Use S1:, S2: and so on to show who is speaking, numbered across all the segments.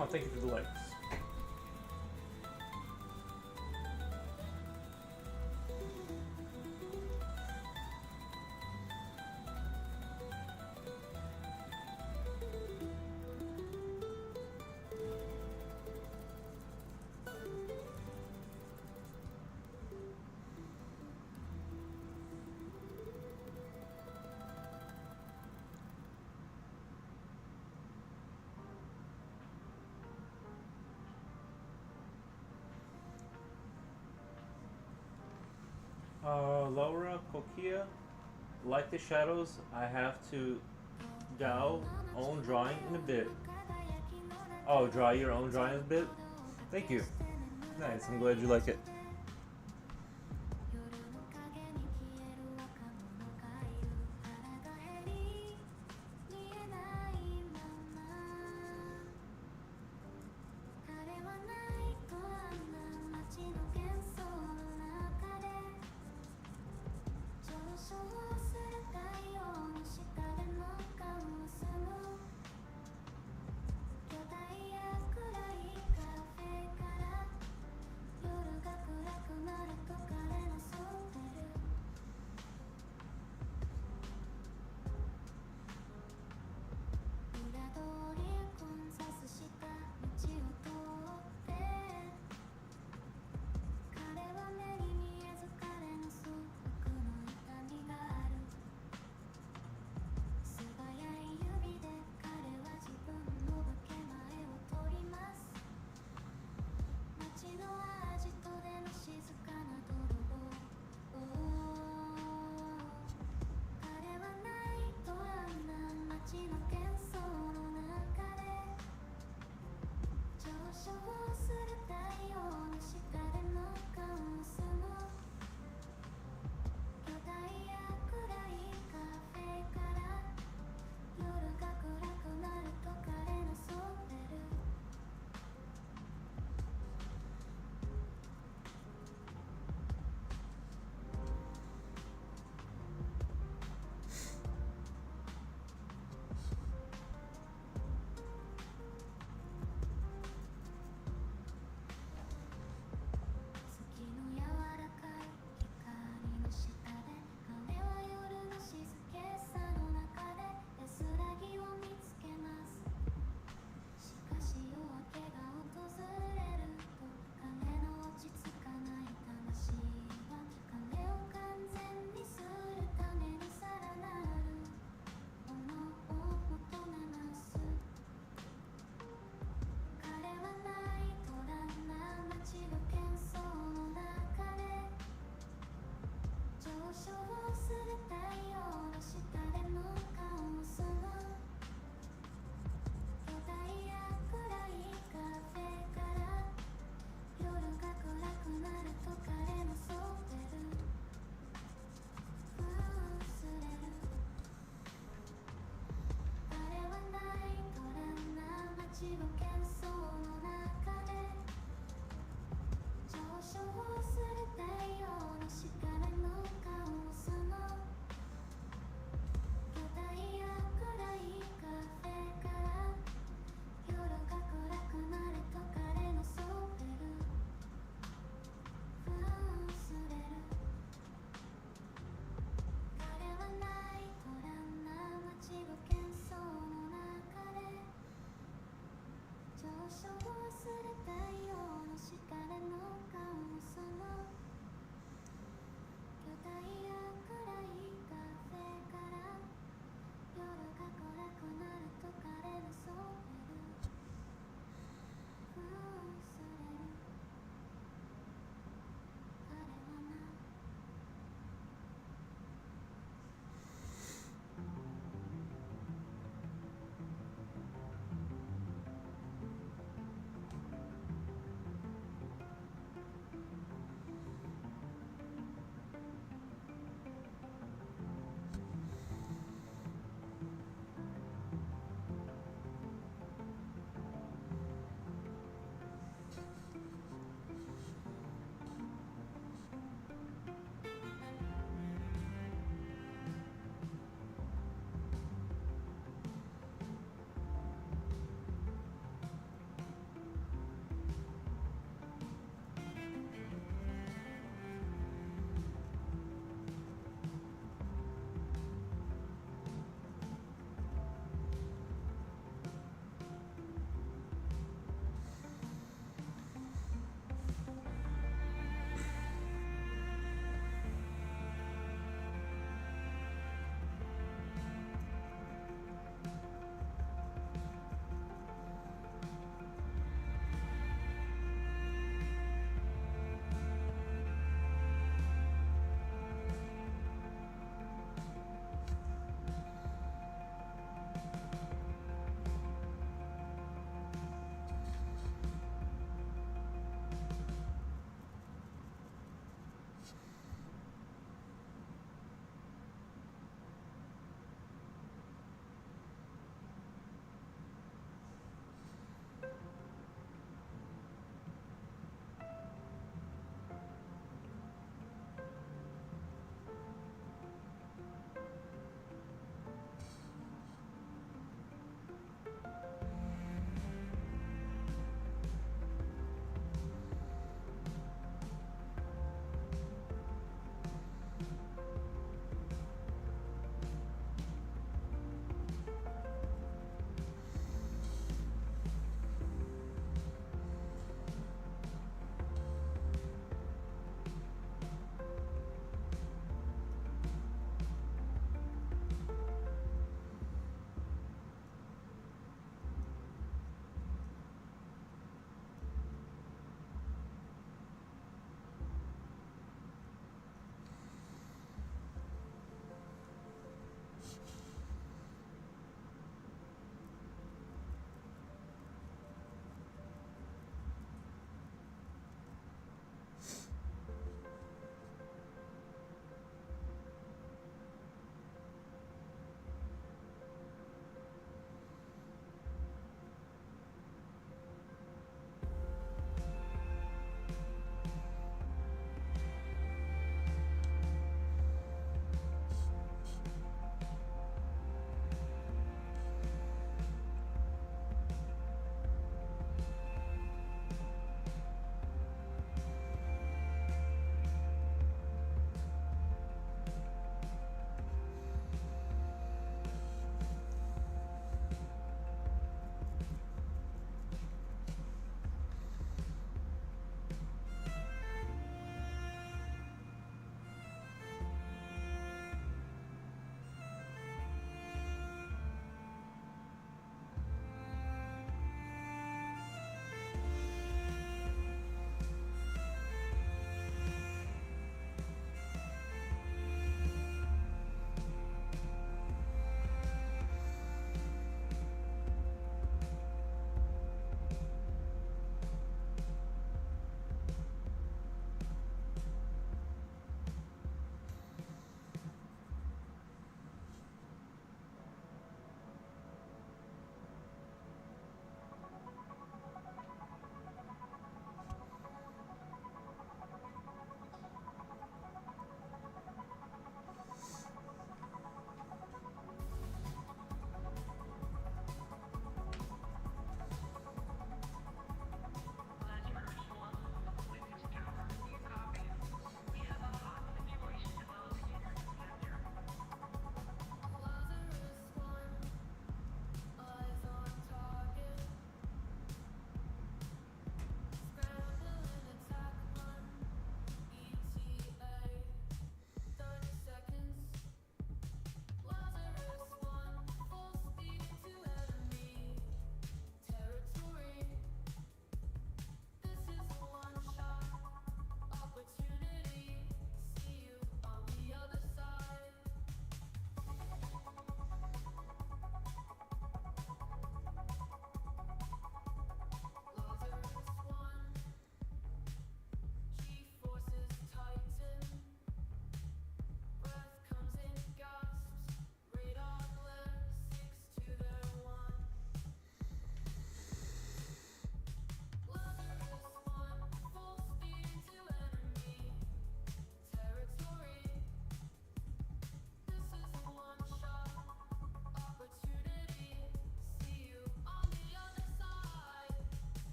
S1: Oh, thank you for the likes. Laura Kokia, like the shadows, I have to draw own drawing in a bit. Oh, draw your own drawing in a bit? Thank you. Nice, I'm glad you like it.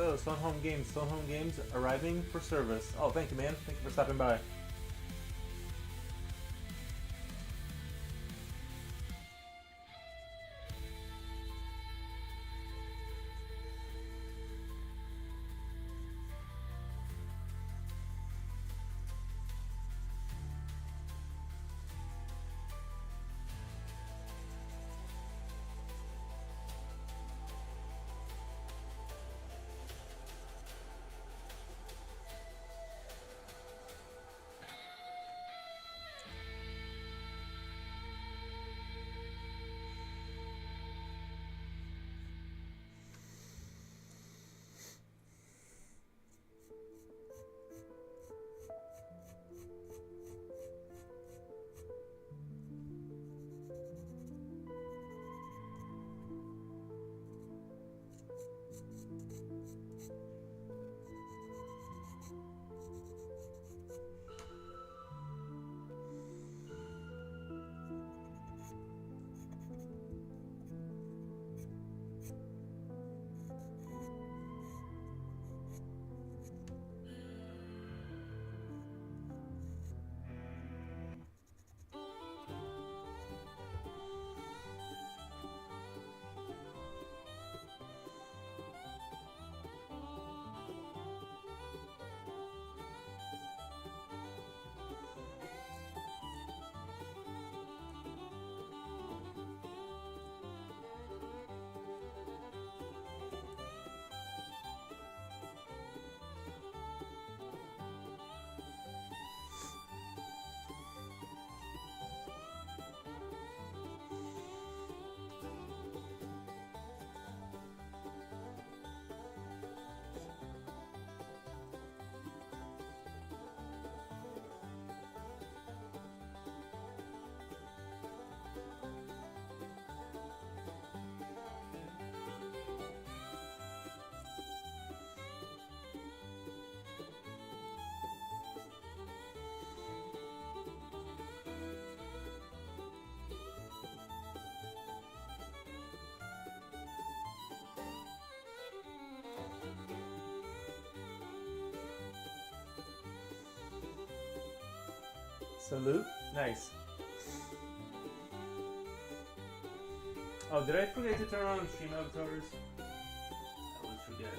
S1: Oh, Stone Home Games. Stone Home Games arriving for service. Oh, thank you, man. Thank you for stopping by. Salute. Nice. Oh, did I forget to turn on stream avatars? I always forget.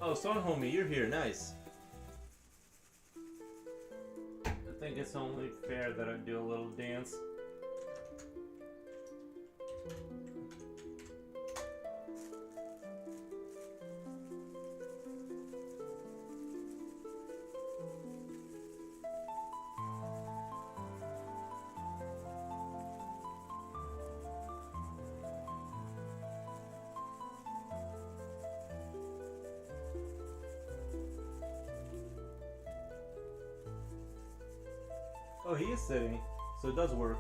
S1: Oh, Stone Homie, you're here. Nice. I think it's only fair that I do a little dance. Oh, he is sitting, so it does work.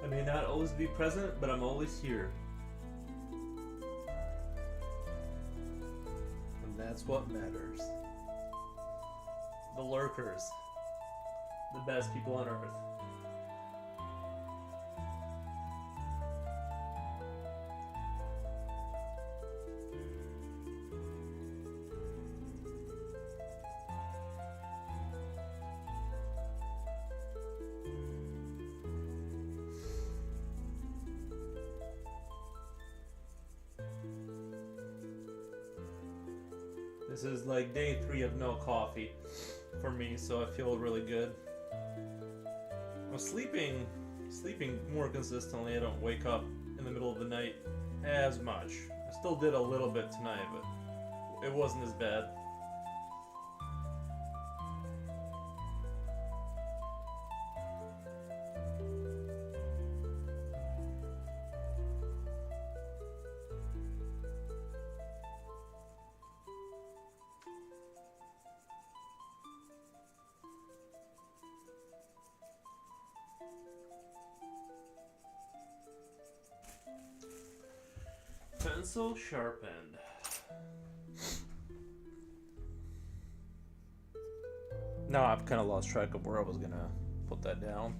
S1: I may not always be present, but I'm always here. And that's what matters. The lurkers. The best people on earth. This is like day 3 of no coffee for me, so I feel really good. I'm sleeping more consistently. I don't wake up in the middle of the night as much. I still did a little bit tonight, but it wasn't as bad. Pencil sharpened. Now I've kind of lost track of where I was gonna put that down.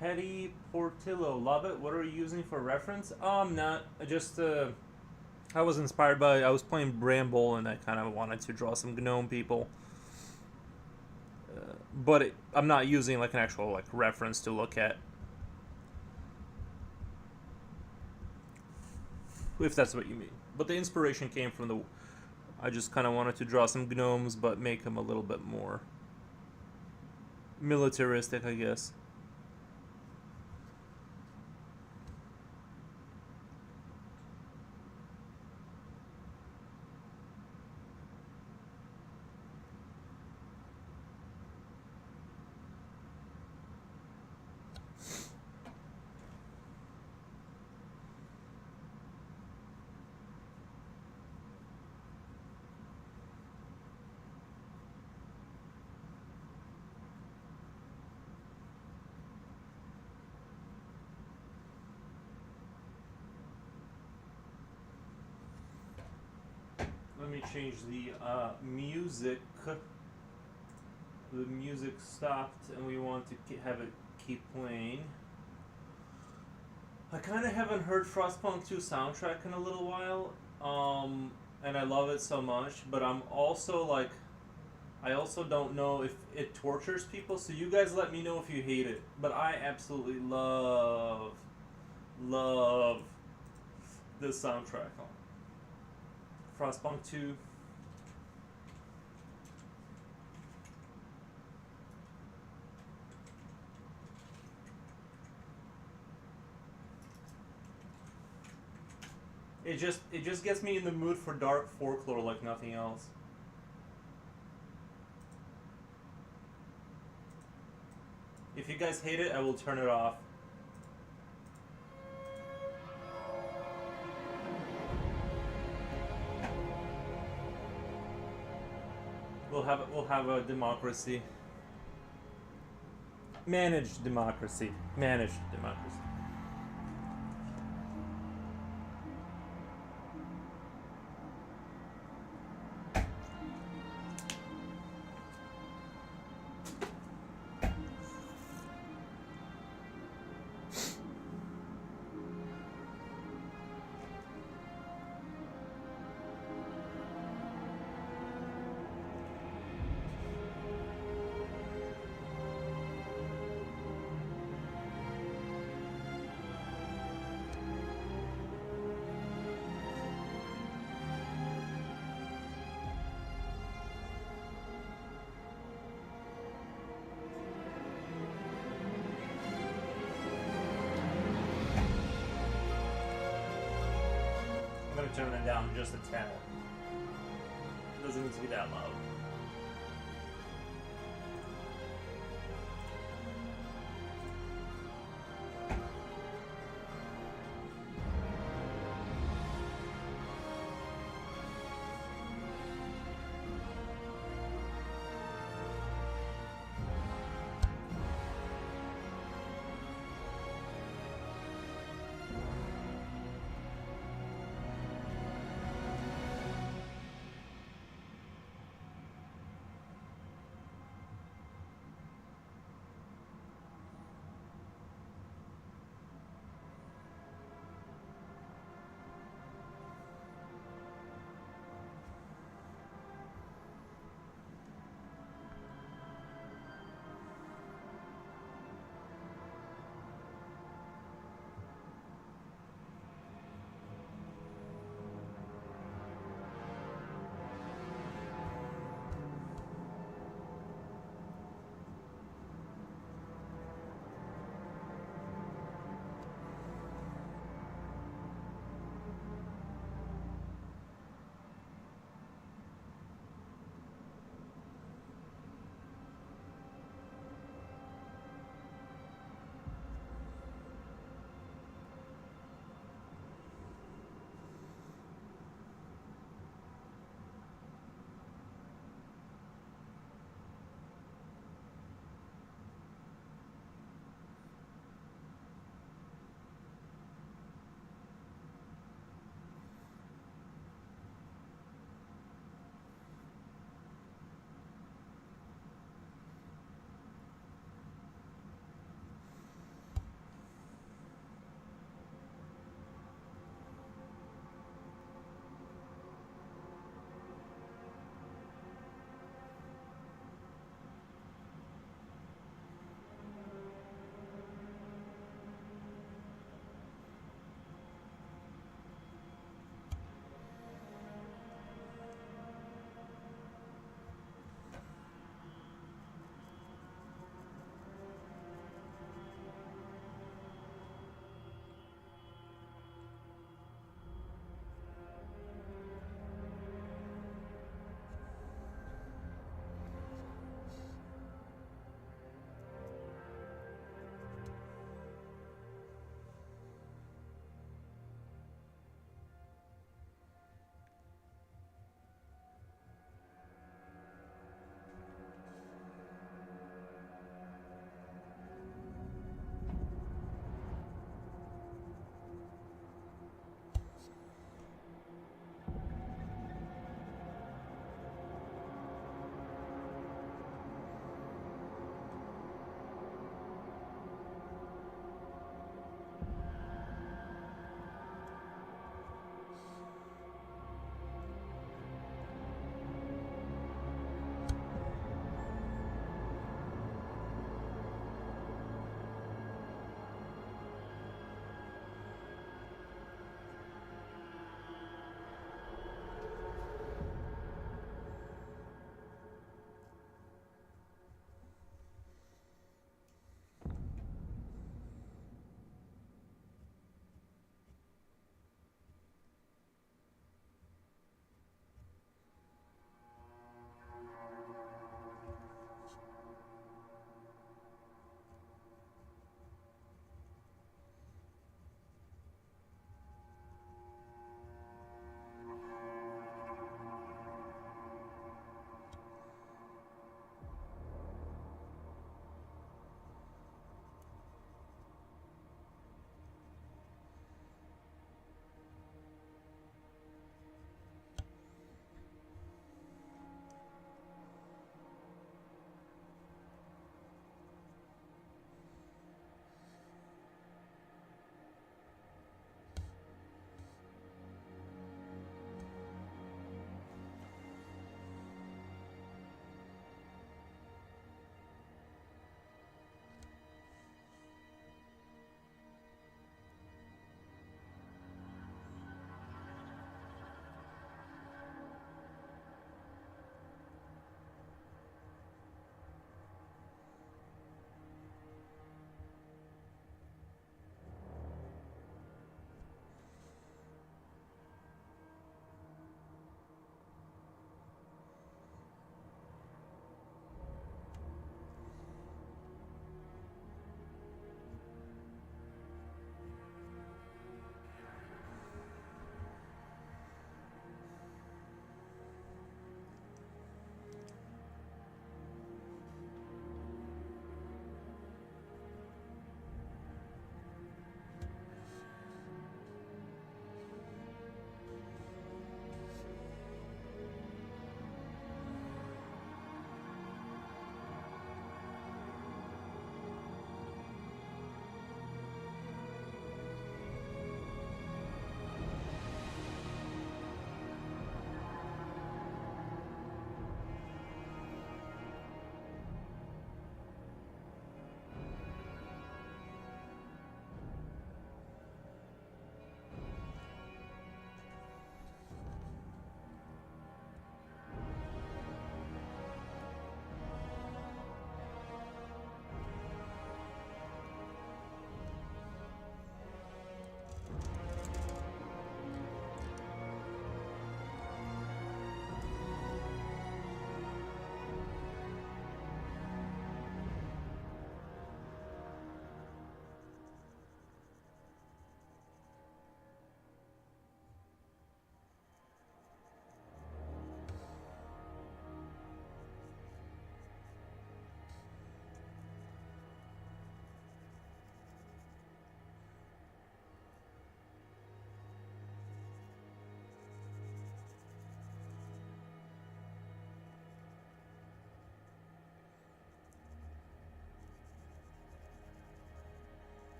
S1: Petty Portillo, love it. What are you using for reference? Not just I was inspired by I was playing Bramble and I kind of wanted to draw some gnome people, but I'm not using like an actual like reference to look at. If that's what you mean. But the inspiration came from the. I just kind of wanted to draw some gnomes, but make them a little bit more militaristic, I guess. Let me change the music. The music stopped and we want to have it keep playing. I kind of haven't heard Frostpunk 2 soundtrack in a little while, and I love it so much, but I'm also like, I also don't know if it tortures people, so you guys let me know if you hate it. But I absolutely love this soundtrack. Frostpunk 2. It just gets me in the mood for dark folklore like nothing else. If you guys hate it, I will turn it off. We'll have a democracy. Managed democracy. Managed democracy. Turn it down just a tad. It doesn't need to be that loud.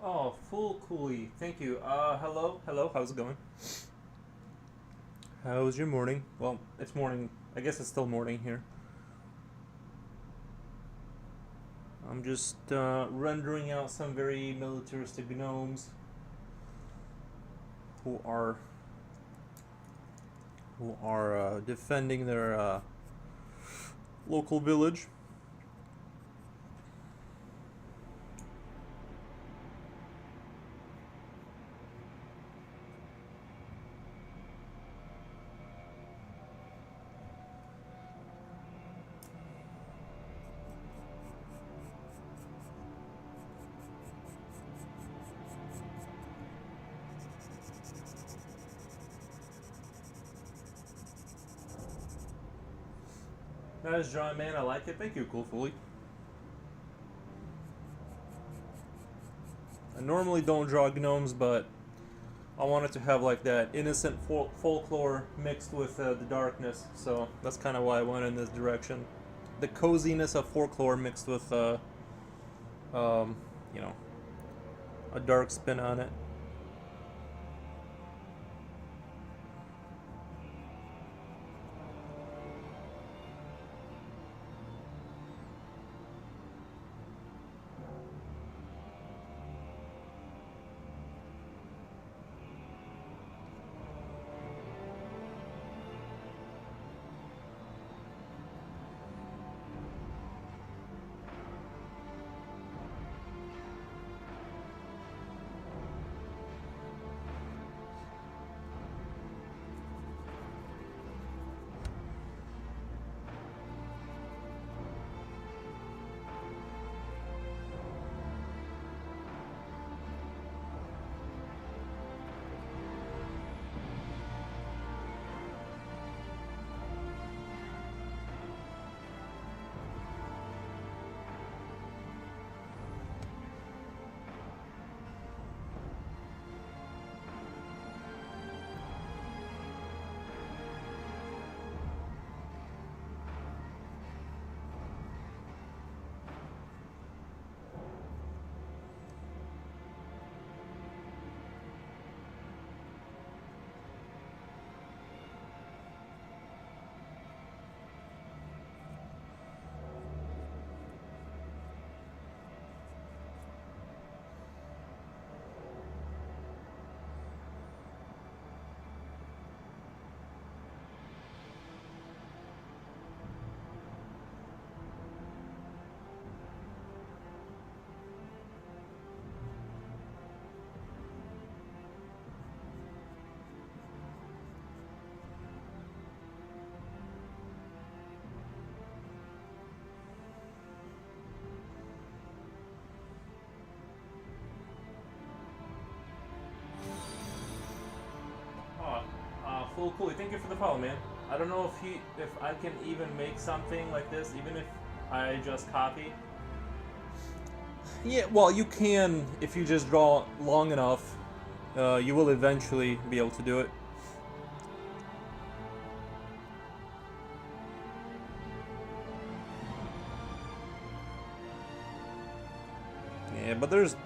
S1: Oh, full coolie. Thank you. Hello, hello. How's it going? How's your morning? Well, it's morning. I guess it's still morning here. I'm just rendering out some very militaristic gnomes who are defending their local village. Nice drawing, man. I like it. Thank you, Cool Fully. I normally don't draw gnomes, but I wanted to have like that innocent folklore mixed with the darkness, so that's kind of why I went in this direction. The coziness of folklore mixed with, um, you know, a dark spin on it. Oh, full cool. Thank you for the follow, man. I don't know if I can even make something like this, even if I just copy. Yeah, well, you can if you just draw long enough. You will eventually be able to do it. Yeah, but there's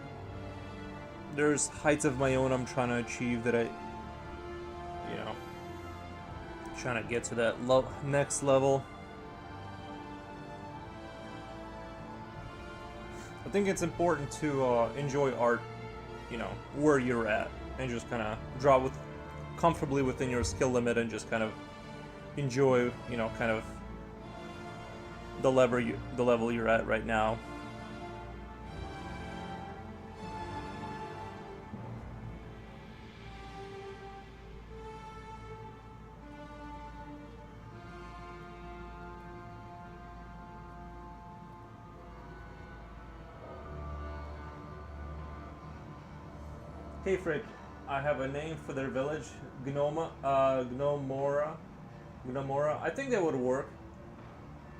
S1: heights of my own I'm trying to achieve that you know, trying to get to that next level. I think it's important to enjoy art, you know, where you're at, and just kind of draw with comfortably within your skill limit, and just kind of enjoy, you know, kind of the level you're at right now. Hey Frick, I have a name for their village, Gnomora. I think that would work.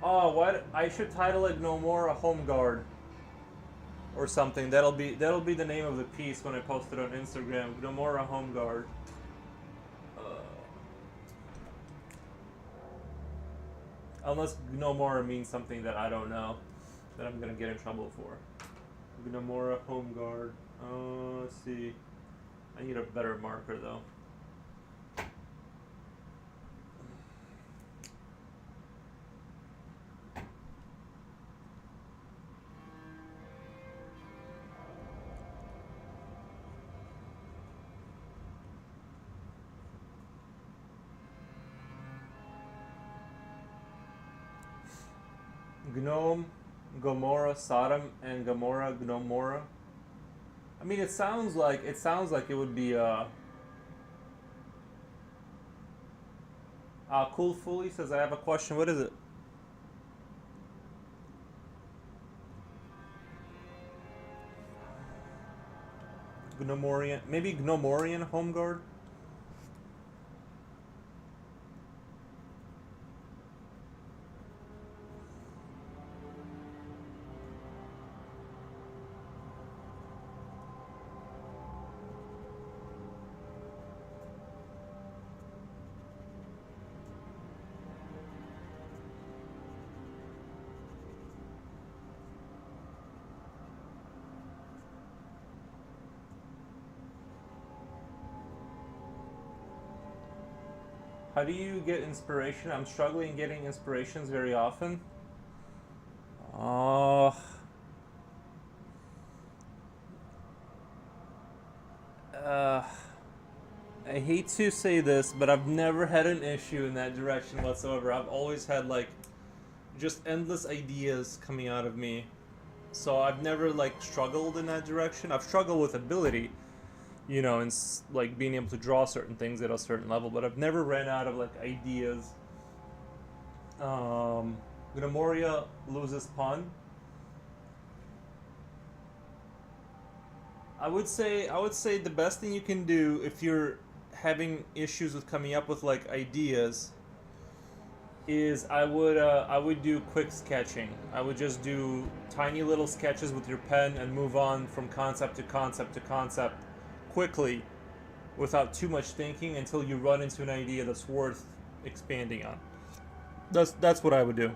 S1: Oh, what? I should title it Gnomora Home Guard or something. That'll be the name of the piece when I post it on Instagram. Gnomora Home Guard. Unless Gnomora means something that I don't know, that I'm gonna get in trouble for. Gnomora Home Guard. Let's see. I need a better marker though. Gnome, Gomorrah, Sodom, and Gomorrah, Gnomora. I mean, it sounds like it would be Cool Fully says I have a question. What is it? Gnomorian, maybe Gnomorian Home Guard. How do you get inspiration? I'm struggling getting inspirations very often. Oh, uh, I hate to say this, but I've never had an issue in that direction whatsoever. I've always had like just endless ideas coming out of me. So I've never like struggled in that direction. I've struggled with ability, and like being able to draw certain things at a certain level, but I've never ran out of like ideas. Gnomoria loses pawn. I would say the best thing you can do if you're having issues with coming up with like ideas is I would do quick sketching. I would just do tiny little sketches with your pen and move on from concept to concept to concept quickly without too much thinking until you run into an idea that's worth expanding on. That's what I would do.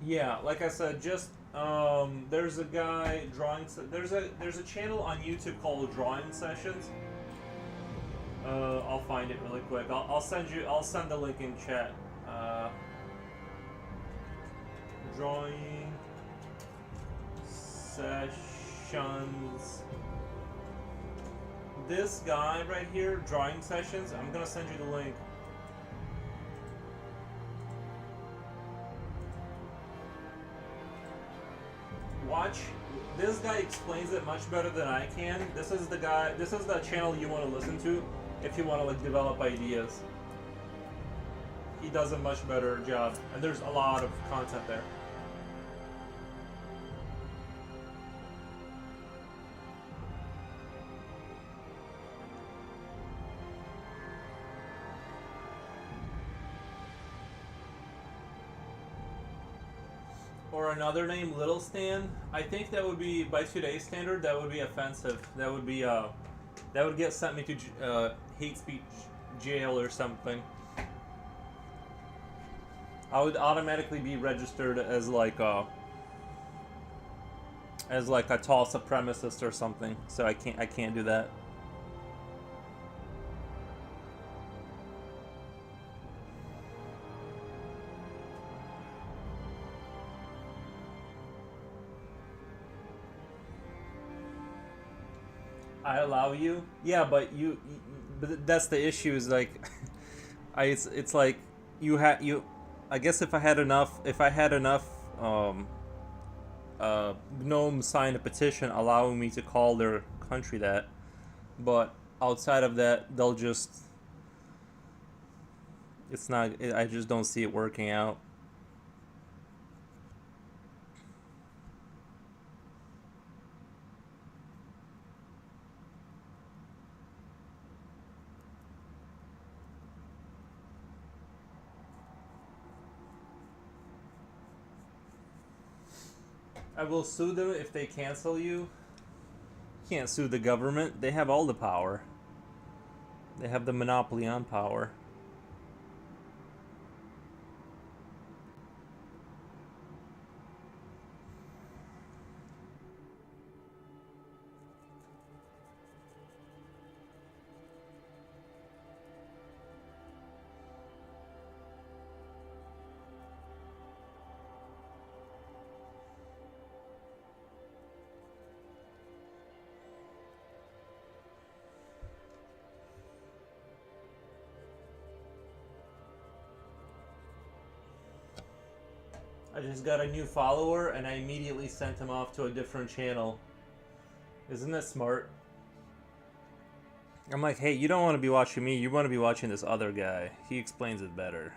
S1: Yeah, like I said, just there's a guy drawing. There's a channel on YouTube called Drawing Sessions. I'll find it really quick. I'll send the link in chat. Uh, Drawing Sessions. This guy right here, Drawing Sessions. I'm gonna send you the link. Watch. This guy explains it much better than I can. This is the guy. This is the channel you want to listen to if you want to like develop ideas. He does a much better job, and there's a lot of content there. Or another name, Little Stan. I think that would be, by today's standard, that would be offensive. That would get sent me to hate speech jail or something. I would automatically be registered as like a tall supremacist or something. So I can't do that. I allow you. Yeah, but but that's the issue. Is like, it's like you. I guess if I had enough, um, gnomes signed a petition allowing me to call their country that, but outside of that, they'll just. It's not. I just don't see it working out. I will sue them if they cancel you. You can't sue the government. They have all the power. They have the monopoly on power. I just got a new follower and I immediately sent him off to a different channel. Isn't that smart? I'm like, hey, you don't want to be watching me, you want to be watching this other guy. He explains it better.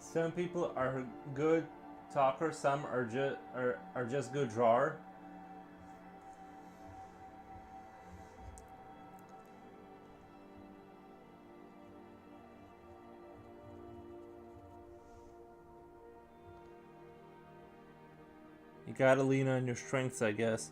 S1: Some people are good talkers, some are just good drawer. You gotta lean on your strengths, I guess.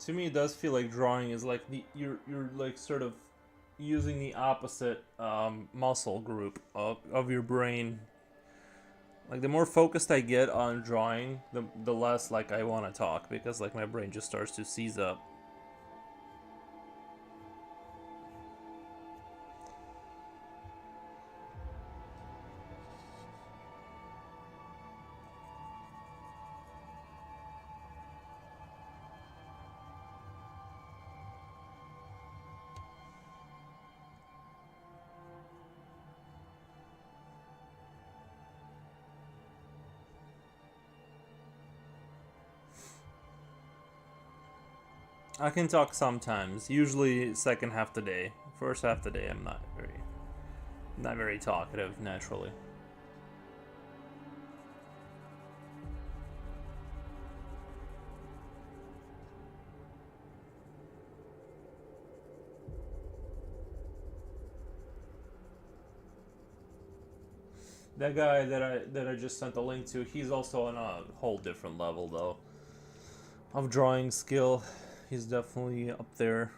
S1: To me, it does feel like drawing is like you're like sort of using the opposite muscle group of your brain. Like the more focused I get on drawing, the less like I want to talk because like my brain just starts to seize up. I can talk sometimes, usually second half the day. First half the day, I'm not very talkative naturally. That guy that I just sent the link to, he's also on a whole different level though of drawing skill. He's definitely up there.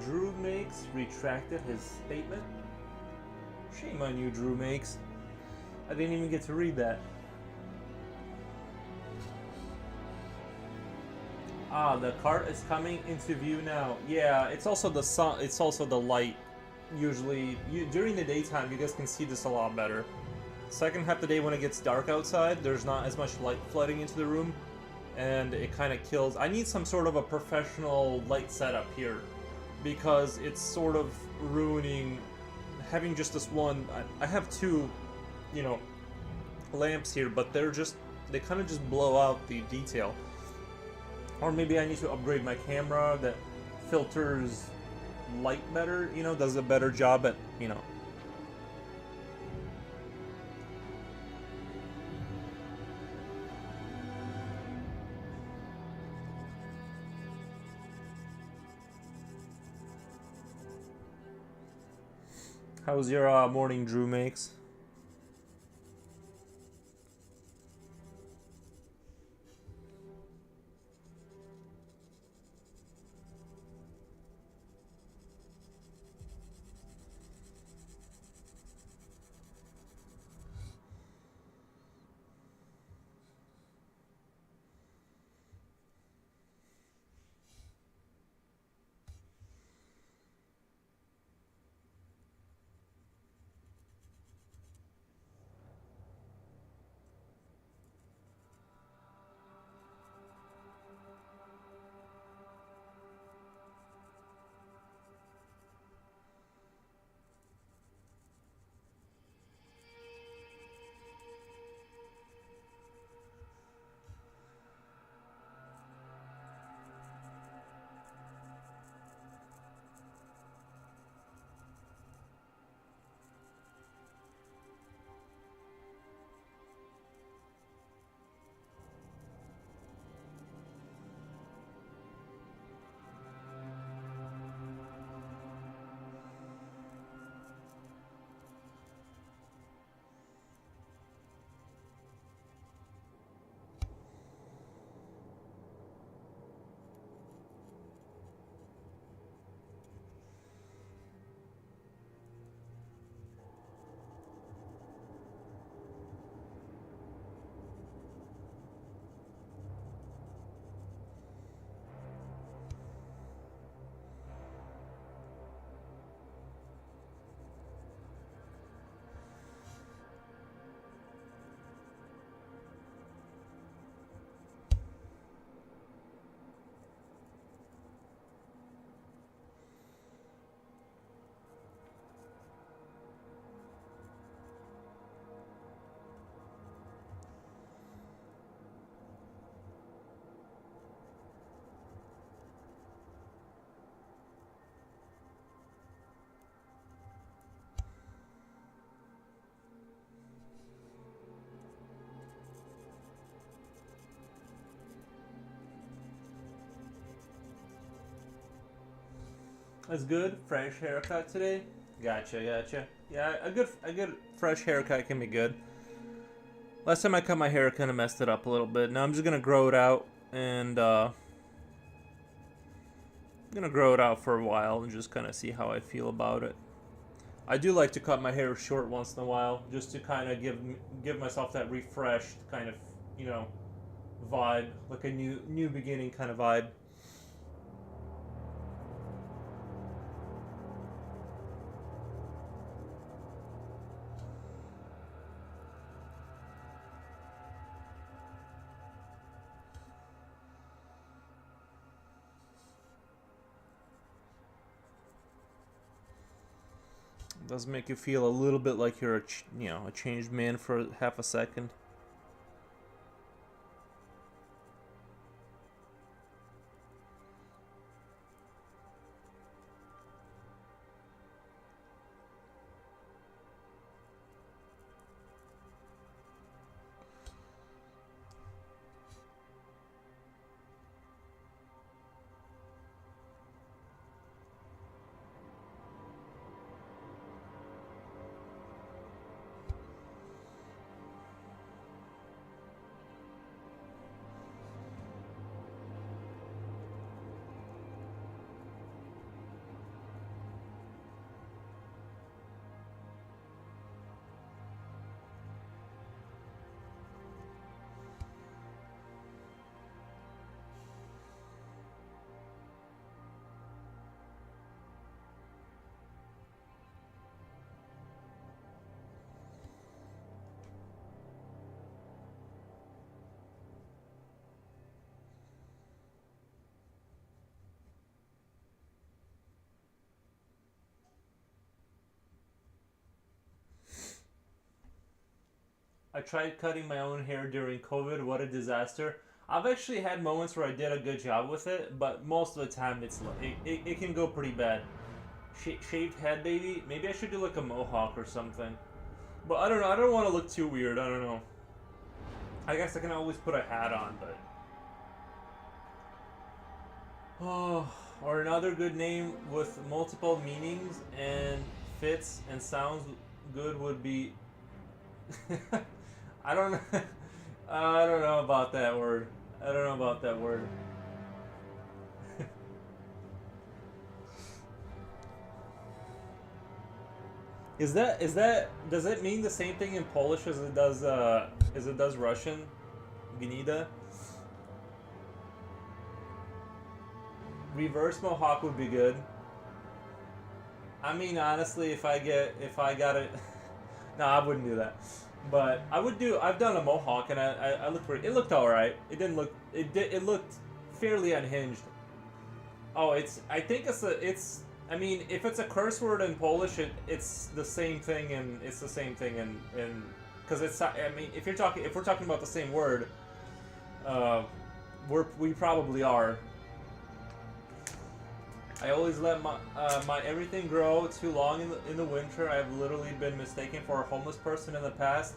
S1: Drew Makes retracted his statement. Shame on you, Drew Makes. I didn't even get to read that. Ah, the cart is coming into view now. Yeah, it's also the sun. It's also the light. Usually, during the daytime, you guys can see this a lot better. Second half of the day, when it gets dark outside, there's not as much light flooding into the room, and it kind of kills. I need some sort of a professional light setup here, because it's sort of ruining having just this one. I have two, you know, lamps here, but they kind of just blow out the detail. Or maybe I need to upgrade my camera that filters light better, you know, does a better job at, you know. How's your morning, Drew Makes? That's good. Fresh haircut today. Gotcha. Yeah, a good fresh haircut can be good. Last time I cut my hair, I kind of messed it up a little bit. Now I'm just gonna grow it out, and I'm gonna grow it out for a while and just kind of see how I feel about it. I do like to cut my hair short once in a while, just to kind of give myself that refreshed kind of, you know, vibe, like a new beginning kind of vibe. It does make you feel a little bit like you're a changed man for half a second. I tried cutting my own hair during COVID. What a disaster. I've actually had moments where I did a good job with it, but most of the time it can go pretty bad. Shaved head, baby. Maybe I should do like a mohawk or something. But I don't know. I don't want to look too weird. I don't know. I guess I can always put a hat on, but oh, or another good name with multiple meanings and fits and sounds good would be. I don't know. I don't know about that word. I don't know about that word. Is that does it mean the same thing in Polish as it does Russian? Gnida. Reverse mohawk would be good. I mean, honestly, if I got it, no, I wouldn't do that. But I would do. I've done a mohawk, and I looked pretty. It looked all right. It didn't look. It looked fairly unhinged. Oh, it's. I think it's a. It's. I mean, if it's a curse word in Polish, it's the same thing, and it's the same thing, and because it's. I mean, if we're talking about the same word, uh, we probably are. I always let my everything grow too long in the winter. I've literally been mistaken for a homeless person in the past.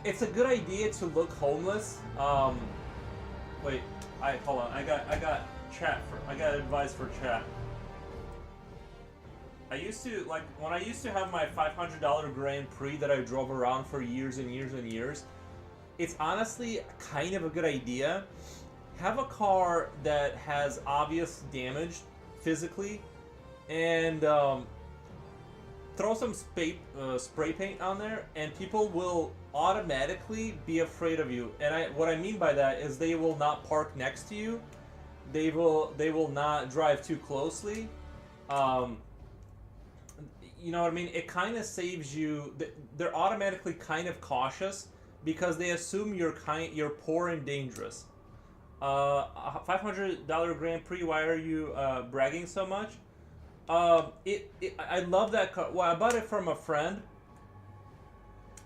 S1: It's a good idea to look homeless. Wait, hold on. I got advice for chat. I used to when I used to have my $500 Grand Prix that I drove around for years and years and years. It's honestly kind of a good idea. Have a car that has obvious damage physically, and throw some spray paint on there, and people will automatically be afraid of you. And what I mean by that is they will not park next to you. They will not drive too closely. Um, you know what I mean? It kind of saves you. They're automatically kind of cautious because they assume you're poor and dangerous. $500 Grand Prix. Why are you bragging so much? I love that car. Well, I bought it from a friend.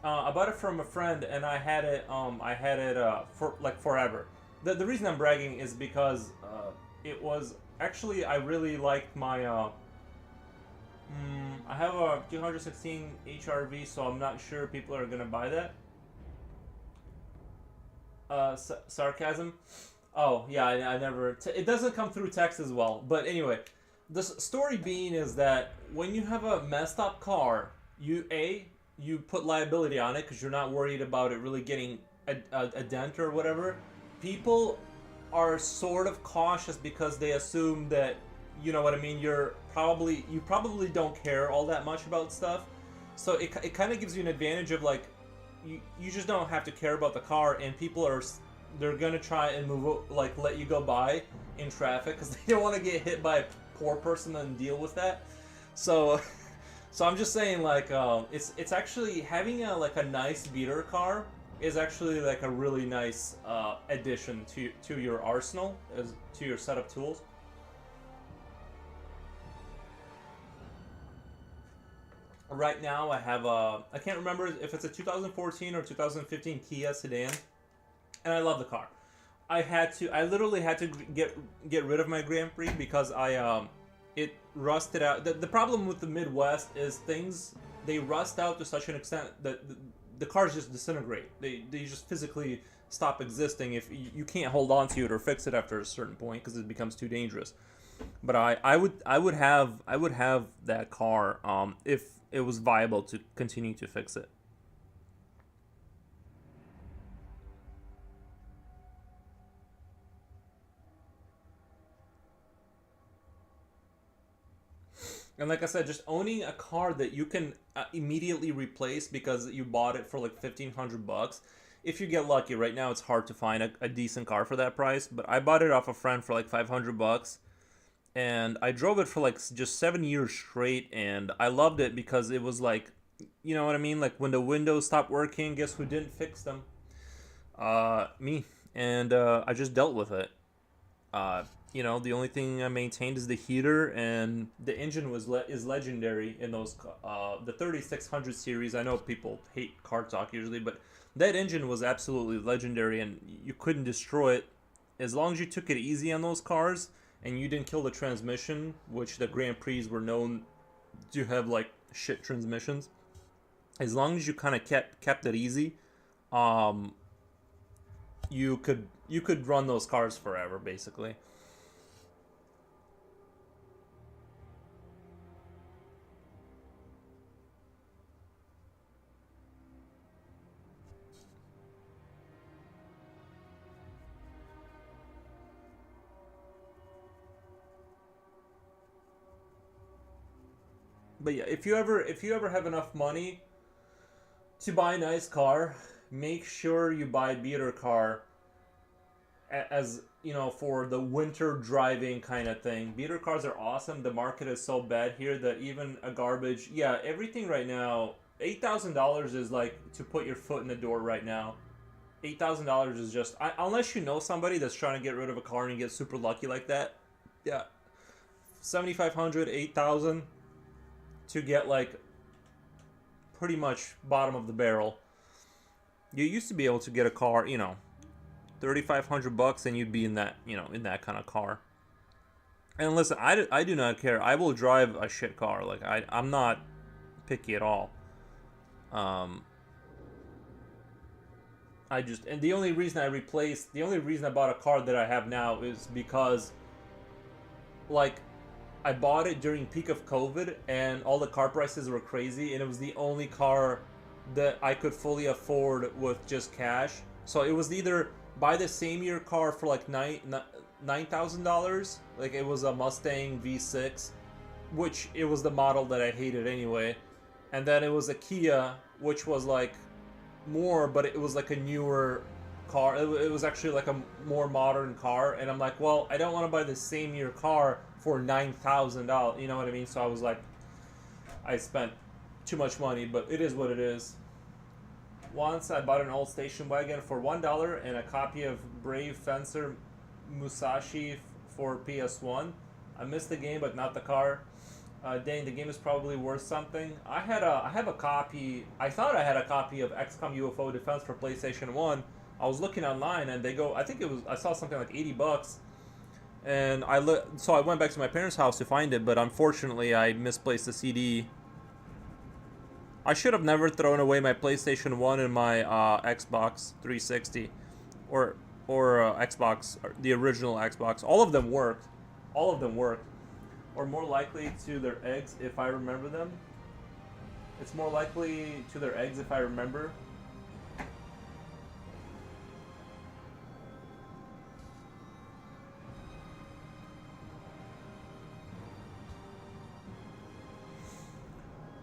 S1: I bought it from a friend, and I had it. For like forever. The reason I'm bragging is because it was actually I really liked my. I have a 216 HRV, so I'm not sure people are gonna buy that. Sarcasm. Oh yeah, I never. It doesn't come through text as well. But anyway, the story being is that when you have a messed up car, you put liability on it because you're not worried about it really getting a dent or whatever. People are sort of cautious because they assume that you know what I mean. You probably don't care all that much about stuff, so it kind of gives you an advantage of like you just don't have to care about the car, and people they're gonna try and let you go by in traffic because they don't want to get hit by a poor person and deal with that. So, so I'm just saying it's actually having a nice beater car is actually like a really nice addition to your arsenal to your set of tools. Right now I have I can't remember if it's a 2014 or 2015 Kia sedan, and I love the car. I literally had to get rid of my Grand Prix because it rusted out. The problem with the Midwest is they rust out to such an extent that the cars just disintegrate. They just physically stop existing if you can't hold on to it or fix it after a certain point because it becomes too dangerous. But I would have that car if it was viable to continue to fix it. And like I said, just owning a car that you can immediately replace because you bought it for like 1,500 bucks. If you get lucky, right now it's hard to find a decent car for that price. But I bought it off a friend for like 500 bucks, and I drove it for like just 7 years straight, and I loved it because it was like, you know what I mean? Like when the windows stopped working, guess who didn't fix them? Me. And I just dealt with it. Uh, The only thing I maintained is the heater, and the engine is legendary in those the 3600 series. I know people hate car talk usually, but that engine was absolutely legendary, and you couldn't destroy it as long as you took it easy on those cars and you didn't kill the transmission, which the Grand Prix were known to have like shit transmissions. As long as you kind of kept it easy, um, you could run those cars forever, basically. But yeah, if you ever have enough money to buy a nice car, make sure you buy a beater car as for the winter driving kind of thing. Beater cars are awesome. The market is so bad here that even a garbage, yeah, everything right now, $8,000 is like to put your foot in the door right now. $8,000 is just unless you know somebody that's trying to get rid of a car and get super lucky like that. Yeah, 7,500, 8,000 to get like pretty much bottom of the barrel. You used to be able to get a car, 3,500 bucks, and you'd be in that, in that kind of car. And listen, I do not care. I will drive a shit car. Like I'm not picky at all. Um, and the only reason I bought a car that I have now is because, like, I bought it during peak of COVID and all the car prices were crazy, and it was the only car that I could fully afford with just cash. So it was either buy the same year car for like $9,000, like it was a Mustang V6, which it was the model that I hated anyway, and then it was a Kia, which was like more, but it was like a newer car. It was actually like a more modern car, and I'm like, well, I don't want to buy the same year car for $9,000. You know what I mean? So I was like, I spent too much money, but it is what it is. Once I bought an old station wagon for $1 and a copy of Brave Fencer Musashi for PS1. I missed the game, but not the car. Dang, the game is probably worth something. I have a copy. I thought I had a copy of XCOM UFO Defense for PlayStation 1. I was looking online and they go. I think it was. I saw something like $80, and so I went back to my parents' house to find it. But unfortunately, I misplaced the CD. I should have never thrown away my PlayStation 1 and my Xbox 360, or Xbox, or the original Xbox. All of them worked. All of them worked. Or more likely to their eggs if I remember them. It's more likely to their eggs if I remember.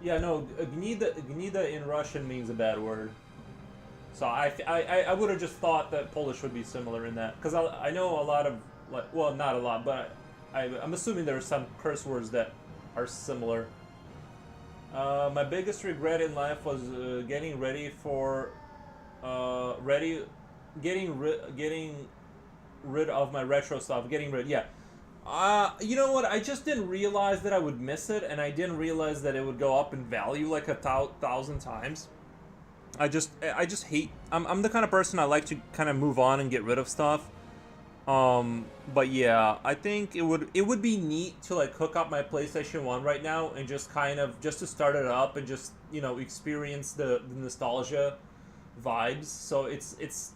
S1: Yeah, no, gnida in Russian means a bad word. So I would have just thought that Polish would be similar in that. Because I know a lot of, like, well, not a lot, but I'm assuming there are some curse words that are similar. My biggest regret in life was getting ready for, getting rid of my retro stuff. Yeah. You know what? I just didn't realize that I would miss it, and I didn't realize that it would go up in value like a thousand times. I just hate. I'm the kind of person I like to kind of move on and get rid of stuff. But yeah, I think it would be neat to like hook up my PlayStation 1 right now and just kind of just to start it up and just experience the nostalgia vibes. So it's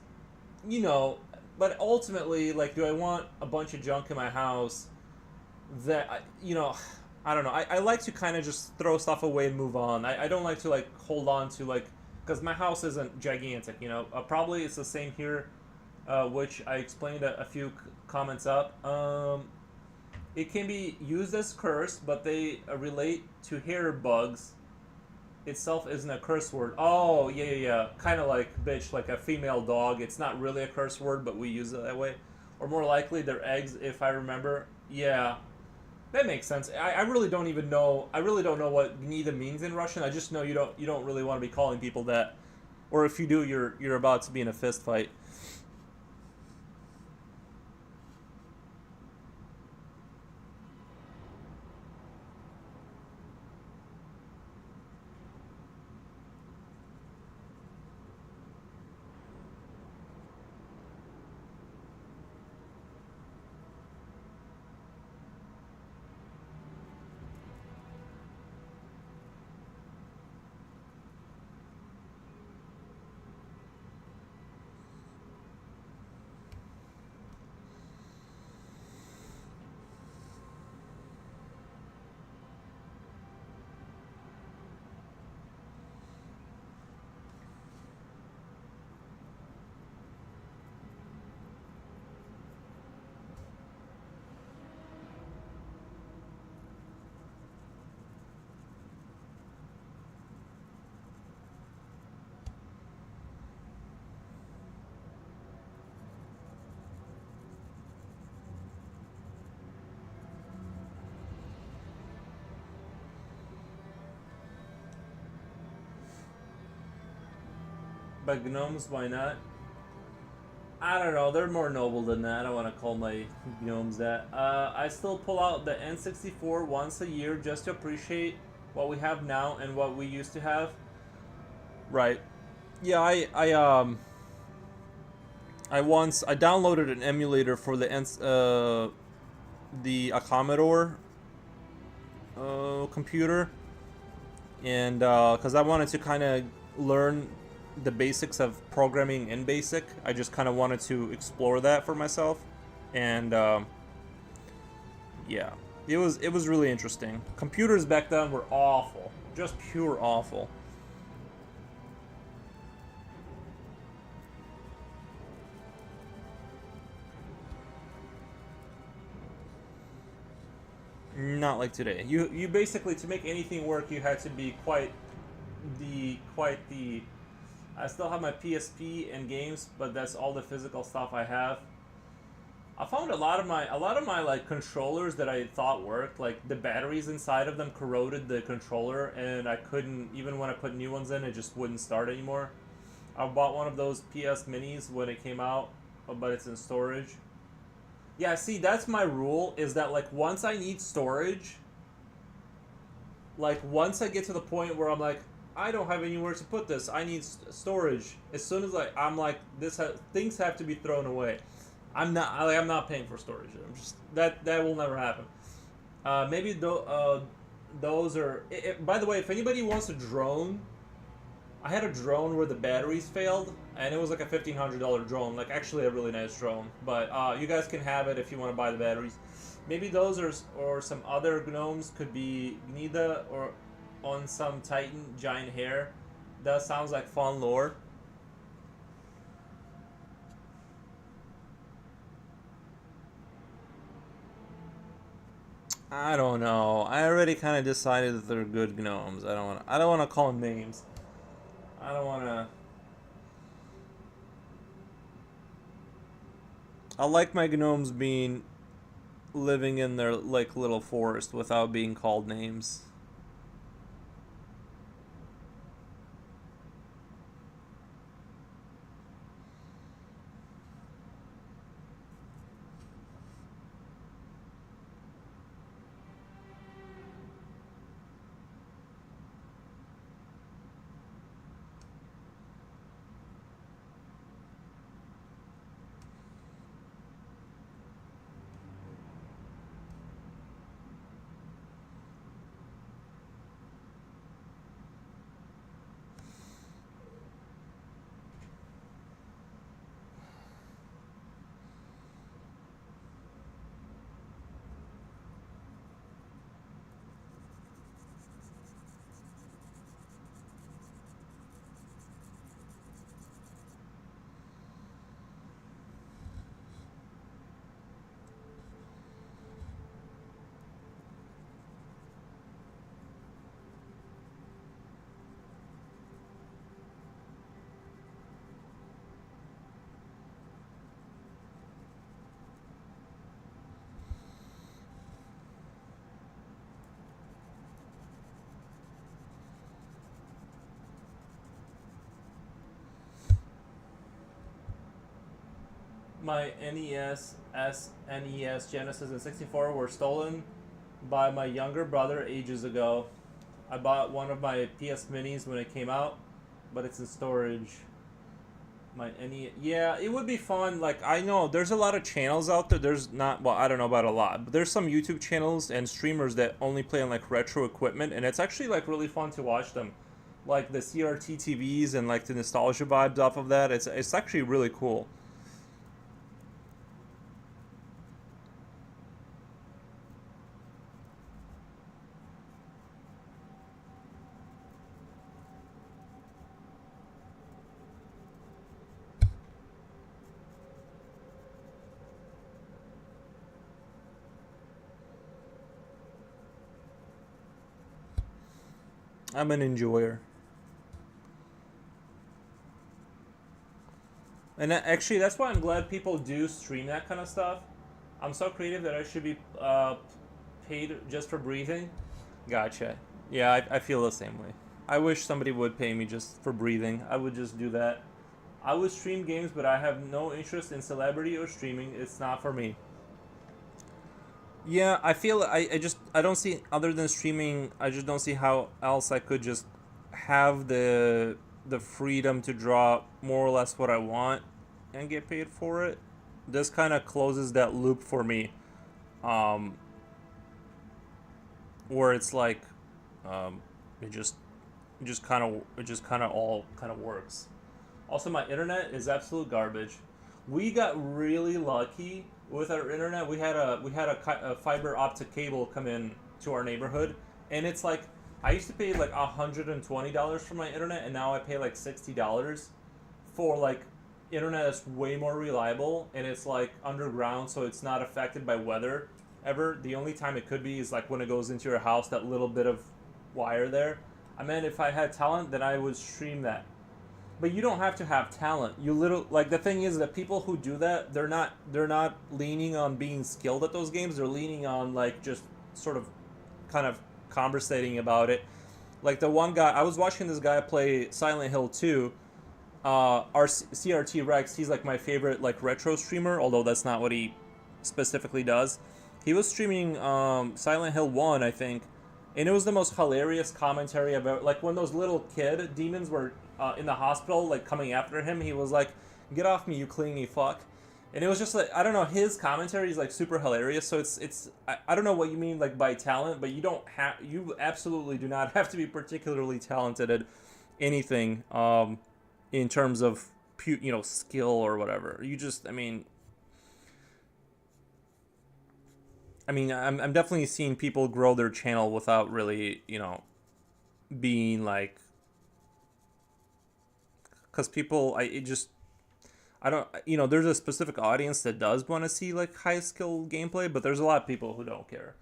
S1: you know, but ultimately, like, do I want a bunch of junk in my house that I don't know. I like to kind of just throw stuff away and move on. I don't like to like hold on to like because my house isn't gigantic. Probably it's the same here, which I explained a few comments up. It can be used as curse, but they relate to hair bugs. Itself isn't a curse word. Oh, yeah, yeah, yeah. Kind of like bitch, like a female dog. It's not really a curse word, but we use it that way. Or more likely, they're eggs, if I remember. Yeah, that makes sense. I really don't even know. I really don't know what gnida means in Russian. I just know you don't really want to be calling people that. Or if you do, you're about to be in a fist fight. But gnomes, why not? I don't know. They're more noble than that. I don't want to call my gnomes that. I still pull out the N64 once a year just to appreciate what we have now and what we used to have. Right. Yeah, I downloaded an emulator for the Commodore computer, and because I wanted to kind of learn the basics of programming in BASIC. I just kind of wanted to explore that for myself, and yeah, it was really interesting. Computers back then were awful, just pure awful. Not like today. You basically, to make anything work, you had to be quite the. I still have my PSP and games, but that's all the physical stuff I have. I found a lot of my like controllers that I thought worked, like the batteries inside of them corroded the controller, and I couldn't, even when I put new ones in, it just wouldn't start anymore. I bought one of those PS Minis when it came out, but it's in storage. Yeah, see, that's my rule, is that like once I need storage, like once I get to the point where I'm like, I don't have anywhere to put this, I need storage. As soon as I'm like things have to be thrown away. I'm not paying for storage. I'm just that will never happen. Maybe those are. By the way, if anybody wants a drone, I had a drone where the batteries failed, and it was like a $1,500 drone, like actually a really nice drone. But you guys can have it if you want to buy the batteries. Maybe those or some other gnomes could be Gnida or on some Titan giant hair. That sounds like fun lore. I don't know. I already kind of decided that they're good gnomes. I don't want. I don't want to call them names. I don't want to. I like my gnomes being living in their like little forest without being called names. My NES, SNES, Genesis, and 64 were stolen by my younger brother ages ago. I bought one of my PS Minis when it came out, but it's in storage. My NES, yeah, it would be fun. Like I know there's a lot of channels out there. There's not, well, I don't know about a lot, but there's some YouTube channels and streamers that only play on like retro equipment, and it's actually like really fun to watch them. Like the CRT TVs and like the nostalgia vibes off of that. It's actually really cool. I'm an enjoyer. And actually, that's why I'm glad people do stream that kind of stuff. I'm so creative that I should be paid just for breathing. Gotcha. Yeah, I feel the same way. I wish somebody would pay me just for breathing. I would just do that. I would stream games, but I have no interest in celebrity or streaming. It's not for me. Yeah, I feel I don't see, other than streaming, I just don't see how else I could just have the freedom to draw more or less what I want and get paid for it. This kind of closes that loop for me, um, where it's like, um, it just kind of all kind of works. Also, my internet is absolute garbage. We got really lucky with our internet. We had a fiber optic cable come in to our neighborhood, and it's like I used to pay like $120 for my internet, and now I pay like $60 for like internet that's way more reliable, and it's like underground, so it's not affected by weather ever. The only time it could be is like when it goes into your house, that little bit of wire there. I mean, if I had talent, then I would stream that, but you don't have to have talent. You little like the thing is that people who do that, they're not leaning on being skilled at those games. They're leaning on like just sort of kind of conversating about it. Like the one guy I was watching, this guy play Silent Hill 2. Our CRT Rex, he's like my favorite like retro streamer, although that's not what he specifically does. He was streaming Silent Hill 1, I think, and it was the most hilarious commentary about like when those little kid demons were in the hospital like coming after him. He was like, "Get off me, you clingy fuck." And it was just like, I don't know, his commentary is like super hilarious. So I don't know what you mean like by talent, but you absolutely do not have to be particularly talented at anything in terms of skill or whatever. You just, I'm definitely seeing people grow their channel without really, being like, because people, I don't, there's a specific audience that does want to see like high skill gameplay, but there's a lot of people who don't care.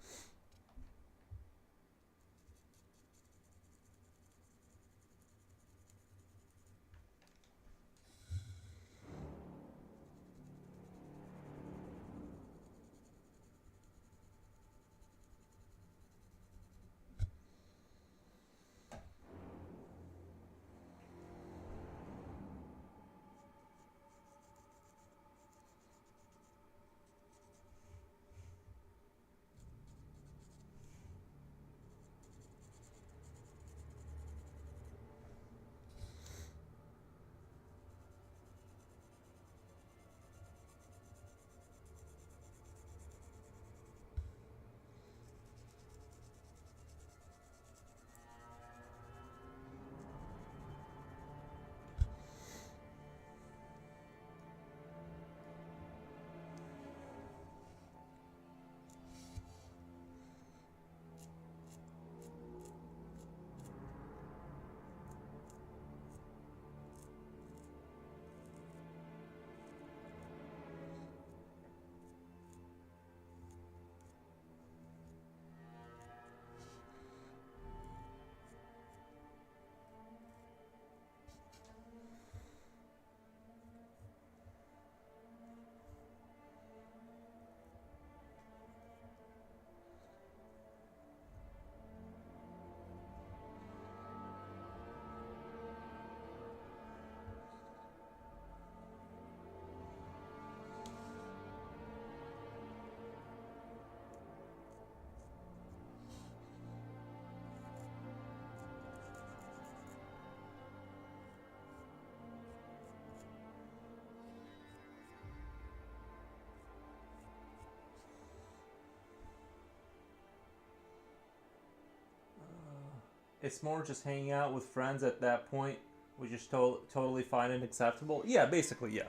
S1: It's more just hanging out with friends at that point, which is totally fine and acceptable. Yeah, basically, yeah.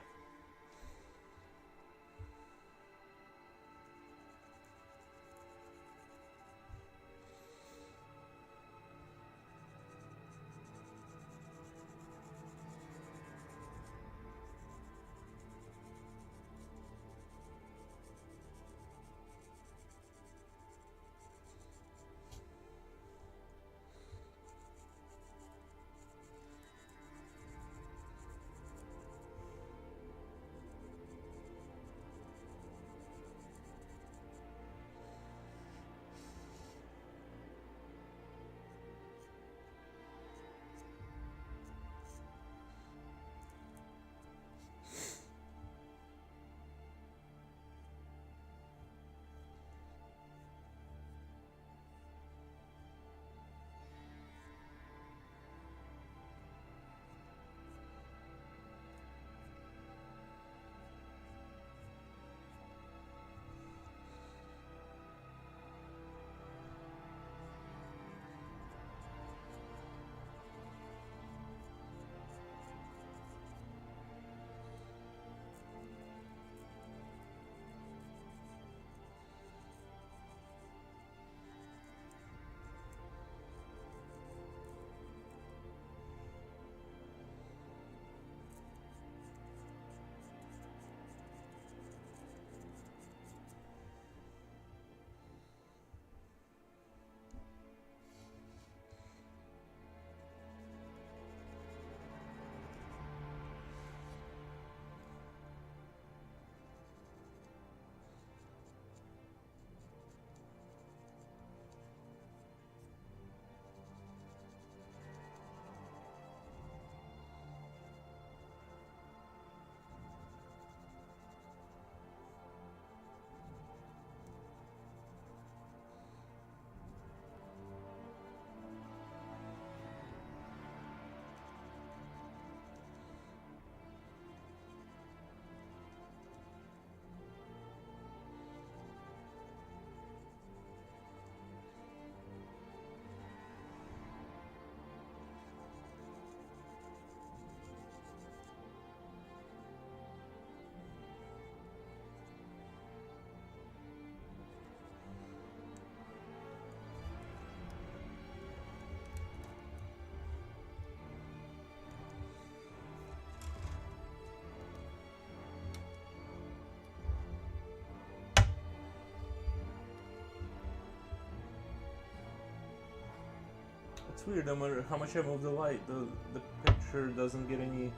S1: That's weird. No matter how much I move the light, the picture doesn't get any.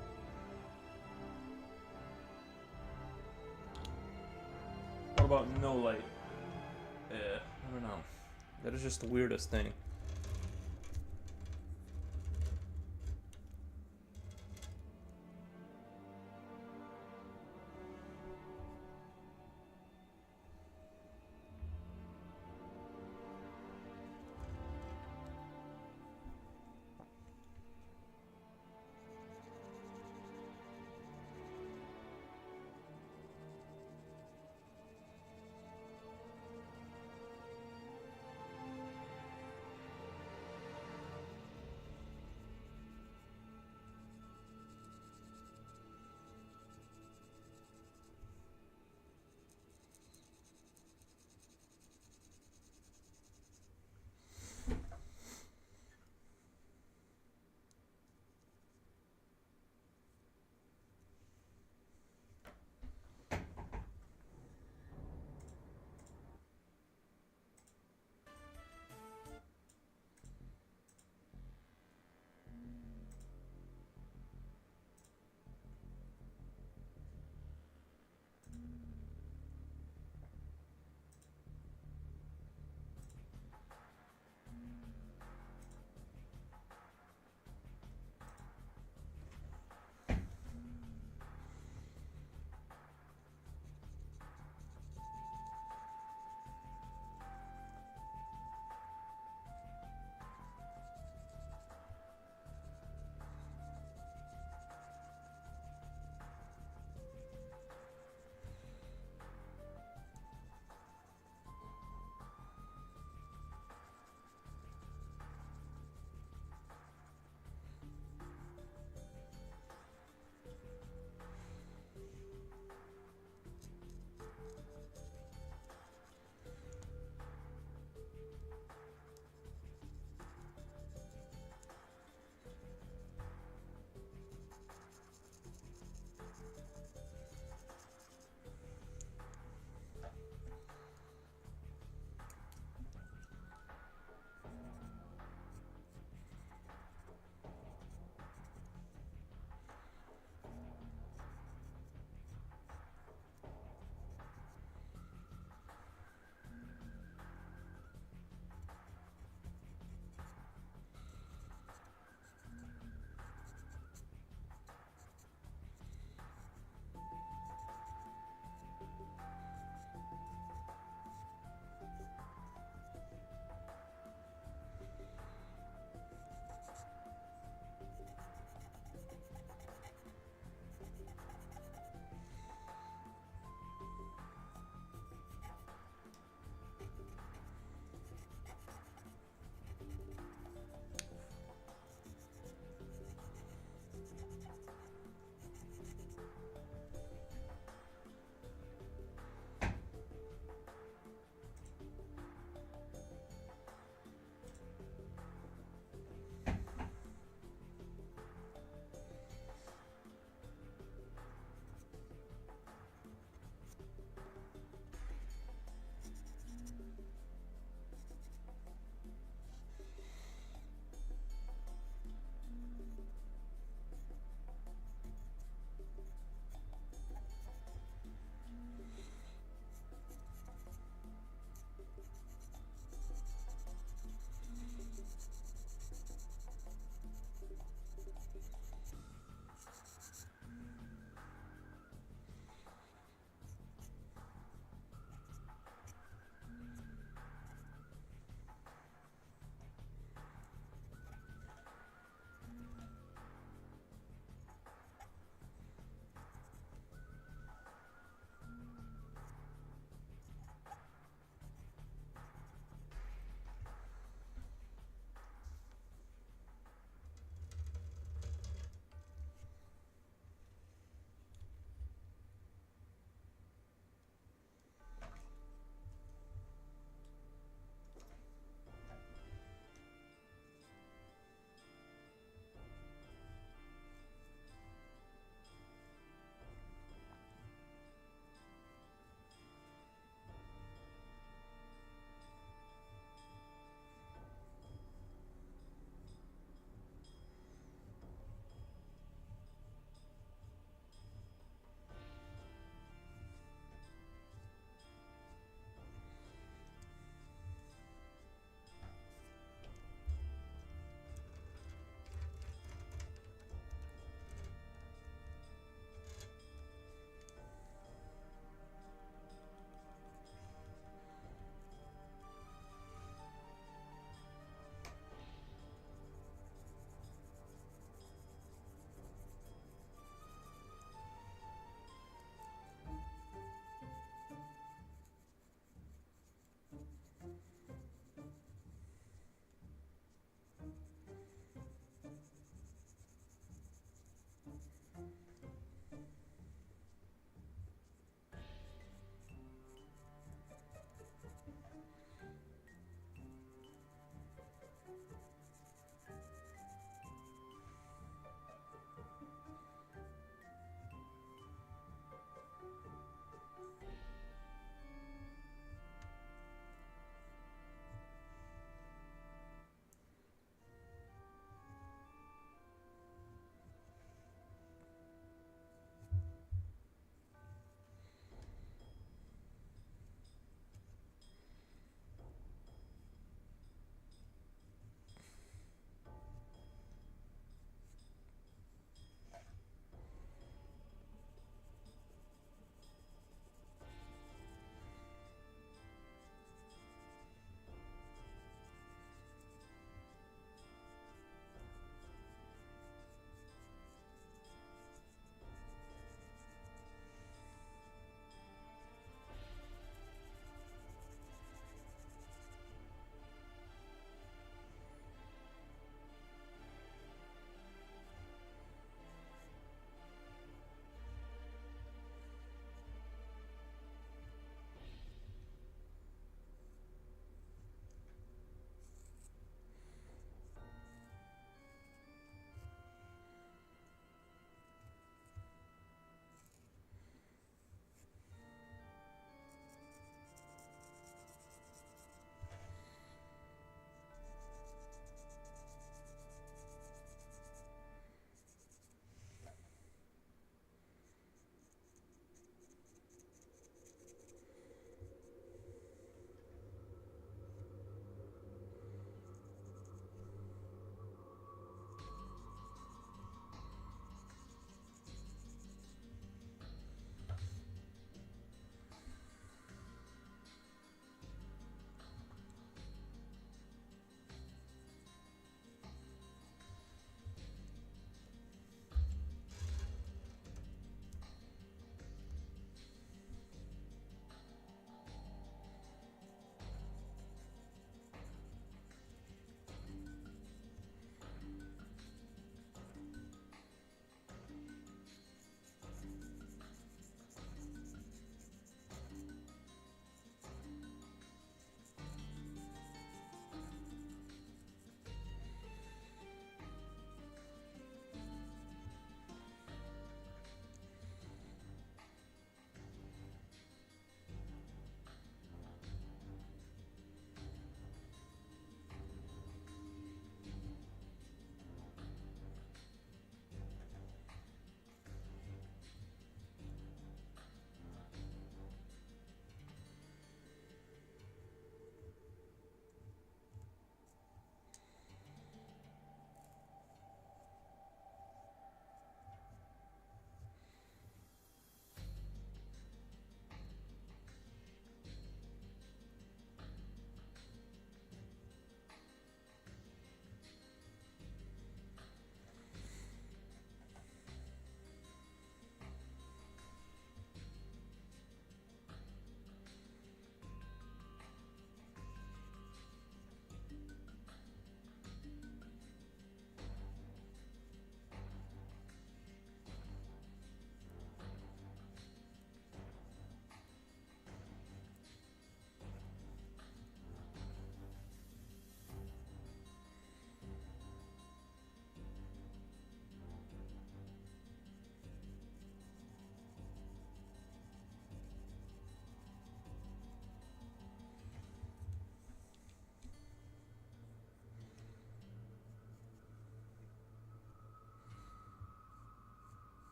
S1: What about no light? I don't know. That is just the weirdest thing.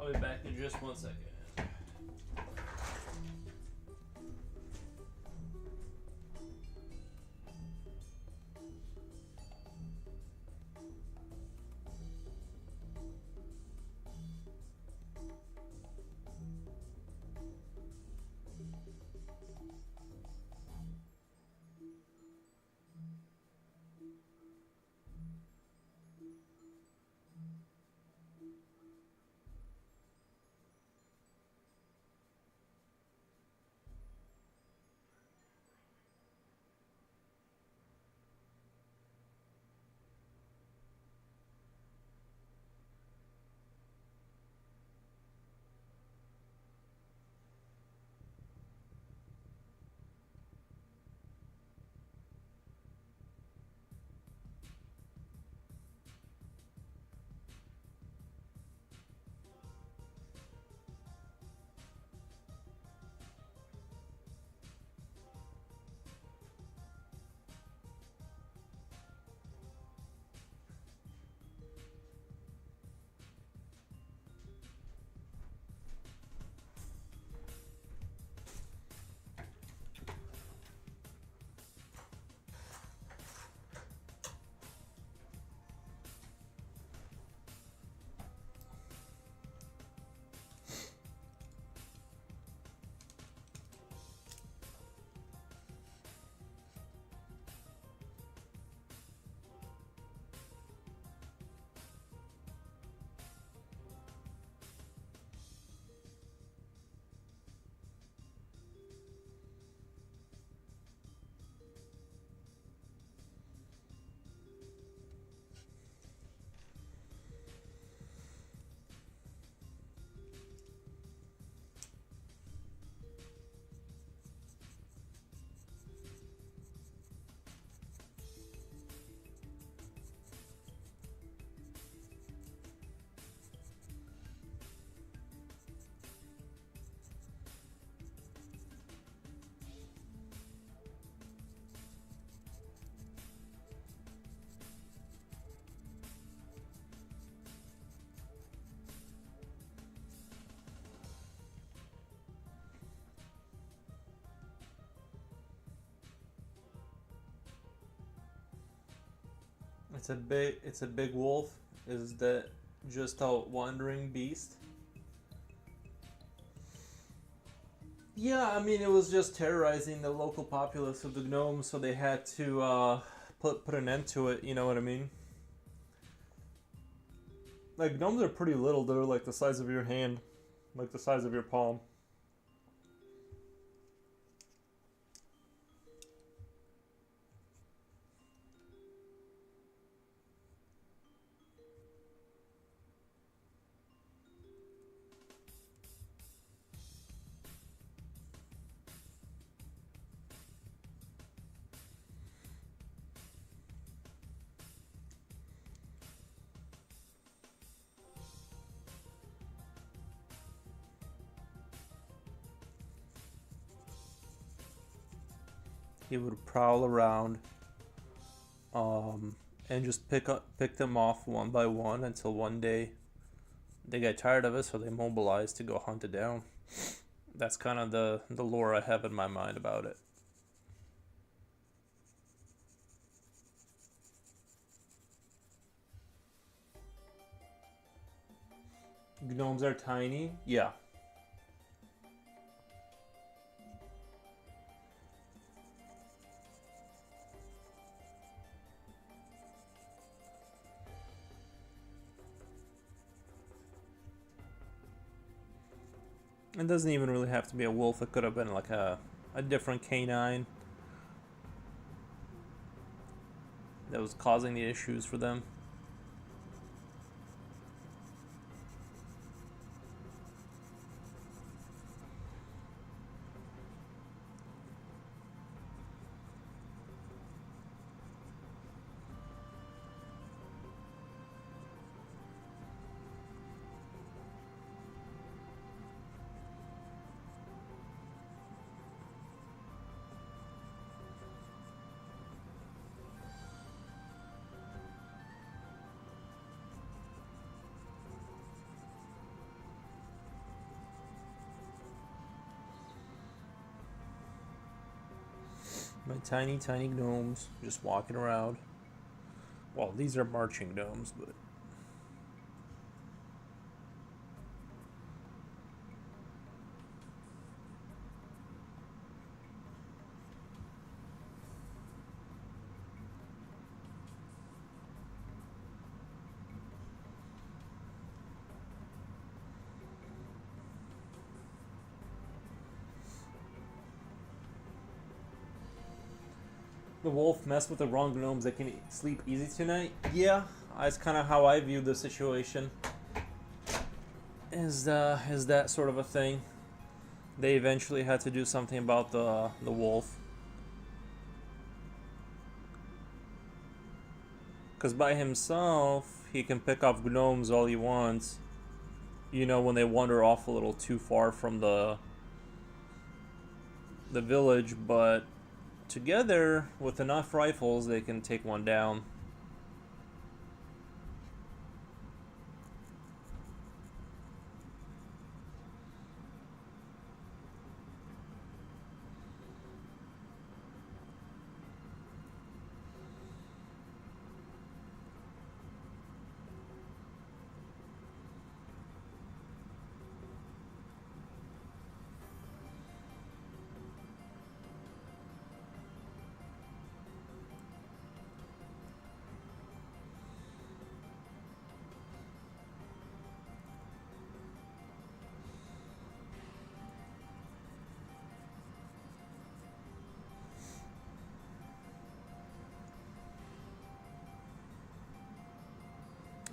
S1: I'll be back in just 1 second. It's a big wolf. Is that just a wandering beast? Yeah, I mean it was just terrorizing the local populace of the gnomes, so they had to put an end to it. You know what I mean? Like gnomes are pretty little. They're like the size of your hand, like the size of your palm. He would prowl around, and just pick them off one by one until one day they get tired of it, so they mobilize to go hunt it down. That's kind of the lore I have in my mind about it. Gnomes are tiny, yeah. It doesn't even really have to be a wolf. It could have been like a different canine that was causing the issues for them. My tiny, tiny gnomes just walking around. Well, these are marching gnomes, but the wolf messed with the wrong gnomes that can sleep easy tonight. Yeah, that's kind of how I view the situation. Is that sort of a thing? They eventually had to do something about the wolf. Because by himself, he can pick off gnomes all he wants. You know, when they wander off a little too far from the village, but together with enough rifles, they can take one down.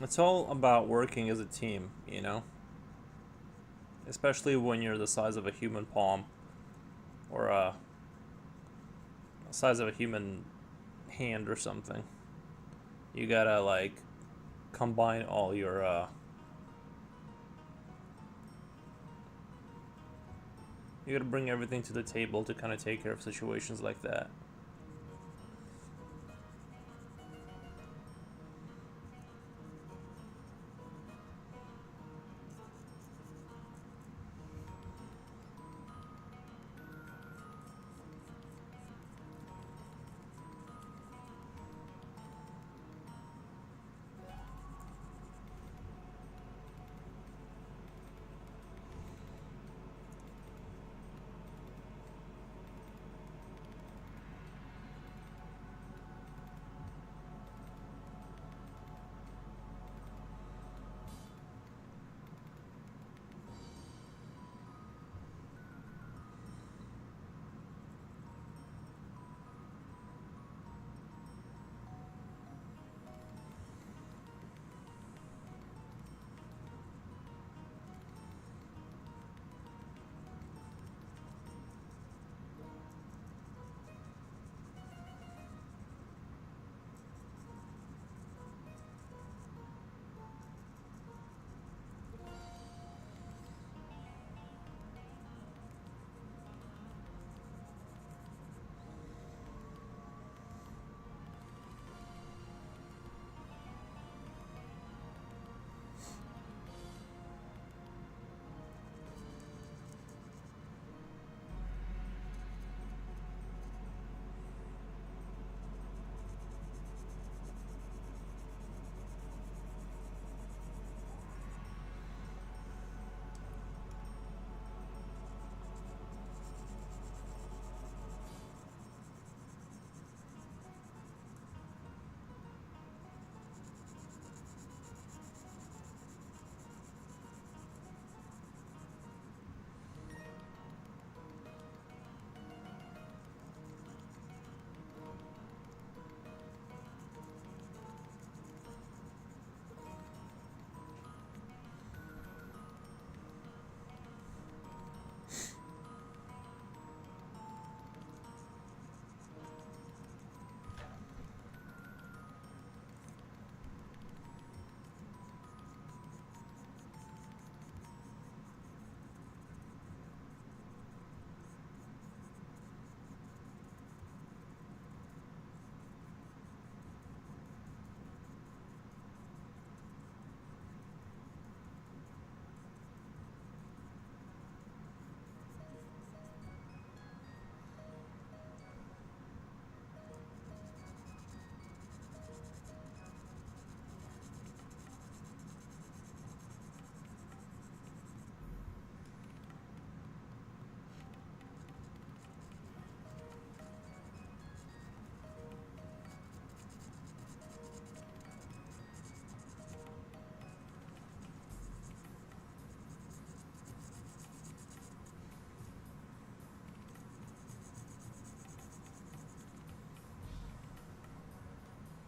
S1: It's all about working as a team, you know? Especially when you're the size of a human palm or the size of a human hand or something. You gotta, like, combine all your, you gotta bring everything to the table to kind of take care of situations like that.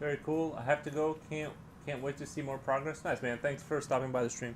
S1: Very cool. I have to go. Can't wait to see more progress. Nice, man. Thanks for stopping by the stream.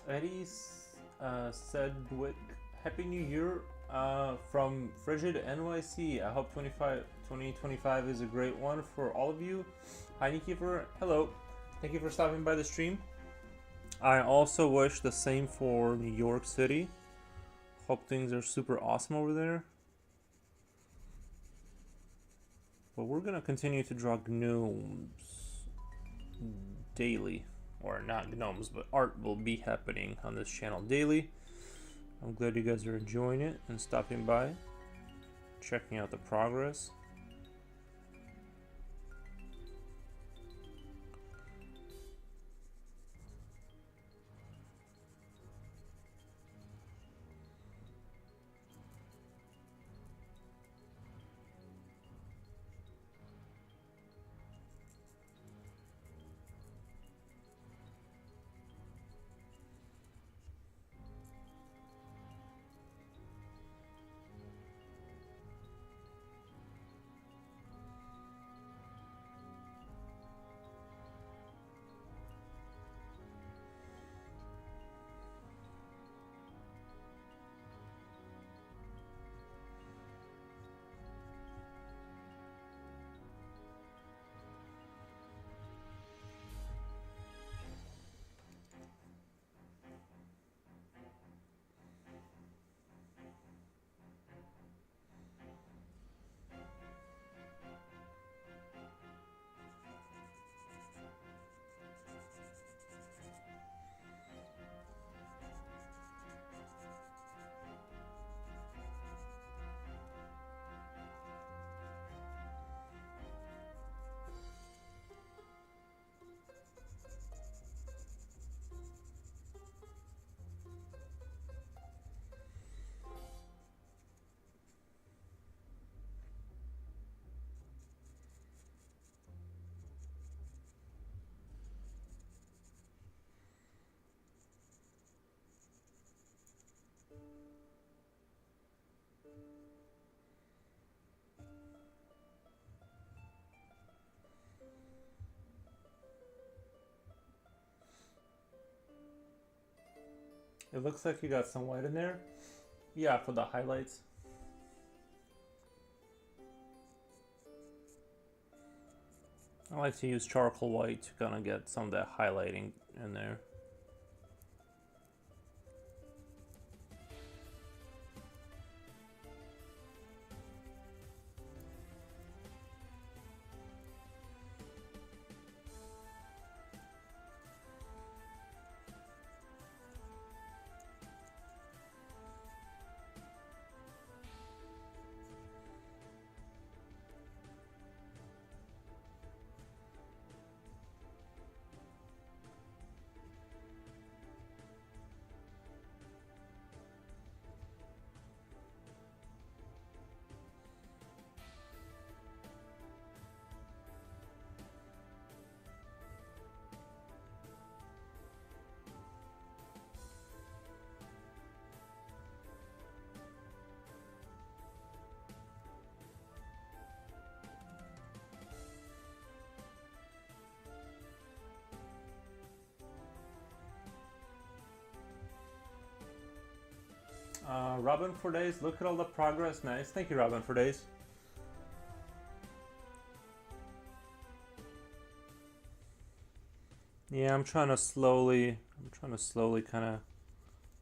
S1: Eddie Sedgwick, Happy New Year from Frigid NYC. I hope 2025 is a great one for all of you. Hi, Nikifor. Hello. Thank you for stopping by the stream. I also wish the same for New York City. Hope things are super awesome over there. But we're going to continue to draw gnomes daily. Or not gnomes, but art will be happening on this channel daily. I'm glad you guys are enjoying it and stopping by, checking out the progress. It looks like you got some white in there. Yeah, for the highlights. I like to use charcoal white to kind of get some of that highlighting in there. Robin for days, look at all the progress. Nice. Thank you, Robin for days. Yeah, I'm trying to slowly kind of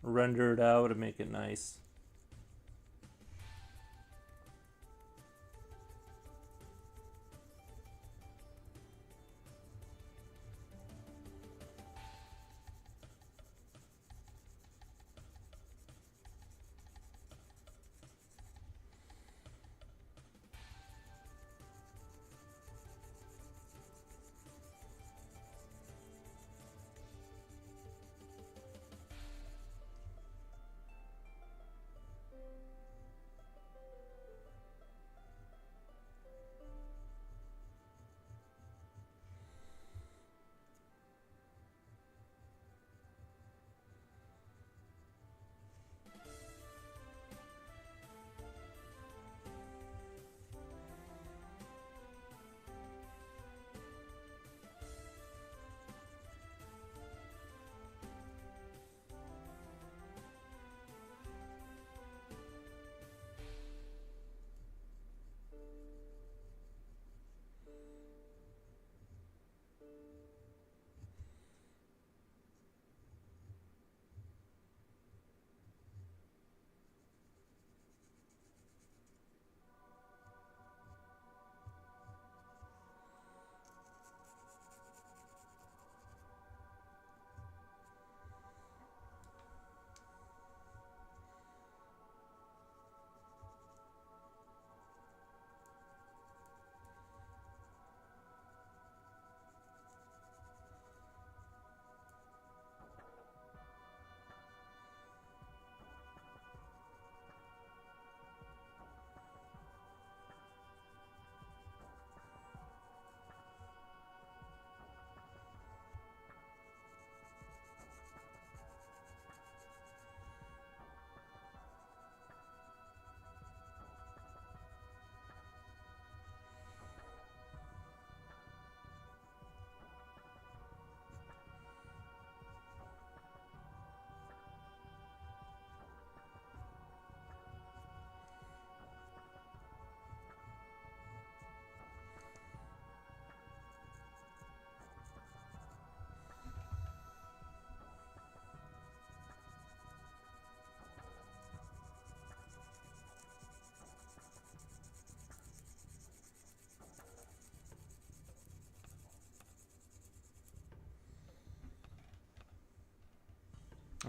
S1: render it out and make it nice.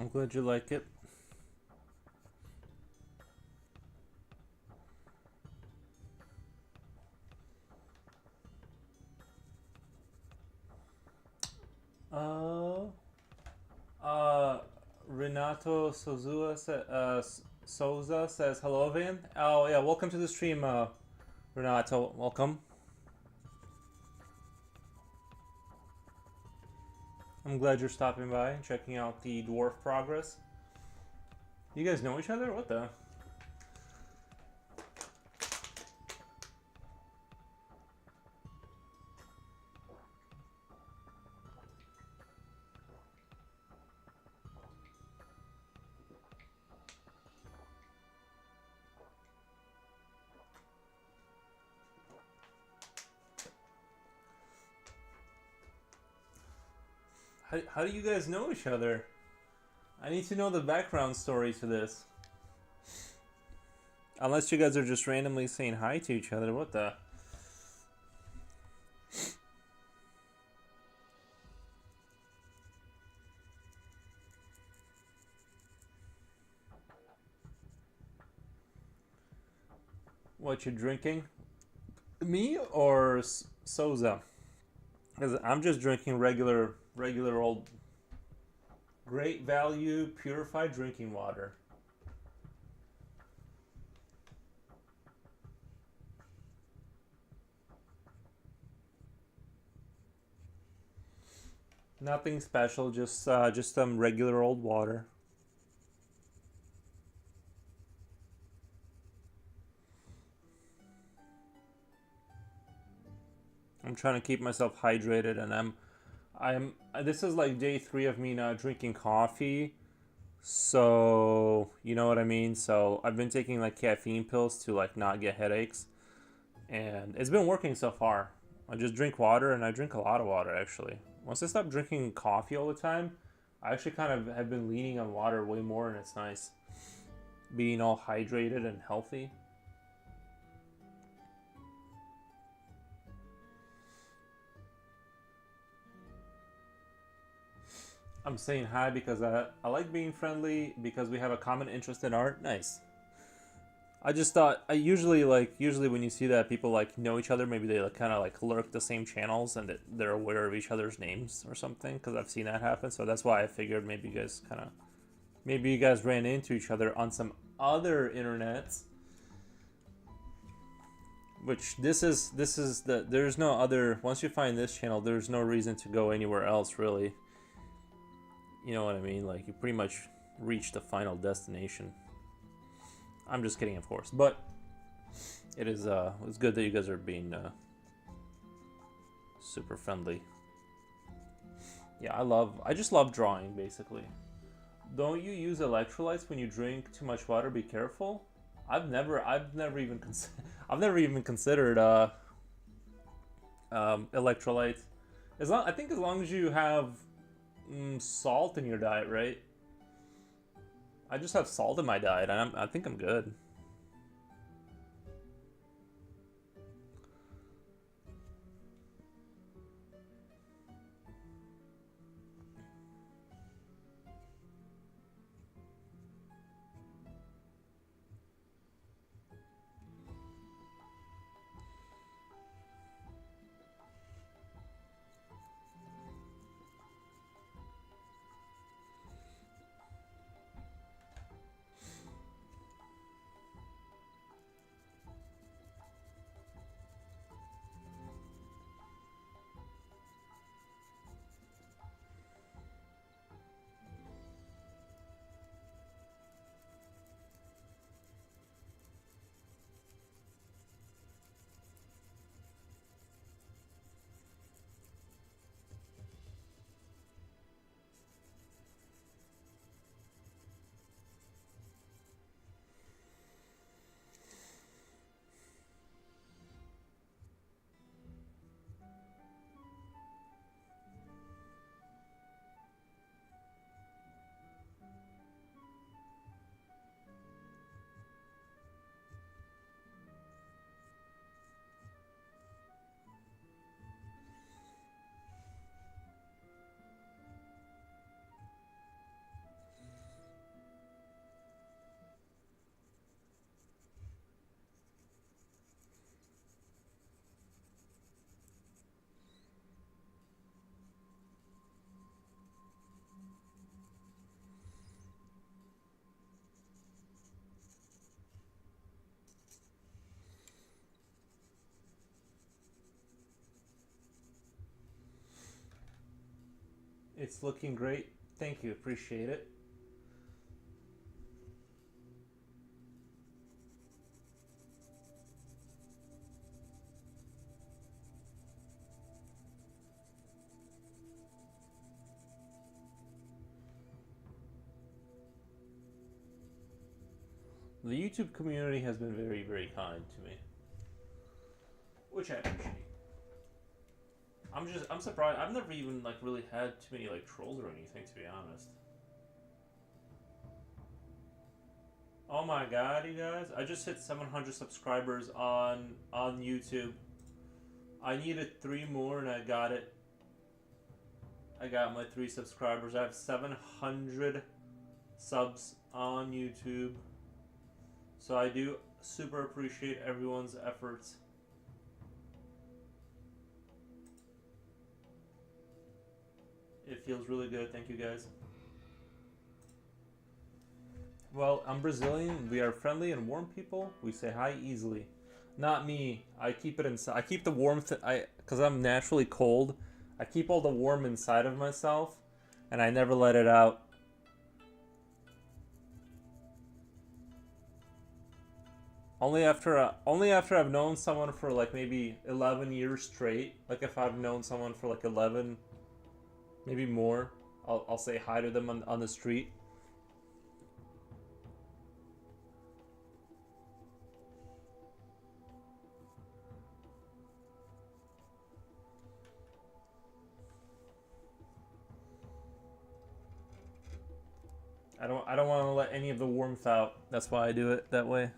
S1: I'm glad you like it. Uh, uh, Renato Souza says hello, Van. Oh yeah, welcome to the stream, Renato. Welcome. I'm glad you're stopping by and checking out the dwarf progress. You guys know each other? What the? How do you guys know each other? I need to know the background story to this. Unless you guys are just randomly saying hi to each other. What the? What you drinking? Me or Soza? Because I'm just drinking regular old great value purified drinking water. Nothing special, just some regular old water. I'm trying to keep myself hydrated, and I'm. This is like day 3 of me not drinking coffee, so you know what I mean. So I've been taking like caffeine pills to like not get headaches, and it's been working so far. I just drink water, and I drink a lot of water actually. Once I stop drinking coffee all the time, I actually kind of have been leaning on water way more, and it's nice being all hydrated and healthy. I'm saying hi because I like being friendly because we have a common interest in art. Nice. I just thought usually when you see that people like know each other, maybe they like, kind of like lurk the same channels and they're aware of each other's names or something. Because I've seen that happen, so that's why I figured maybe you guys ran into each other on some other internets. Which this is the there's no other once you find this channel, there's no reason to go anywhere else really. You know what I mean? Like you pretty much reach the final destination. I'm just kidding, of course, but it's good that you guys are being super friendly. Yeah, I just love drawing basically. Don't you use electrolytes when you drink too much water? Be careful. I've never even I've never even considered electrolytes. I think as long as you have salt in your diet, right? I just have salt in my diet, and I think I'm good. It's looking great. Thank you. Appreciate it. The YouTube community has been very, very kind to me, which I appreciate. I'm surprised. I've never even like really had too many like trolls or anything, to be honest. Oh my god, you guys! I just hit 700 subscribers on YouTube. I needed three more, and I got it. I got my three subscribers. I have 700 subs on YouTube. So I do super appreciate everyone's efforts. It feels really good. Thank you guys. Well, I'm Brazilian. We are friendly and warm people. We say hi easily. Not me. I keep it inside. I keep the warmth. Because I'm naturally cold. I keep all the warm inside of myself, and I never let it out. Only after I've known someone for like maybe 11 years straight. Like if I've known someone for like 11, maybe more, I'll say hi to them on the street. I don't want to let any of the warmth out. That's why I do it that way.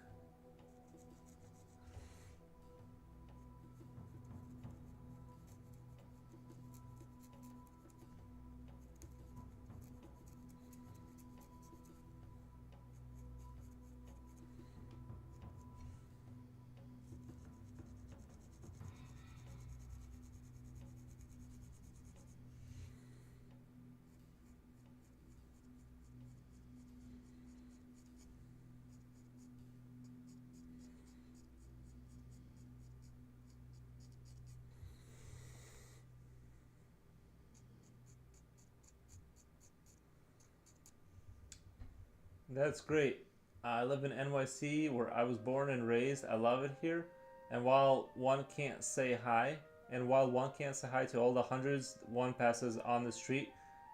S1: That's great. I live in NYC where I was born and raised. I love it here. And while one can't say hi, to all the hundreds one passes on the street,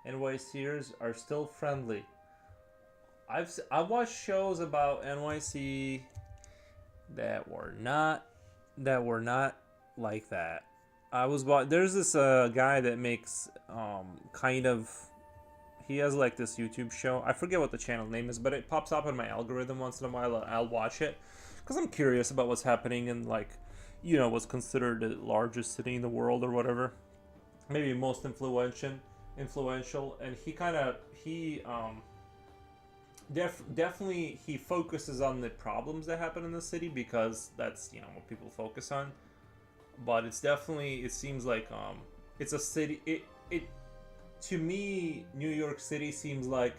S1: NYCers are still friendly. I've watched shows about NYC that were not like that. There's this guy that makes kind of he has like this YouTube show. I forget what the channel name is, but it pops up in my algorithm once in a while. I'll watch it because I'm curious about what's happening in like, what's considered the largest city in the world or whatever, maybe most influential. And definitely he focuses on the problems that happen in the city because that's what people focus on. But it seems like it's a city. It to me, New York City seems like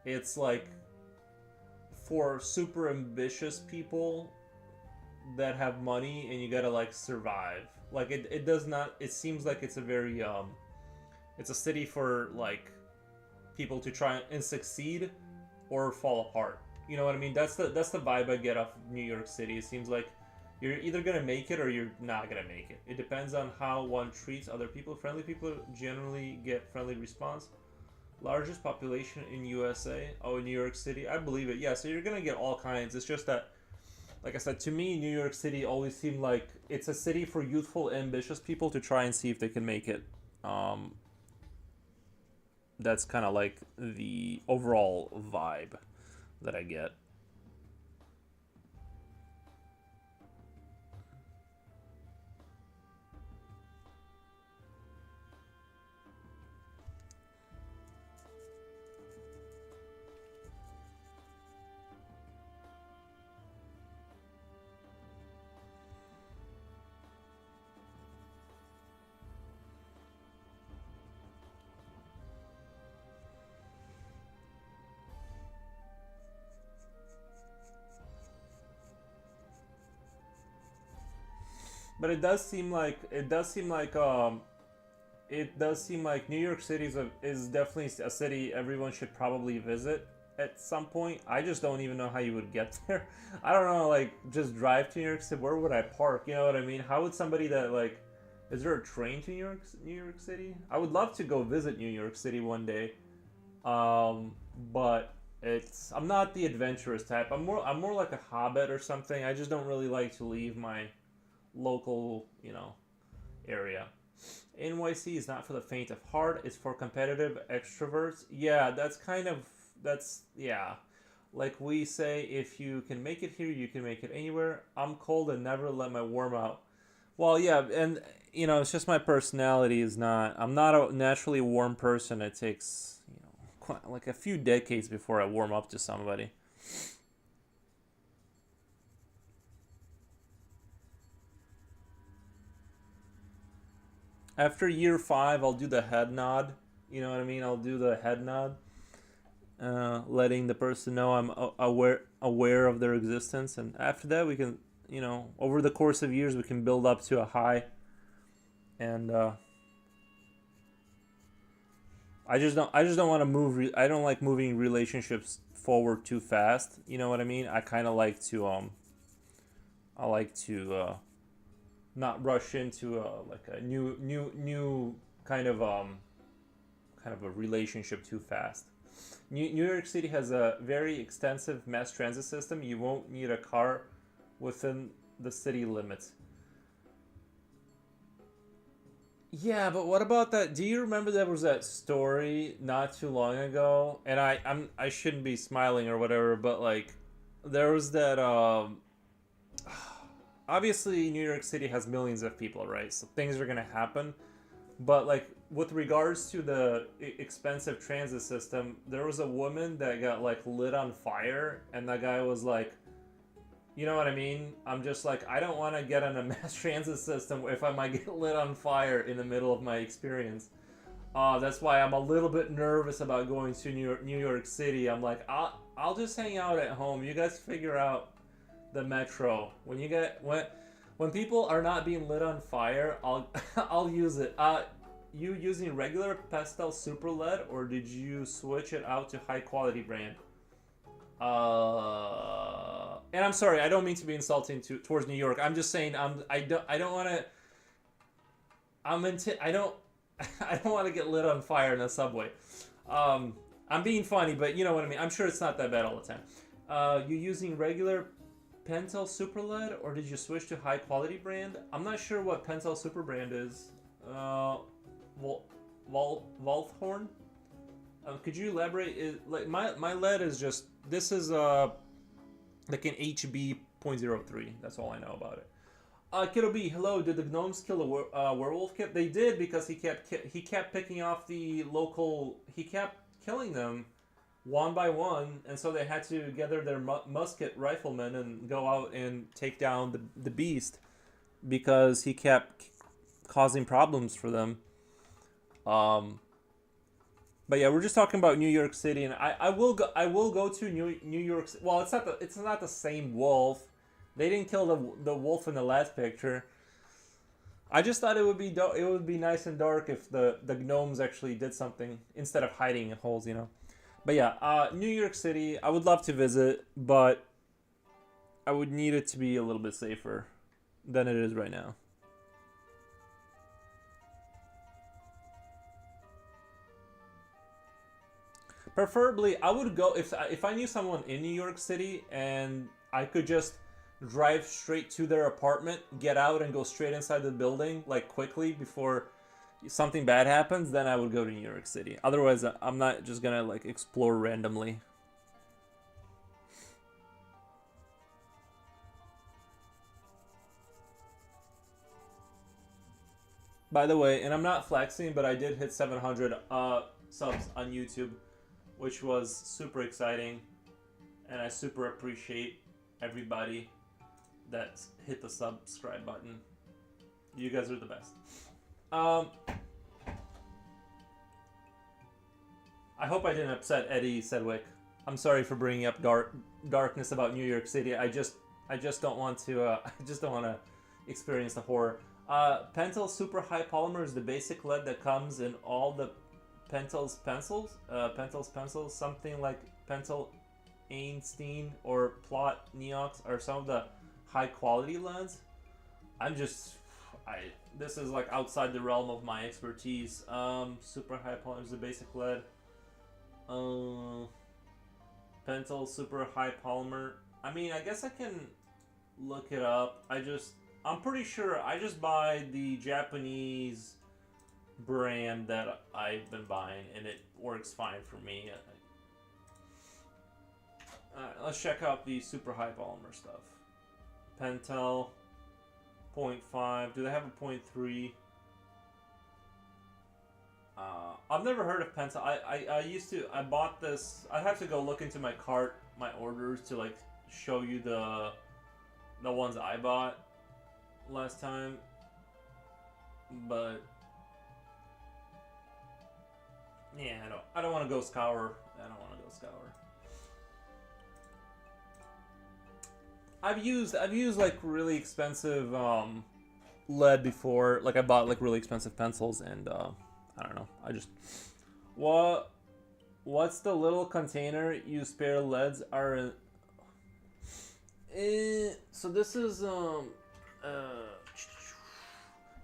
S1: it's like for super ambitious people that have money and you gotta like survive. Like it does not. It seems like it's a very it's a city for like people to try and succeed or fall apart. You know what I mean? That's the vibe I get off New York City. It seems like you're either gonna make it or you're not gonna make it. It depends on how one treats other people. Friendly people generally get friendly response. Largest population in USA. Oh, in New York City. I believe it. Yeah, so you're gonna get all kinds. It's just that, like I said, to me, New York City always seemed like it's a city for youthful, ambitious people to try and see if they can make it. That's kind of like the overall vibe that I get. But it does seem like New York City is definitely a city everyone should probably visit at some point. I just don't even know how you would get there. I don't know, like just drive to New York City. Where would I park? You know what I mean? How would somebody that like, is there a train to New York City? I would love to go visit New York City one day, but I'm not the adventurous type. I'm more like a hobbit or something. I just don't really like to leave my local area. NYC is not for the faint of heart. It's for competitive extroverts. Yeah, that's kind of yeah. Like we say, if you can make it here, you can make it anywhere. I'm cold and never let my warm out. Well, yeah, and it's just my personality is not. I'm not a naturally warm person. It takes quite, like a few decades before I warm up to somebody. After year five, I'll do the head nod. You know what I mean? I'll do the head nod, letting the person know I'm aware of their existence, and after that, we can, over the course of years, we can build up to a high, and I just don't want to move. I don't like moving relationships forward too fast. You know what I mean? I kind of like to I like to not rush into like a new kind of a relationship too fast. New York City has a very extensive mass transit system. You won't need a car within the city limits. Yeah, but what about that? Do you remember there was that story not too long ago? And I shouldn't be smiling or whatever, but like there was that obviously New York City has millions of people, right? So things are going to happen. But like with regards to the expensive transit system, there was a woman that got like lit on fire, and that guy was like, you know what I mean? I'm just like, I don't want to get on a mass transit system if I might get lit on fire in the middle of my experience. That's why I'm a little bit nervous about going to New York City. I'm like, I'll just hang out at home. You guys figure out the metro. When people are not being lit on fire, I'll I'll use it. You using regular pastel super lead, or did you switch it out to high quality brand? And I'm sorry, I don't mean to be insulting towards New York. I'm just saying I don't want to. I don't I don't want to get lit on fire in the subway. I'm being funny, but you know what I mean. I'm sure it's not that bad all the time. You using regular Pentel Super Lead, or did you switch to high quality brand? I'm not sure what Pentel Super brand is. Volthorn. Could you elaborate? Like my lead is just this is like an HB.03. That's all I know about it. Kiddo B, hello. Did the gnomes kill a werewolf kid? They did because he kept picking off the local. He kept killing them one by one, and so they had to gather their musket riflemen and go out and take down the beast because he kept causing problems for them. Um, but yeah, we're just talking about New York City, and I will go to New York. Well, it's not the same wolf. They didn't kill the wolf in the last picture. I just thought it would be nice and dark if the gnomes actually did something instead of hiding in holes. But yeah, New York City, I would love to visit, but I would need it to be a little bit safer than it is right now. Preferably, I would go if I knew someone in New York City and I could just drive straight to their apartment, get out, and go straight inside the building like quickly before something bad happens. Then I would go to New York City. Otherwise, I'm not just gonna like explore randomly. By the way, and I'm not flexing, but I did hit 700 subs on YouTube, which was super exciting, and I super appreciate everybody that hit the subscribe button. You guys are the best. Um, I hope I didn't upset Eddie Sedgwick. I'm sorry for bringing up darkness about New York City. I just don't want to. I just don't want to experience the horror. Pentel Super High Polymer is the basic lead that comes in all the Pentel's pencils. Pentel's pencils, something like Pentel Einstein or Plot Neox are some of the high quality leads. I'm just, I this is like outside the realm of my expertise. Super High Polymer is the basic lead. Pentel Super High Polymer. I mean, I guess I can look it up. I'm pretty sure I just buy the Japanese brand that I've been buying, and it works fine for me. Let's check out the super high polymer stuff. Pentel 0.5. Do they have a 0.3? I've never heard of Pentel. I bought this. I have to go look into my cart, my orders, to like show you the ones I bought last time. But yeah, I don't want to go scour. I don't want to go scour. I've used like really expensive lead before. Like I bought like really expensive pencils, and I don't know. I just what's the little container you spare leads are in? So this is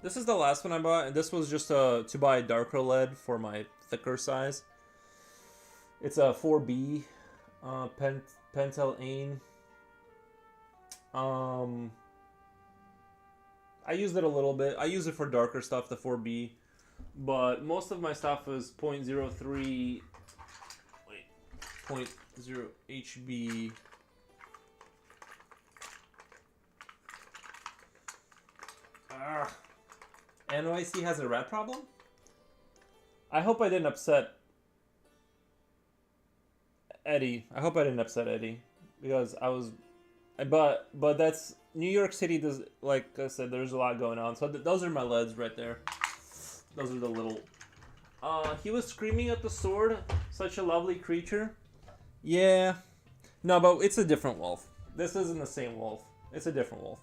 S1: this is the last one I bought, and this was just to buy darker lead for my thicker size. It's a 4B Pentel Ain. I used it a little bit. I use it for darker stuff, the 4B, but most of my stuff is 0.03. Wait, 0.0 HB. NYC has a rat problem? I hope I didn't upset Eddie. I hope I didn't upset Eddie, because I was, but that's New York City. Does, like I said, there's a lot going on. So those are my leads right there. Those are the little. He was screaming at the sword. Such a lovely creature. Yeah, no, but it's a different wolf. This isn't the same wolf. It's a different wolf.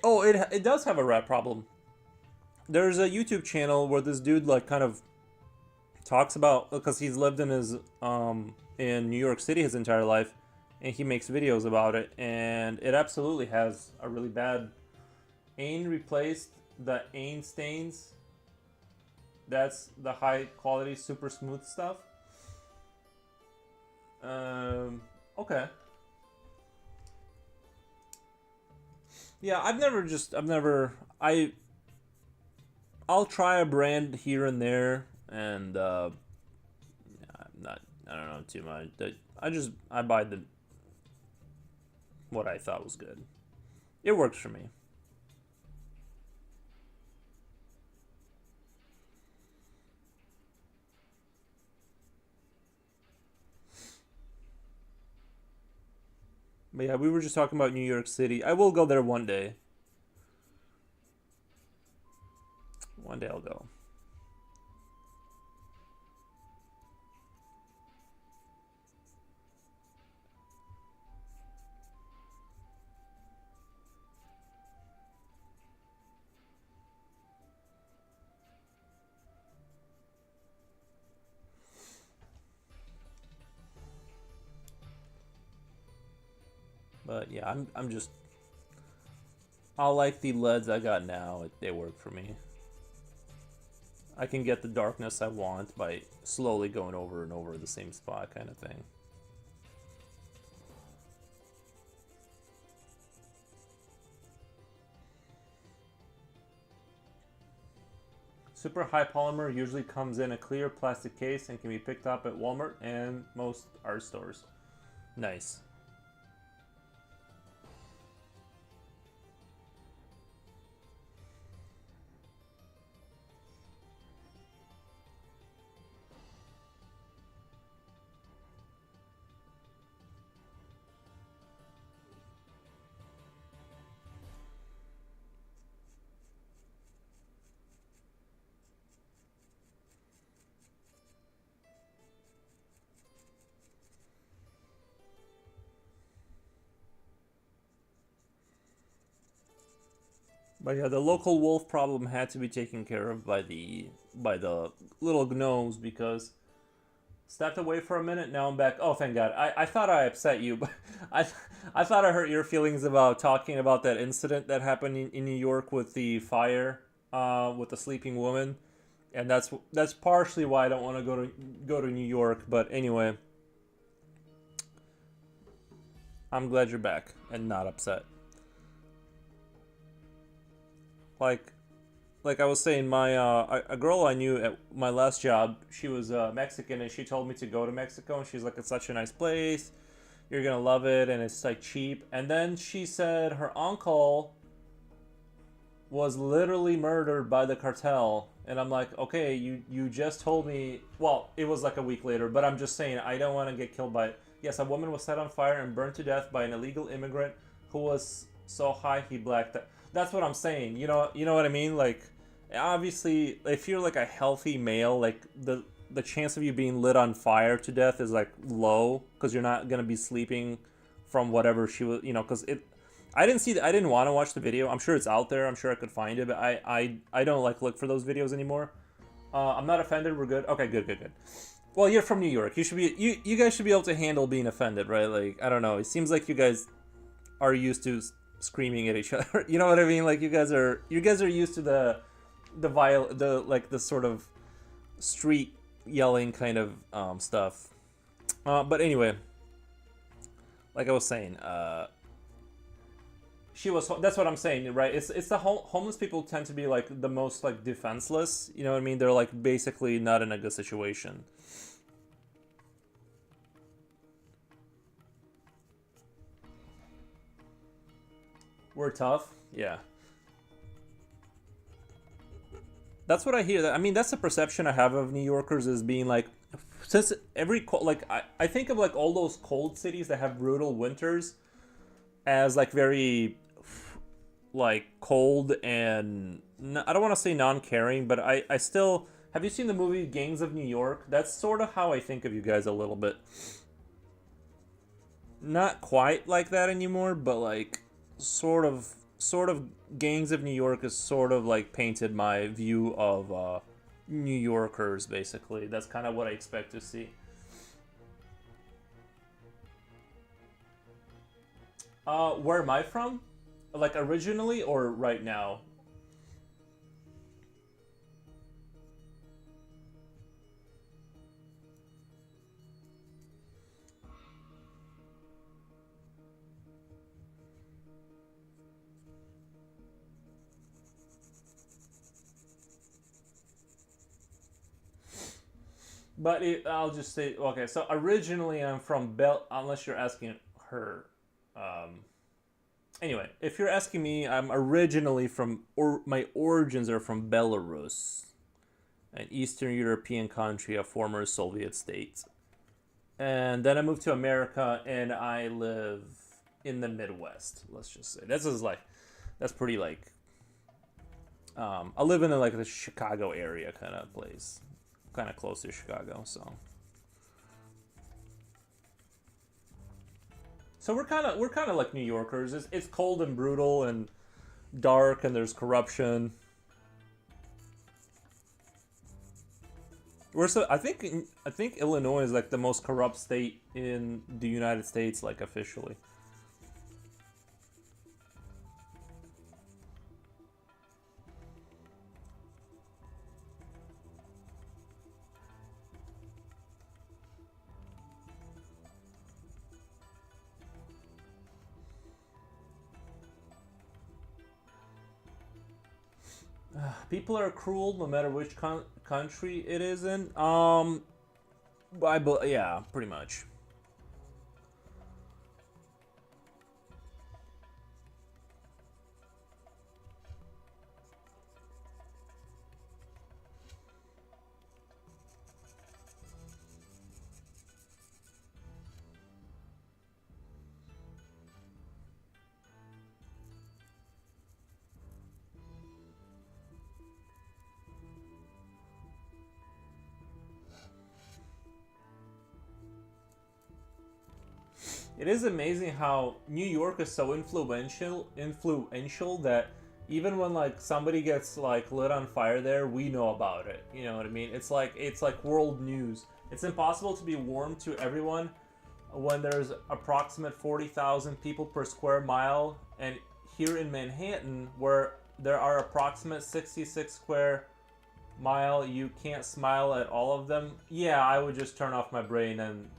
S1: Oh, it does have a rat problem. There's a YouTube channel where this dude like kind of talks about, because he's lived in his in New York City his entire life, and he makes videos about it, and it absolutely has a really bad. Ain replaced the Ain stains. That's the high quality, super smooth stuff. Okay. Yeah, I'll try a brand here and there, and I'm not, I don't know too much. I buy what I thought was good. It works for me. But yeah, we were just talking about New York City. I will go there one day. One day I'll go. But yeah, I'm just, I like the leads I got now. They work for me. I can get the darkness I want by slowly going over and over the same spot, kind of thing. Super high polymer usually comes in a clear plastic case and can be picked up at Walmart and most art stores. Nice. But yeah, the local wolf problem had to be taken care of by the little gnomes, because stepped away for a minute. Now I'm back. Oh, thank God. I thought I upset you, but I thought I hurt your feelings about talking about that incident that happened in New York with the fire, with the sleeping woman, and that's partially why I don't want to go to New York. But anyway, I'm glad you're back and not upset. Like like I was saying, my a girl I knew at my last job, she was Mexican, and she told me to go to Mexico, and she's like, it's such a nice place, you're gonna love it, and it's like cheap. And then she said her uncle was literally murdered by the cartel, and I'm like, okay, you just told me. Well, it was like a week later, but I'm just saying I don't want to get killed by it. Yes, a woman was set on fire and burned to death by an illegal immigrant who was so high he blacked out. That's what I'm saying. You know what I mean? Like, obviously, if you're like a healthy male, like the chance of you being lit on fire to death is like low because you're not gonna be sleeping from whatever she was. You know, because it. I didn't want to watch the video. I'm sure it's out there. I'm sure I could find it, but I don't like look for those videos anymore. I'm not offended. We're good. Okay, good. Well, you're from New York. You should be you guys should be able to handle being offended, right? Like, I don't know. It seems like you guys are used to screaming at each other. You know what I mean? Like, you guys are used to the sort of street yelling kind of stuff. But anyway, like I was saying, that's what I'm saying, right? It's the homeless people tend to be like the most like defenseless. You know what I mean? They're like basically not in a good situation. We're tough. Yeah. That's what I hear. I mean, that's the perception I have of New Yorkers as being like, since like I think of like all those cold cities that have brutal winters as like very like cold and I don't want to say non-caring, but I still have you seen the movie Gangs of New York? That's sort of how I think of you guys a little bit. Not quite like that anymore, but like sort of Gangs of New York is sort of like painted my view of New Yorkers basically. That's kind of what I expect to see. Where am I from? Like originally or right now? But I'll just say, okay, so originally I'm from unless you're asking her. Um, anyway, if you're asking me, I'm originally from, or my origins are from Belarus, an Eastern European country, a former Soviet state. And then I moved to America and I live in the Midwest, let's just say. That's pretty like, I live in like the Chicago area kind of place, kind of close to Chicago, so. So we're kind of like New Yorkers. It's cold and brutal and dark, and there's corruption. I think Illinois is like the most corrupt state in the United States, like officially. People are cruel no matter which country it is in. Yeah, pretty much. It is amazing how New York is so influential that even when like somebody gets like lit on fire there, we know about it. You know what I mean? It's like world news. It's impossible to be warm to everyone when there's approximate 40,000 people per square mile, and here in Manhattan where there are approximate 66 square mile, you can't smile at all of them. Yeah, I would just turn off my brain and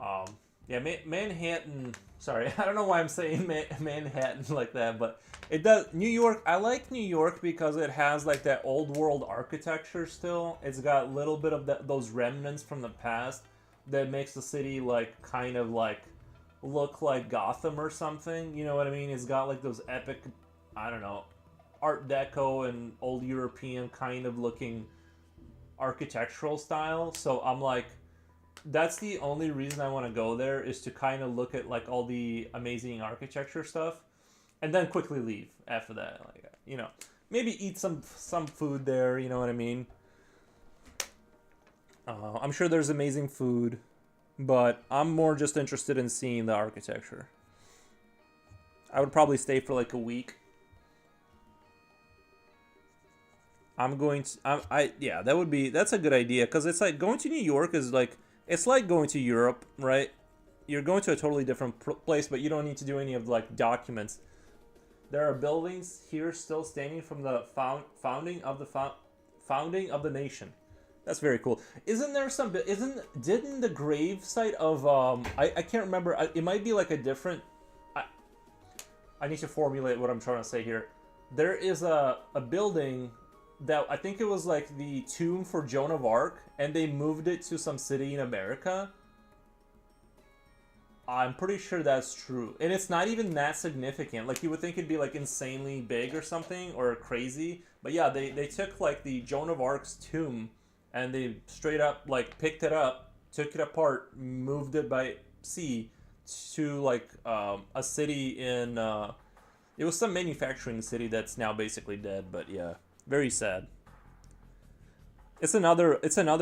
S1: um, Yeah, Manhattan. Sorry, I don't know why I'm saying Manhattan like that, but it does. New York. I like New York because it has like that old world architecture still. It's got a little bit of those remnants from the past that makes the city like kind of like look like Gotham or something. You know what I mean? It's got like those epic, I don't know, Art Deco and old European kind of looking architectural style. So I'm like, that's the only reason I want to go there is to kind of look at like all the amazing architecture stuff, and then quickly leave after that. Like, maybe eat some food there. You know what I mean? I'm sure there's amazing food, but I'm more just interested in seeing the architecture. I would probably stay for like a week. I'm going to. Yeah, that's a good idea because it's like going to New York is like it's like going to Europe, right? You're going to a totally different place, but you don't need to do any of like documents. There are buildings here still standing from the founding of the nation. That's very cool. Isn't there some? Didn't the grave site of I can't remember. It might be like a different. I, I need to formulate what I'm trying to say here. There is a building that I think it was like the tomb for Joan of Arc, and they moved it to some city in America. I'm pretty sure that's true. And it's not even that significant. Like, you would think it'd be, like, insanely big or something, or crazy. But yeah, they took, like, the Joan of Arc's tomb, and they straight up, like, picked it up, took it apart, moved it by sea to, like, a city in, it was some manufacturing city that's now basically dead, but yeah. Very sad. It's another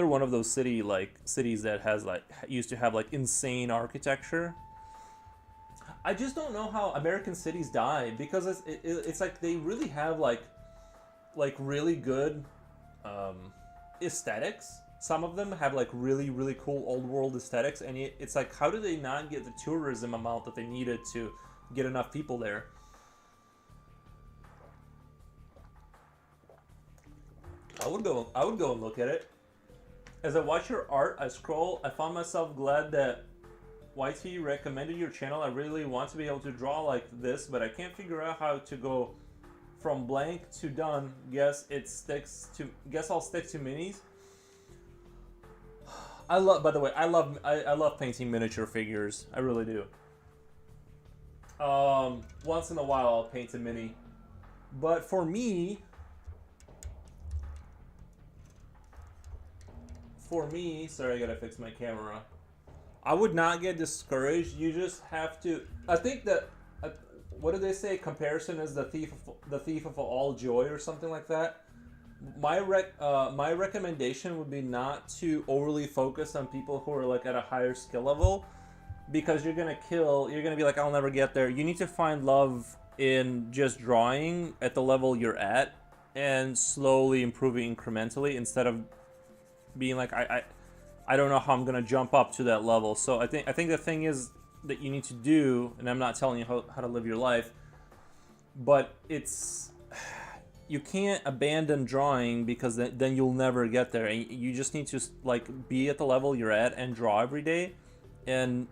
S1: one of those cities that has like used to have like insane architecture. I just don't know how American cities die because it's like they really have like really good um, aesthetics. Some of them have like really really cool old world aesthetics, and it's like how do they not get the tourism amount that they needed to get enough people there? I would go and look at it. As I watch your art, I scroll. I found myself glad that YT recommended your channel. I really want to be able to draw like this, but I can't figure out how to go from blank to done. Guess I'll stick to minis. By the way, I love painting miniature figures. I really do. Once in a while I'll paint a mini, but for me, sorry, I gotta fix my camera. I would not get discouraged. You just have to. I think that what do they say? Comparison is the thief of all joy, or something like that. My recommendation would be not to overly focus on people who are like at a higher skill level, because you're gonna kill. You're gonna be like, I'll never get there. You need to find love in just drawing at the level you're at and slowly improving incrementally instead of being like I don't know how I'm gonna jump up to that level. So I think the thing is that you need to do, and I'm not telling you how to live your life, but you can't abandon drawing because then you'll never get there. And you just need to like be at the level you're at and draw every day, and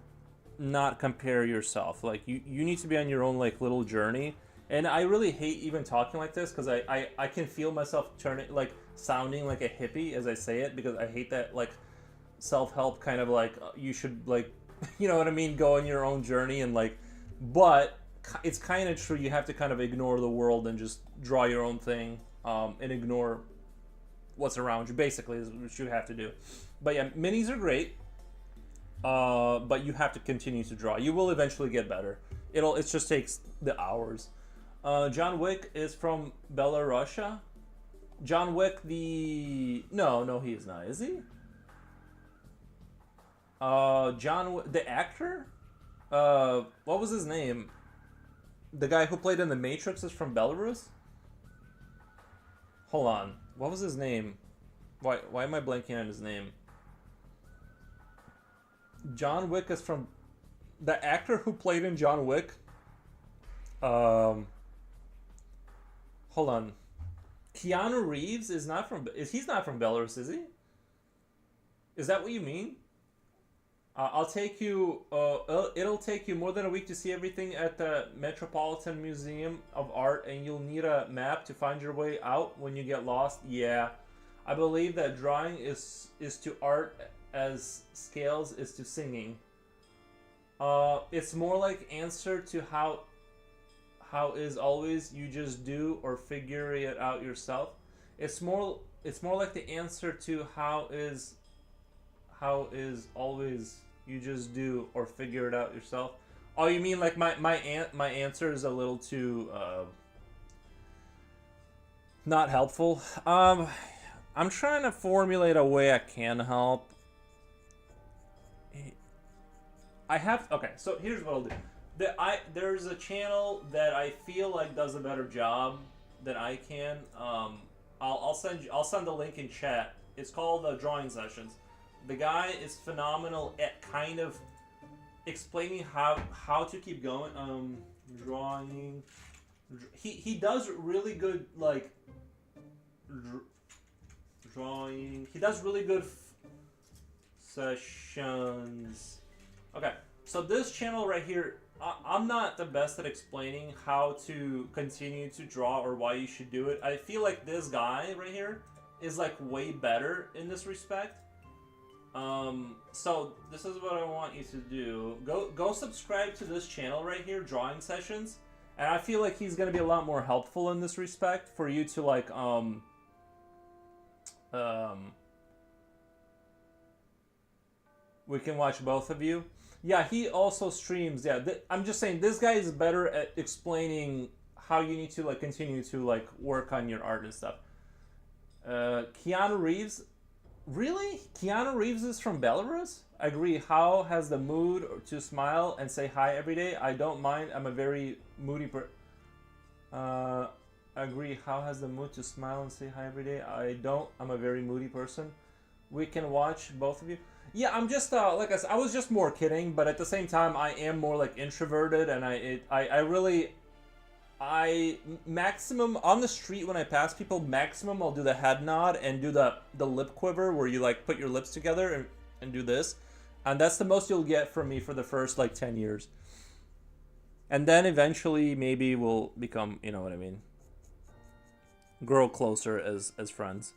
S1: not compare yourself. Like you need to be on your own like little journey. And I really hate even talking like this because I can feel myself turning like sounding like a hippie as I say it, because I hate that like self-help kind of like you should like you know what I mean, go on your own journey and like, but it's kind of true. You have to kind of ignore the world and just draw your own thing, and ignore what's around you, basically is what you have to do. But yeah, minis are great, but you have to continue to draw. You will eventually get better. It just takes the hours. John Wick is from Belarusia. John Wick, no, he is not. Is he? The actor. What was his name? The guy who played in The Matrix is from Belarus. Hold on, what was his name? Why am I blanking on his name? John Wick is from the actor who played in John Wick. Hold on. Keanu Reeves is not from. He's not from Belarus, is he? Is that what you mean? I'll take you. It'll take you more than a week to see everything at the Metropolitan Museum of Art, and you'll need a map to find your way out when you get lost. Yeah, I believe that drawing is to art as scales is to singing. It's more like answer to how is always you just do or figure it out yourself. It's more like the answer to how is always you just do or figure it out yourself. Oh, you mean like my answer is a little too not helpful. I'm trying to formulate a way I can help. I have okay. So here's what I'll do. There's a channel that I feel like does a better job than I can. I'll send the link in chat. It's called Drawing Sessions. The guy is phenomenal at kind of explaining how to keep going. Drawing. He does really good like drawing. He does really good sessions. Okay, so this channel right here, I'm not the best at explaining how to continue to draw or why you should do it. I feel like this guy right here is like way better in this respect. So this is what I want you to do. Go subscribe to this channel right here, Drawing Sessions, and I feel like he's gonna be a lot more helpful in this respect for you to like we can watch both of you. Yeah, he also streams. Yeah, I'm just saying this guy is better at explaining how you need to like continue to like work on your art and stuff. Keanu Reeves, really? Keanu Reeves is from Belarus? I agree. How has the mood to smile and say hi every day? I don't mind. I'm a very moody agree. How has the mood to smile and say hi every day? I don't. I'm a very moody person. We can watch both of you. Yeah, I'm just like I said, I was just more kidding, but at the same time, I am more like introverted, and I really, maximum on the street when I pass people, maximum I'll do the head nod and do the lip quiver where you like put your lips together and do this, and that's the most you'll get from me for the first like 10 years, and then eventually maybe we'll become, you know what I mean, grow closer as friends.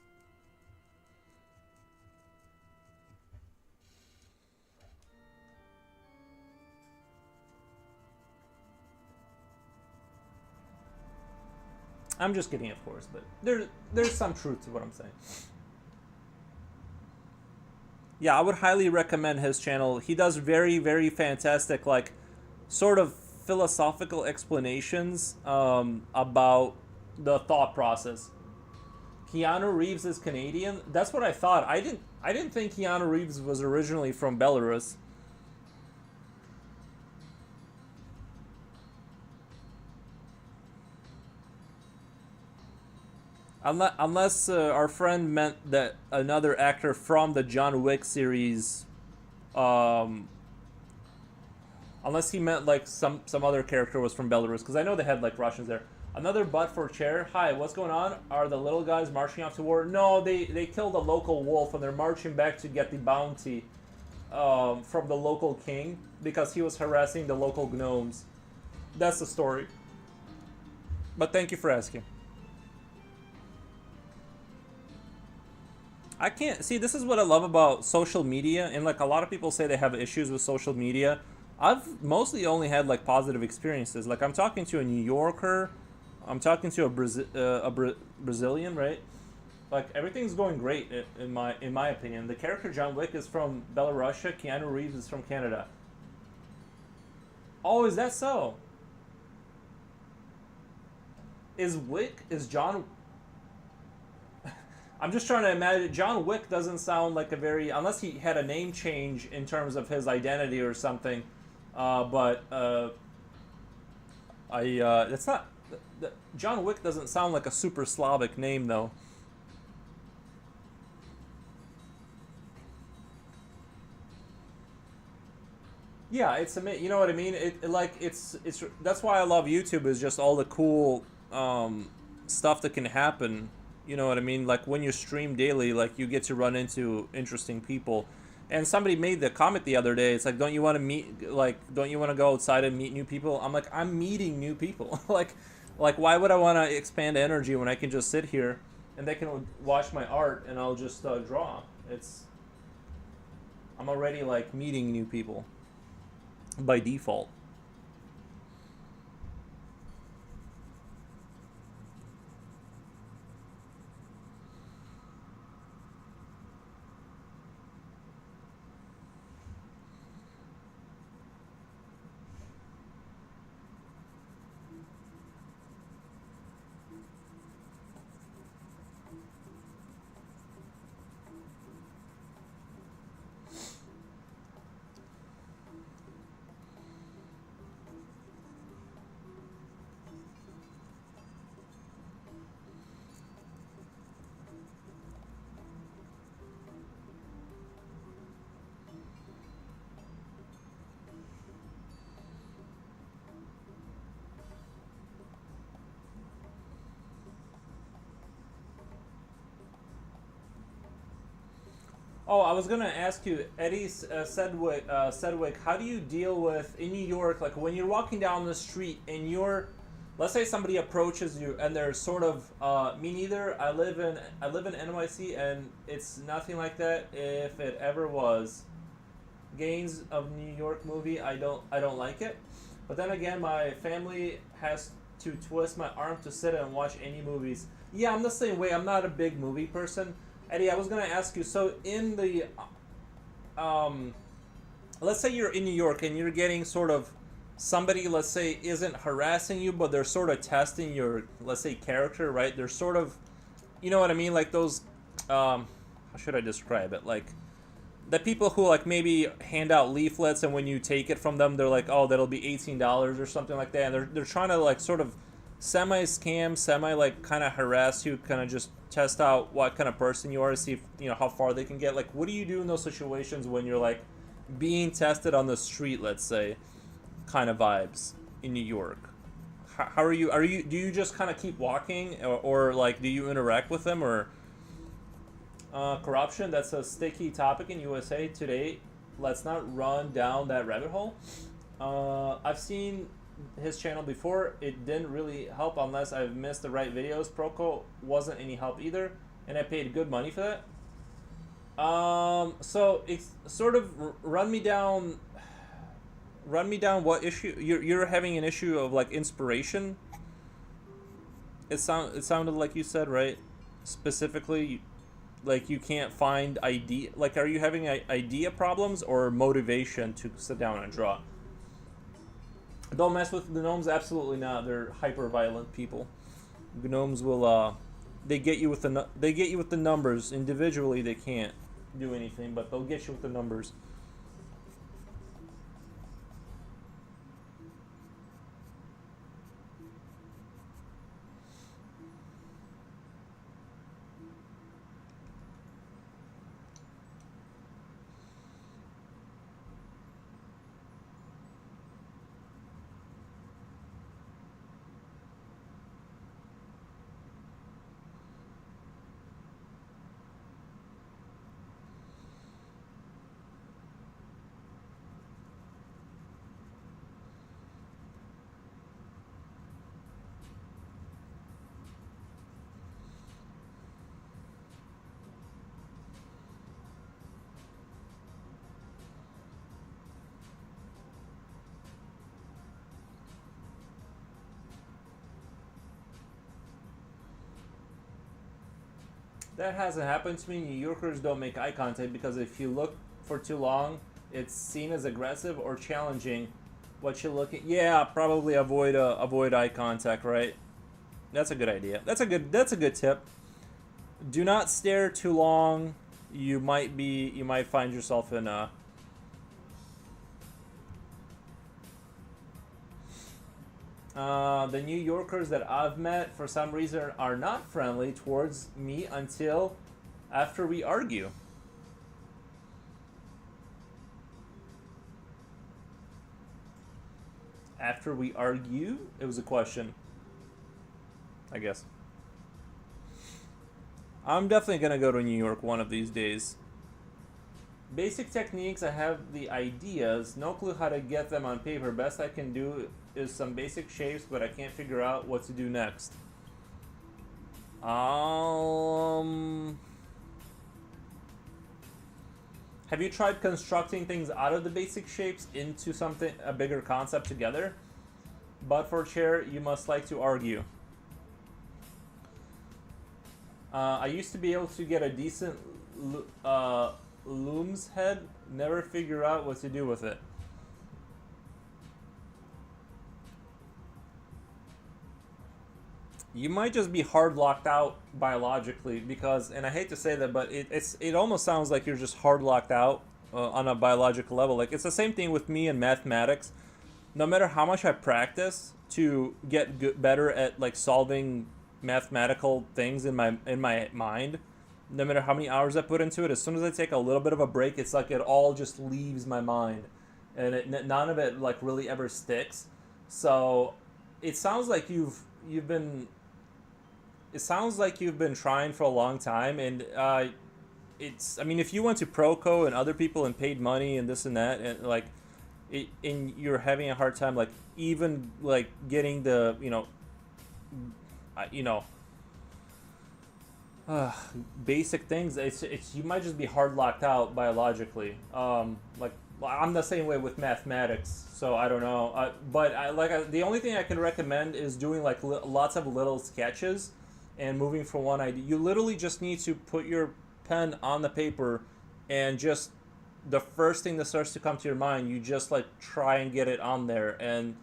S1: I'm just kidding, of course, but there's some truth to what I'm saying. Yeah, I would highly recommend his channel. He does very, very fantastic, like, sort of philosophical explanations about the thought process. Keanu Reeves is Canadian. That's what I thought. I didn't think Keanu Reeves was originally from Belarus. Unless our friend meant that another actor from the John Wick series, um, unless he meant like some other character was from Belarus, because I know they had like Russians there. Another butt for chair. Hi, what's going on? Are the little guys marching off to war? No, they killed a local wolf and they're marching back to get the bounty from the local king because he was harassing the local gnomes. That's the story. But thank you for asking. I can't see. This is what I love about social media, and like a lot of people say they have issues with social media. I've mostly only had like positive experiences. Like I'm talking to a New Yorker, I'm talking to a Brazilian, right? Like everything's going great in my opinion. The character John Wick is from Belarus. Keanu Reeves is from Canada. Oh, is that so? Is John I'm just trying to imagine. John Wick doesn't sound like a very, unless he had a name change in terms of his identity or something. But it's not. John Wick doesn't sound like a super Slavic name though. Yeah, you know what I mean. Like it's that's why I love YouTube is just all the cool stuff that can happen. You know what I mean? Like when you stream daily, like you get to run into interesting people. And somebody made the comment the other day. It's like, don't you want to meet? Like, don't you want to go outside and meet new people? I'm like, I'm meeting new people. like, why would I want to expand energy when I can just sit here and they can watch my art and I'll just draw? I'm already like meeting new people by default. Oh, I was gonna ask you, Eddie Sedgwick, how do you deal with in New York, like when you're walking down the street and let's say somebody approaches you and they're sort of, me neither. I live in NYC and it's nothing like that. If it ever was, Gangs of New York movie, I don't like it. But then again, my family has to twist my arm to sit and watch any movies. Yeah, I'm the same way. I'm not a big movie person. Eddie, I was gonna ask you. So in the, um, let's say you're in New York and you're getting sort of somebody, let's say, isn't harassing you, but they're sort of testing your, let's say, character, right? They're sort of, you know what I mean, like those, how should I describe it? Like the people who like maybe hand out leaflets and when you take it from them, they're like, oh, that'll be $18 or something like that, and they're trying to like sort of semi scam, semi like kind of harass you, kind of just test out what kind of person you are to see if how far they can get. Like, what do you do in those situations when you're like being tested on the street, let's say, kind of vibes in New York? How are you? Do you just kind of keep walking, or like do you interact with them, or corruption? That's a sticky topic in USA today. Let's not run down that rabbit hole. I've seen his channel before. It didn't really help unless I've missed the right videos. Proco wasn't any help either, and I paid good money for that. So it's sort of run me down. Run me down what issue you're having an issue of like inspiration. It sounded like you said, right? Specifically, like you can't find idea. Like, are you having idea problems or motivation to sit down and draw? Don't mess with the gnomes. Absolutely not. They're hyper violent people. Gnomes will they get you with the numbers. Individually they can't do anything, but they'll get you with the numbers. That hasn't happened to me. New Yorkers don't make eye contact because if you look for too long, it's seen as aggressive or challenging. What you're looking, yeah, probably avoid eye contact, right? That's a good idea. That's a good tip. Do not stare too long. You might find yourself in a. The New Yorkers that I've met, for some reason, are not friendly towards me until after we argue. After we argue? It was a question, I guess. I'm definitely gonna go to New York one of these days. Basic techniques, I have the ideas, no clue how to get them on paper. Best I can do is some basic shapes, but I can't figure out what to do next. Have you tried constructing things out of the basic shapes into something, a bigger concept together? But for chair, you must like to argue. I used to be able to get a decent loom's head, never figure out what to do with it. You might just be hard locked out biologically because, and I hate to say that, but it almost sounds like you're just hard locked out on a biological level. Like it's the same thing with me in mathematics. No matter how much I practice to get better at like solving mathematical things in my mind, no matter how many hours I put into it, as soon as I take a little bit of a break, it's like it all just leaves my mind, and none of it like really ever sticks. So it sounds like you've been it sounds like you've been trying for a long time, and it's, I mean, if you went to Proco and other people and paid money and this and that, and like and you're having a hard time like even like getting the you know basic things, it's you might just be hard locked out biologically. Like I'm the same way with mathematics, so I don't know. But the only thing I can recommend is doing like lots of little sketches and moving from one idea. You literally just need to put your pen on the paper and just the first thing that starts to come to your mind, you just like try and get it on there, and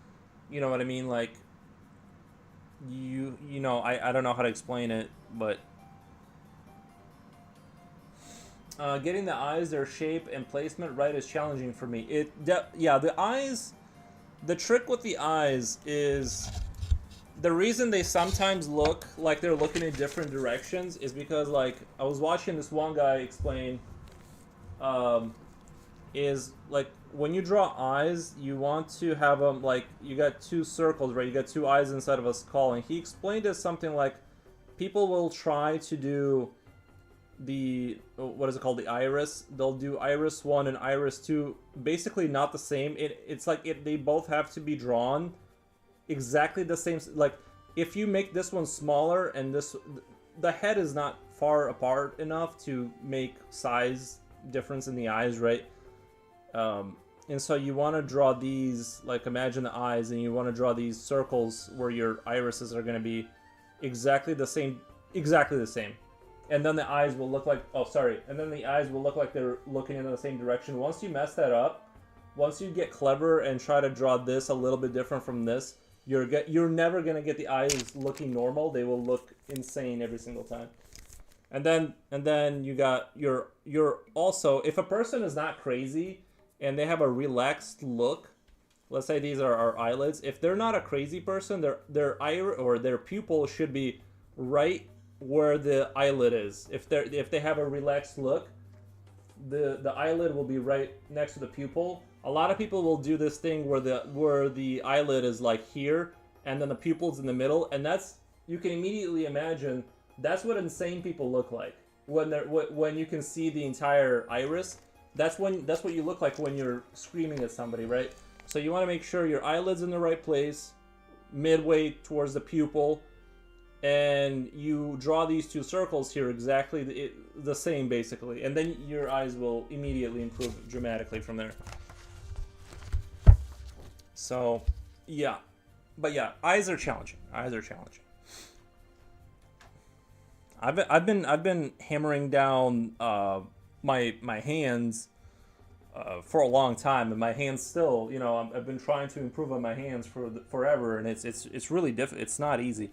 S1: you know what I mean. Like I don't know how to explain it, but getting the eyes, their shape and placement right is challenging for me. The eyes, the trick with the eyes is the reason they sometimes look like they're looking in different directions is because, like, I was watching this one guy explain, is like when you draw eyes, you want to have them like you got two circles, right? You got two eyes inside of a skull, and he explained it something like people will try to do the, what is it called, the iris. They'll do iris 1 and iris 2, basically not the same. It's like they both have to be drawn exactly the same. Like if you make this one smaller and the head is not far apart enough to make size difference in the eyes, right? And so you want to draw these, like imagine the eyes, and you want to draw these circles where your irises are going to be exactly the same, and then the eyes will look like, and then the eyes will look like they're looking in the same direction. Once you mess that up, once you get clever and try to draw this a little bit different from this, you're never gonna get the eyes looking normal. They will look insane every single time. And then you got your also, if a person is not crazy and they have a relaxed look, let's say these are our eyelids. If they're not a crazy person, their eye or their pupil should be right where the eyelid is. If they have a relaxed look, the eyelid will be right next to the pupil. A lot of people will do this thing where the eyelid is like here and then the pupil's in the middle, and that's, you can immediately imagine that's what insane people look like when you can see the entire iris. That's what you look like when you're screaming at somebody, right? So you want to make sure your eyelid's in the right place, midway towards the pupil, and you draw these two circles here exactly the same, basically, and then your eyes will immediately improve dramatically from there. So, yeah, but yeah, eyes are challenging. I've been hammering down my hands for a long time, and my hands still, I've been trying to improve on my hands forever, and it's really difficult. It's not easy.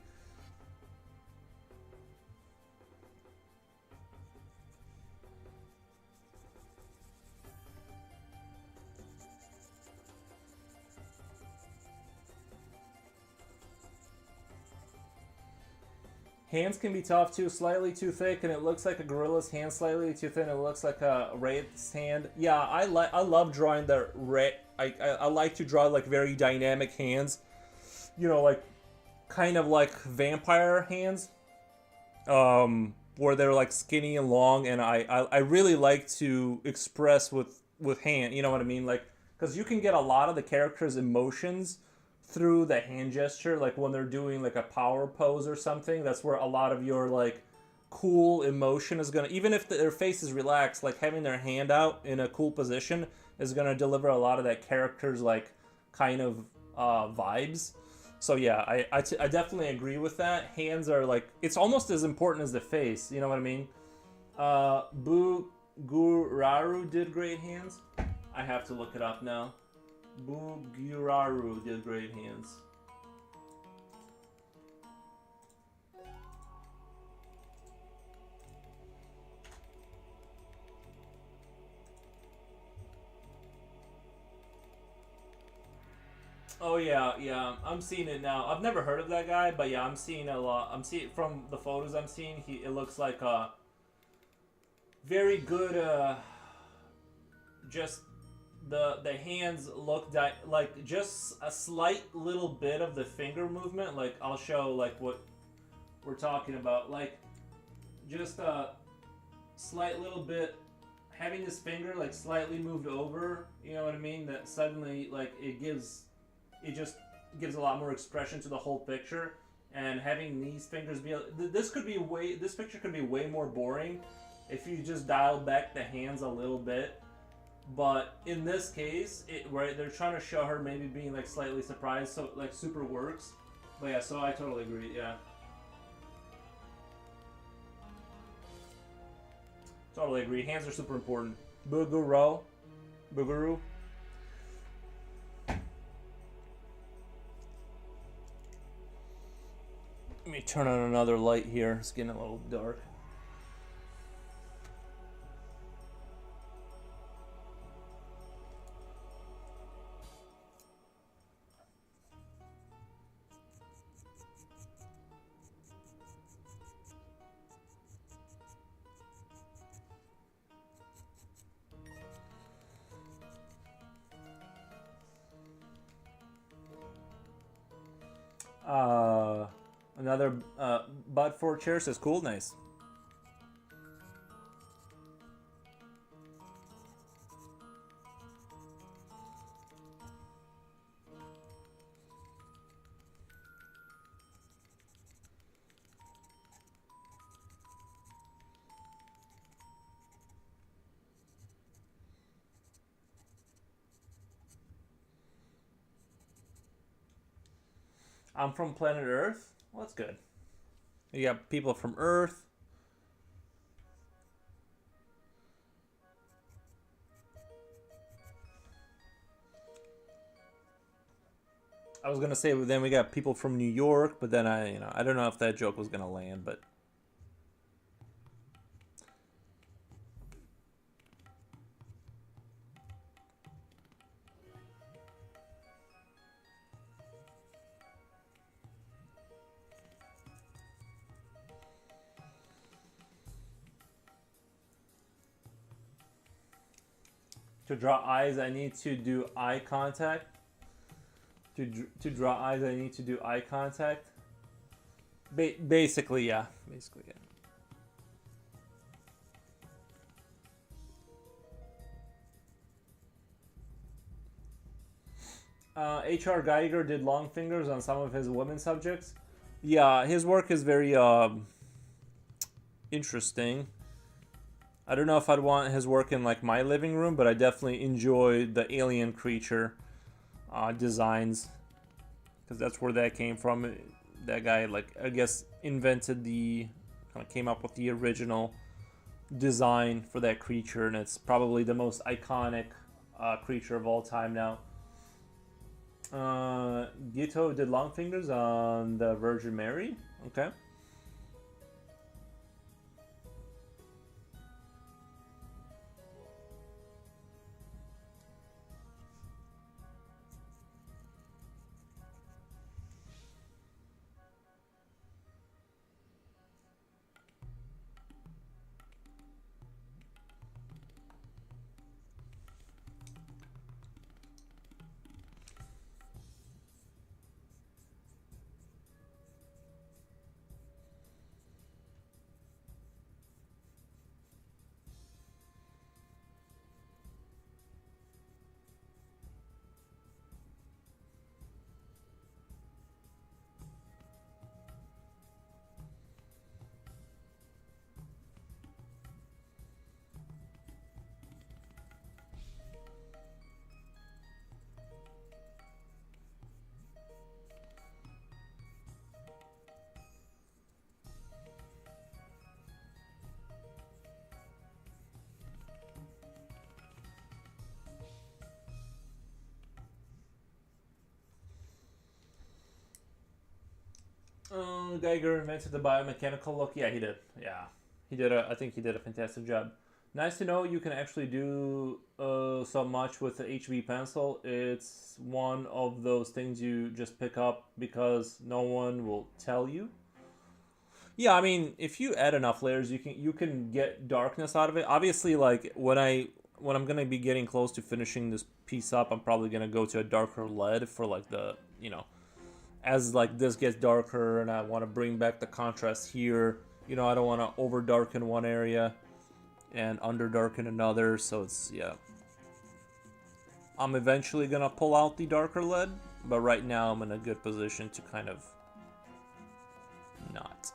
S1: Hands can be tough too, slightly too thick, and it looks like a gorilla's hand. Slightly too thin, it looks like a wraith's hand. Yeah, I love drawing the I like to draw like very dynamic hands, like kind of like vampire hands. where they're like skinny and long, and I really like to express with hand. You know what I mean? Like, because you can get a lot of the characters' emotions through the hand gesture, like when they're doing like a power pose or something. That's where a lot of your like cool emotion is gonna, even if their face is relaxed, like having their hand out in a cool position is gonna deliver a lot of that character's like kind of vibes. So yeah, I definitely agree with that. Hands are like, it's almost as important as the face. You know what I mean? Buguraru did great hands. I have to look it up now. Buguraru did great hands. Oh yeah, yeah. I'm seeing it now. I've never heard of that guy, but yeah, I'm seeing a lot. I'm seeing from the photos I'm seeing. It looks like a very good. Just the hands look like just a slight little bit of the finger movement. Like I'll show like what we're talking about. Like just a slight little bit, having this finger like slightly moved over. You know what I mean? That suddenly like it just gives a lot more expression to the whole picture. And having these fingers be, this picture could be way more boring if you just dialed back the hands a little bit. But in this case, right, they're trying to show her maybe being like slightly surprised, so like super works. But yeah, so I totally agree. Yeah, totally agree. Hands are super important. Boogaroo, Boogaroo. Let me turn on another light here. It's getting a little dark. Uh, Another Bud for chair says cool, nice. I'm from planet Earth. Well, that's good. You got people from Earth. I was gonna say then we got people from New York, but then I don't know if that joke was gonna land, but to draw eyes, I need to do eye contact. To draw eyes, I need to do eye contact. Basically, yeah. Basically, yeah. H.R. Geiger did long fingers on some of his women subjects. Yeah, his work is very interesting. I don't know if I'd want his work in like my living room, but I definitely enjoy the alien creature designs because that's where that came from. That guy, like, I guess, invented kind of came up with the original design for that creature, and it's probably the most iconic creature of all time now. Gito did long fingers on the Virgin Mary. Okay. Geiger invented the biomechanical look. Yeah, he did. Yeah, he did. I think he did a fantastic job. Nice to know you can actually do so much with the HB pencil. It's one of those things you just pick up because no one will tell you. Yeah, I mean, if you add enough layers, you can get darkness out of it. Obviously, like when I'm gonna be getting close to finishing this piece up, I'm probably gonna go to a darker lead for like the as like this gets darker, and I want to bring back the contrast here. I don't want to over darken one area and under darken another. So it's yeah. I'm eventually gonna pull out the darker lead, but right now I'm in a good position to kind of not.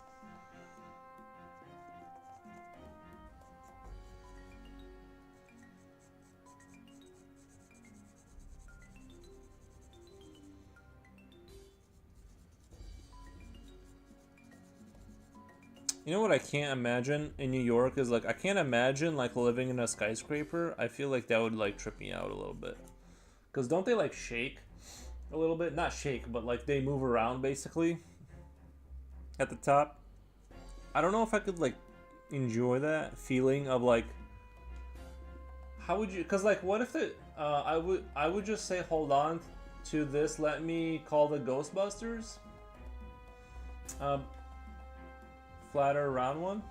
S1: You know what I can't imagine in New York is like I can't imagine like living in a skyscraper. I feel like that would like trip me out a little bit. Cause don't they like shake a little bit? Not shake, but like they move around basically at the top. I don't know if I could like enjoy that feeling of like how would you? Cause like what if the I would just say hold on to this. Let me call the Ghostbusters. Um, Flatter round one.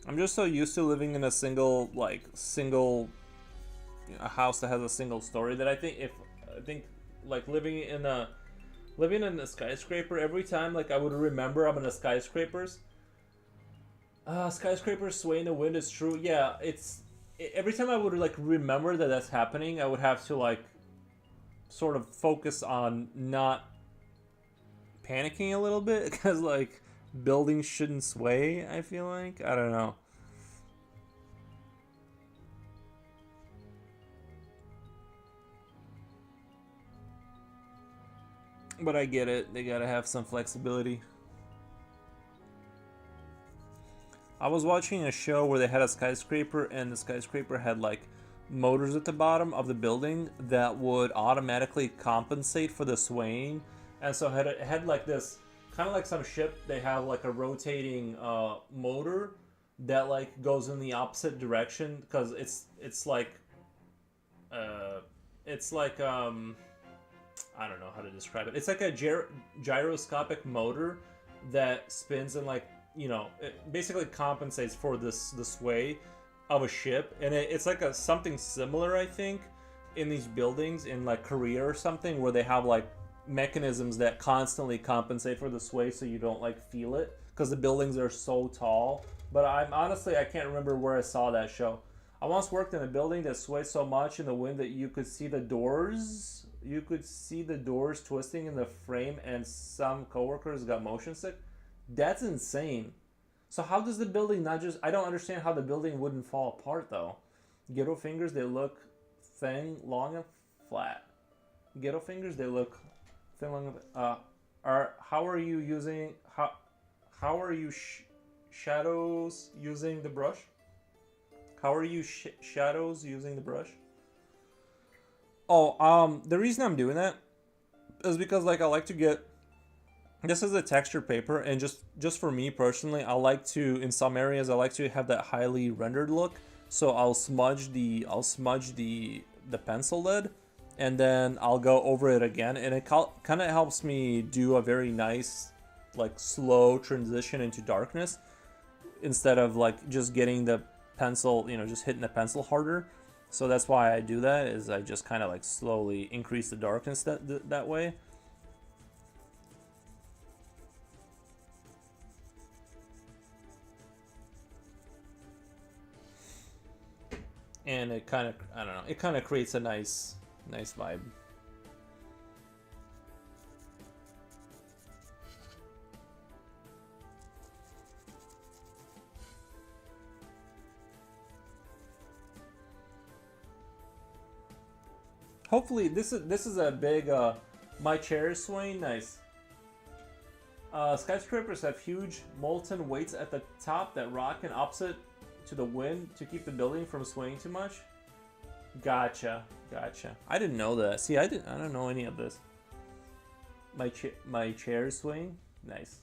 S1: I'm just so used to living in a single a house that has a single story that I think like living in a skyscraper every time like I would remember I'm in a skyscrapers sway in the wind is true. Yeah, every time I would like remember that that's happening, I would have to like sort of focus on not panicking a little bit because like buildings shouldn't sway. I feel like I don't know, but I get it. They gotta have some flexibility. I was watching a show where they had a skyscraper and the skyscraper had like motors at the bottom of the building that would automatically compensate for the swaying. And so it had like this kind of like some ship, they have like a rotating motor that like goes in the opposite direction because uh it's like I don't know how to describe it. It's like a gyroscopic motor that spins and like it basically compensates for the sway of a ship, and it's like a something similar I think in these buildings in like Korea or something where they have like mechanisms that constantly compensate for the sway so you don't like feel it because the buildings are so tall. But I can't remember where I saw that show. I once worked in a building that swayed so much in the wind that you could see the doors twisting in the frame, and some coworkers got motion sick. That's insane. So how does the building not just? I don't understand how the building wouldn't fall apart though. Ghetto fingers, they look thin, long, and flat. Ghetto fingers, they look thin, long, and are how are you using how are you shadows using the brush? How are you shadows using the brush? Oh, the reason I'm doing that is because like I like to get this is a texture paper, and just for me personally, I like to in some areas I like to have that highly rendered look. So I'll smudge the pencil lead, and then I'll go over it again, and it kind of helps me do a very nice like slow transition into darkness instead of like just getting the pencil, just hitting the pencil harder. So that's why I do that, is I just kind of like slowly increase the darkness that way. And it kind of, I don't know, it kind of creates a nice vibe. Hopefully this is a big my chair is swaying nice. Skyscrapers have huge molten weights at the top that rock in opposite to the wind to keep the building from swaying too much. Gotcha, gotcha. I didn't know that. See, I don't know any of this. My chair is swaying. Nice.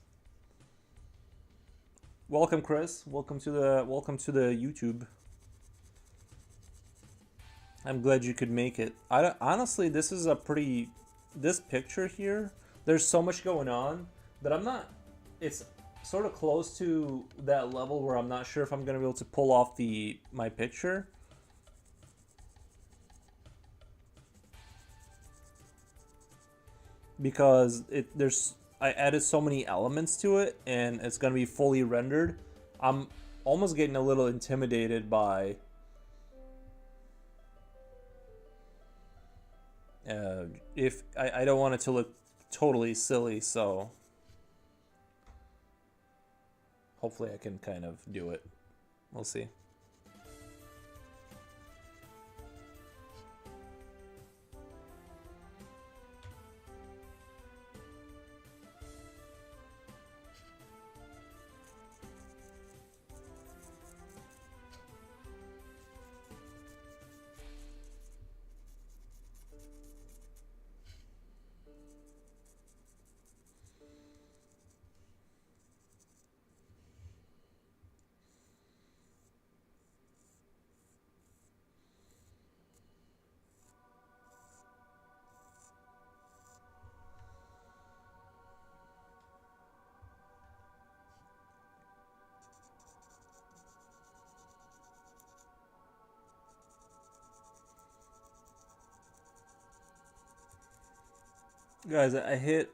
S1: Welcome, Chris. Welcome to the YouTube. I'm glad you could make it. Honestly, this is a pretty. This picture here, there's so much going on that I'm not. It's sort of close to that level where I'm not sure if I'm gonna be able to pull off my picture. Because I added so many elements to it and it's gonna be fully rendered. I'm almost getting a little intimidated by if I don't want it to look totally silly, so hopefully I can kind of do it. We'll see. Guys,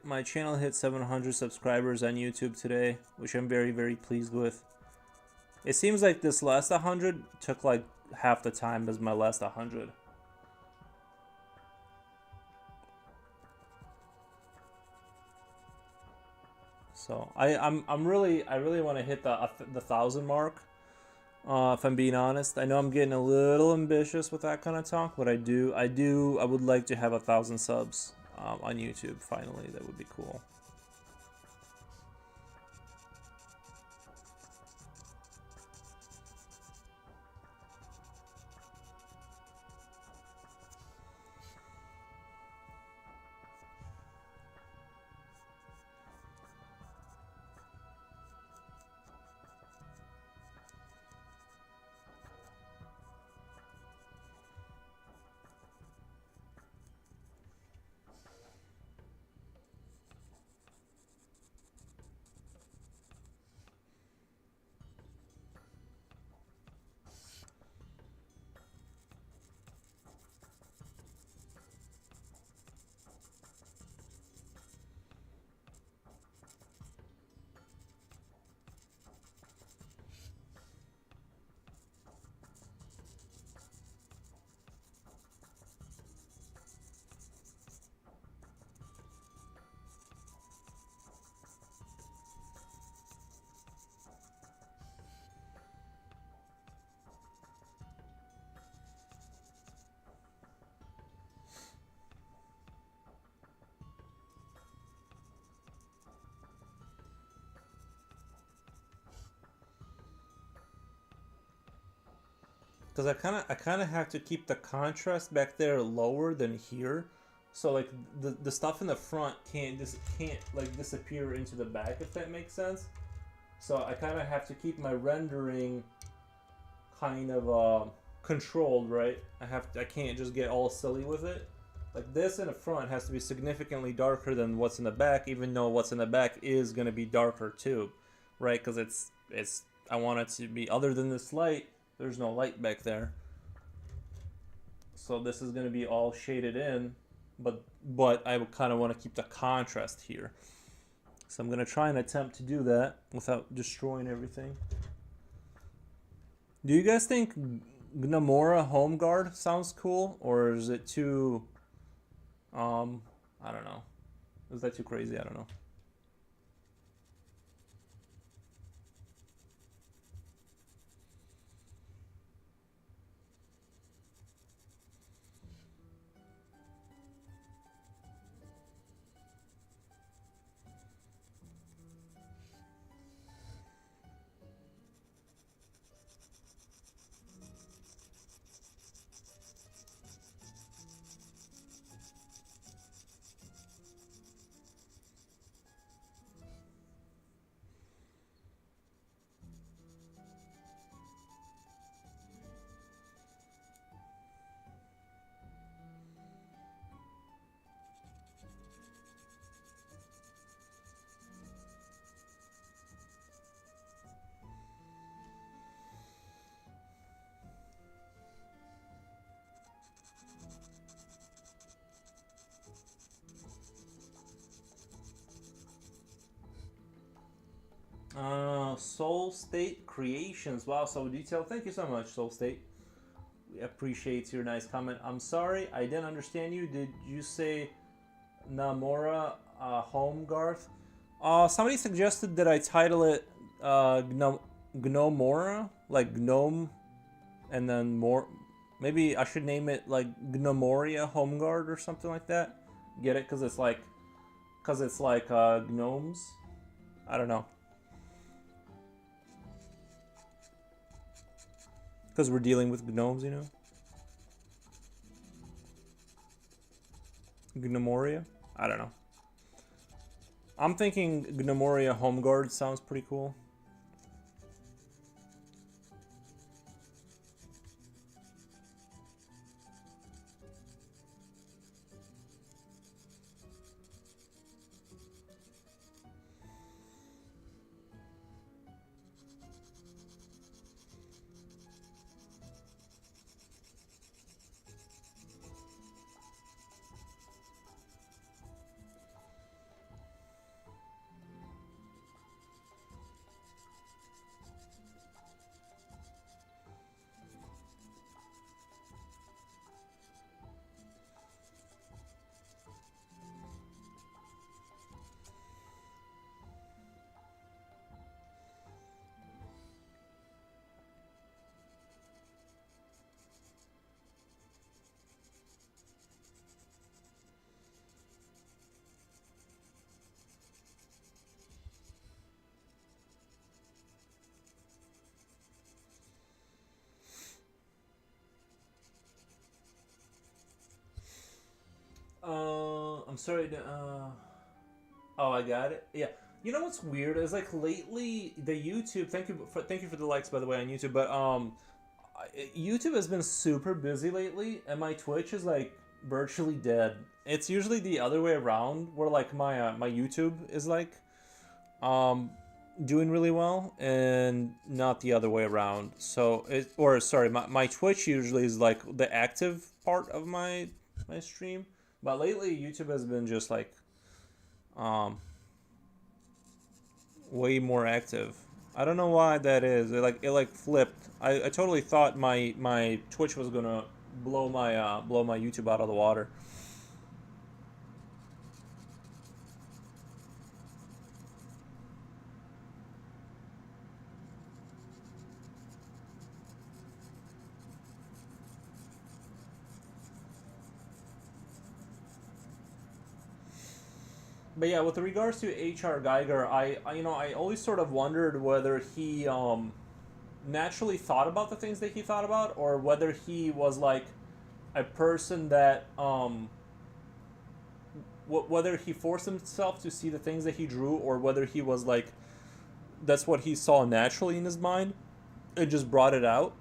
S1: my channel hit 700 subscribers on YouTube today, which I'm very, very pleased with. It seems like this last 100 took like half the time as my last 100. So I really want to hit the 1,000 mark. If I'm being honest, I know I'm getting a little ambitious with that kind of talk, but I would like to have 1,000 subs on YouTube finally. That would be cool. Because I kind of have to keep the contrast back there lower than here, so like the stuff in the front can't like disappear into the back, if that makes sense. So I kind of have to keep my rendering kind of controlled, right? I can't just get all silly with it. Like this in the front has to be significantly darker than what's in the back, even though what's in the back is gonna be darker too, right? Because I want it to be, other than this light, there's no light back there. So this is going to be all shaded in, but I kind of want to keep the contrast here. So I'm going to try and attempt to do that without destroying everything. Do you guys think Gnamora Home Guard sounds cool, or is it too I don't know. Is that too crazy? I don't know. Soul State Creations. Wow, so detailed. Thank you so much, Soul State. We appreciate your nice comment. I'm sorry, I didn't understand you. Did you say Namora Home Garth? Somebody suggested that I title it Gnomora, like gnome, and then more. Maybe I should name it like Gnomoria Home Guard or something like that. Get it? Cause it's like gnomes. I don't know. Because we're dealing with gnomes, you know. Gnomoria. I don't know. I'm thinking Gnomoria Home Guard sounds pretty cool. I'm sorry. Oh, I got it. Yeah. You know what's weird is like lately the YouTube. Thank you for the likes by the way on YouTube. But YouTube has been super busy lately, and my Twitch is like virtually dead. It's usually the other way around, where like my YouTube is like um doing really well, and not the other way around. So it or sorry, my Twitch usually is like the active part of my stream, but lately YouTube has been just like um way more active. I don't know why that is. It like flipped. I totally thought my Twitch was gonna blow my YouTube out of the water. But yeah, with regards to H.R. Geiger, I always sort of wondered whether he naturally thought about the things that he thought about, or whether he was like a person that whether he forced himself to see the things that he drew, or whether he was like that's what he saw naturally in his mind and just brought it out.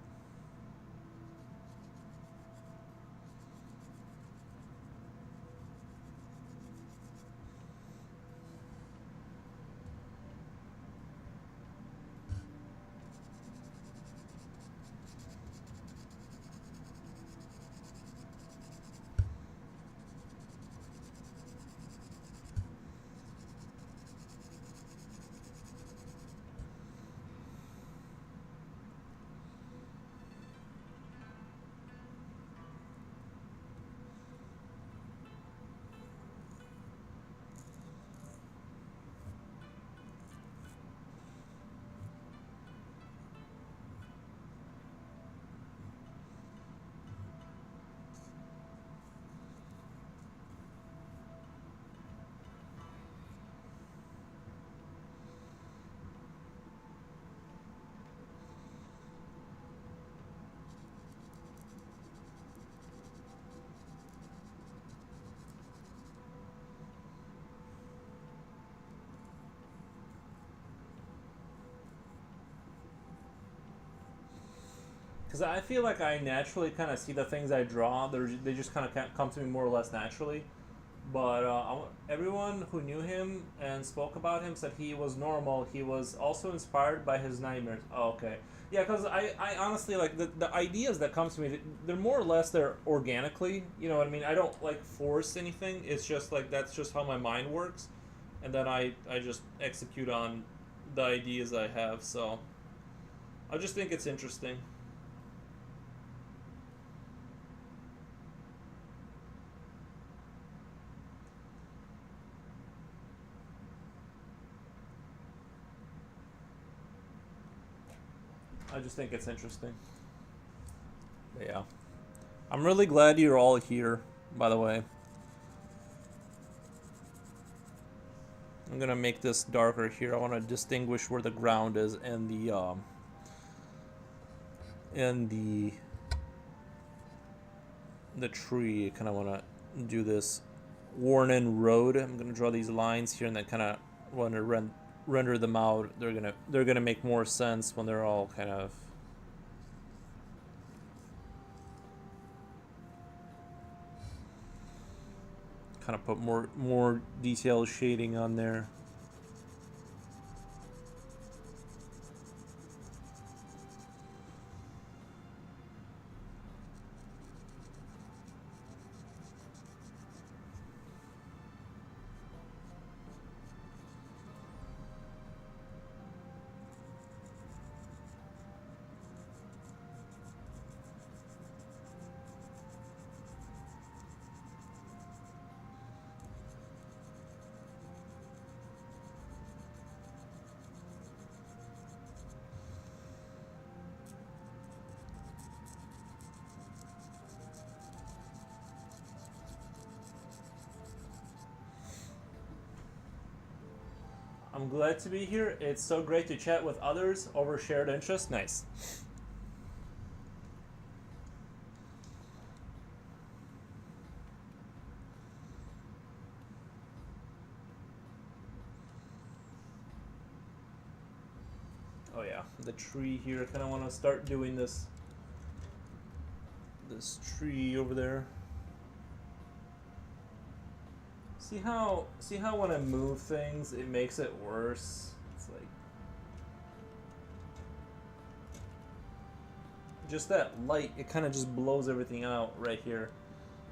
S1: Because I feel like I naturally kind of see the things I draw. They just kind of come to me more or less naturally. But everyone who knew him and spoke about him said he was normal. He was also inspired by his nightmares. Oh, okay. Yeah, because I honestly like the ideas that come to me. They're more or less they're organically. You know what I mean? I don't like force anything. It's just like that's just how my mind works, and then I just execute on the ideas I have. So I just think it's interesting. I just think it's interesting. But yeah. I'm really glad you're all here, by the way. I'm gonna make this darker here. I want to distinguish where the ground is and the tree. Kind of want to do this worn-in road. I'm gonna draw these lines here and then kind of want to render them out. They're gonna make more sense when they're all kind of put more detailed shading on there. I'm glad to be here. It's so great to chat with others over shared interests. Nice. Oh yeah, the tree here. I kind of want to start doing this tree over there. See how when I move things, it makes it worse. It's like just that light. It kind of just blows everything out right here.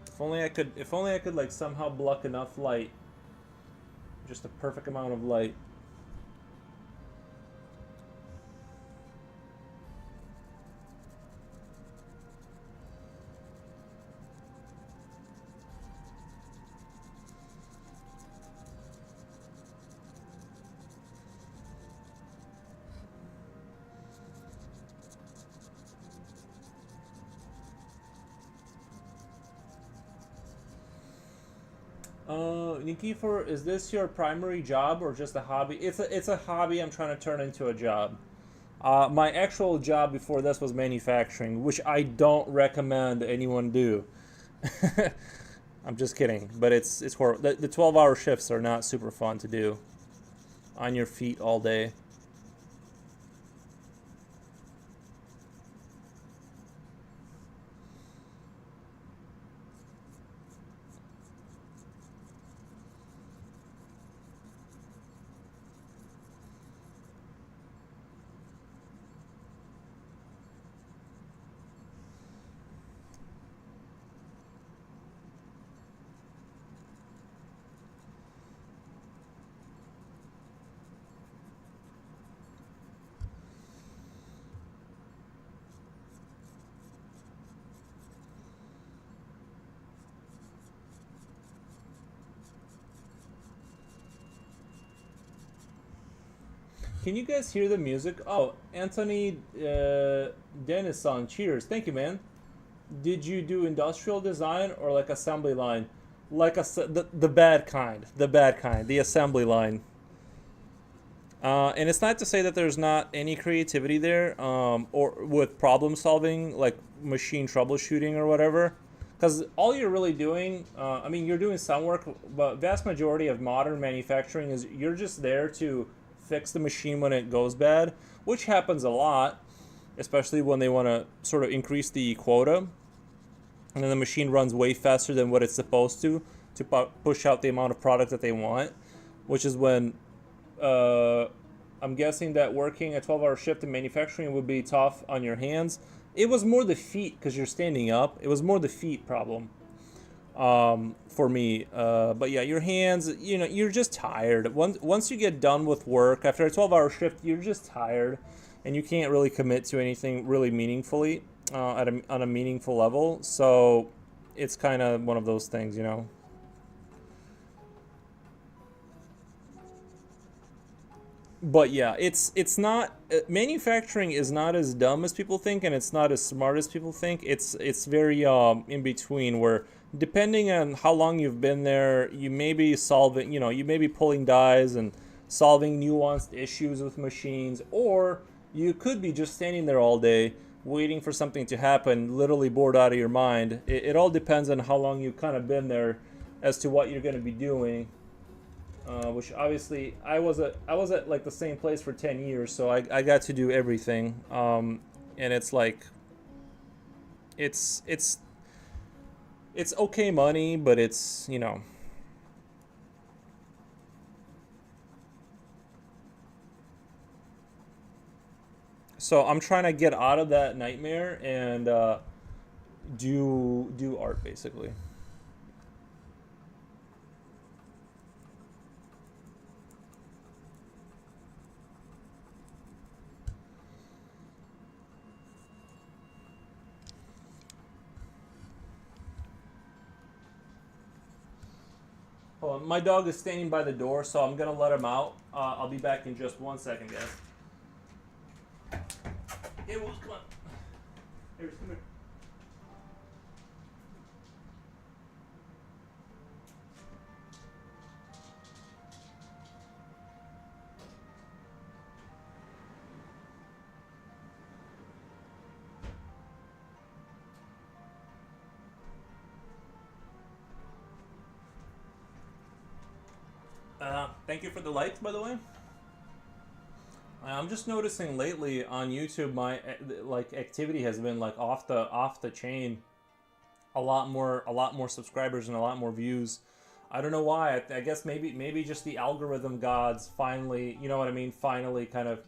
S1: If only I could like somehow block enough light. Just a perfect amount of light. Nikifor, is this your primary job or just a hobby? It's a hobby I'm trying to turn into a job. My actual job before this was manufacturing, which I don't recommend anyone do. I'm just kidding, but it's horrible. The 12-hour shifts are not super fun to do. On your feet all day. Can you guys hear the music? Oh, Anthony Denison, cheers. Thank you, man. Did you do industrial design or like assembly line? Like the bad kind. The bad kind. The assembly line. And it's not to say that there's not any creativity there or with problem solving, like machine troubleshooting or whatever. Because all you're really doing, I mean, you're doing some work, but vast majority of modern manufacturing is you're just there to fix the machine when it goes bad, which happens a lot, especially when they want to sort of increase the quota, and then the machine runs way faster than what it's supposed to push out the amount of product that they want, which is when I'm guessing that working a 12-hour shift in manufacturing would be tough on your hands. It was more the feet because you're standing up. It was more the feet problem. for me. But yeah, your hands, you know, you're just tired. Once you get done with work after a 12-hour shift, you're just tired, and you can't really commit to anything really meaningfully on a meaningful level. So it's kind of one of those things, you know. But yeah, it's not manufacturing is not as dumb as people think, and it's not as smart as people think. It's very in between, where depending on how long you've been there, you may be solving, you know, you may be pulling dies and solving nuanced issues with machines, or you could be just standing there all day waiting for something to happen, literally bored out of your mind. It all depends on how long you've kind of been there as to what you're going to be doing. Which obviously I was at like the same place for 10 years, so I got to do everything. And it's like it's it's it's okay money, but it's, you know. So I'm trying to get out of that nightmare and do art basically. Hold on, my dog is standing by the door, so I'm gonna let him out. I'll be back in just 1 second, guys. Hey, Wolf, come on. Here, come here. Thank you for the likes, by the way. I'm just noticing lately on YouTube, my like activity has been like off the chain. A lot more subscribers and a lot more views. I don't know why. I guess maybe just the algorithm gods finally, you know what I mean, finally kind of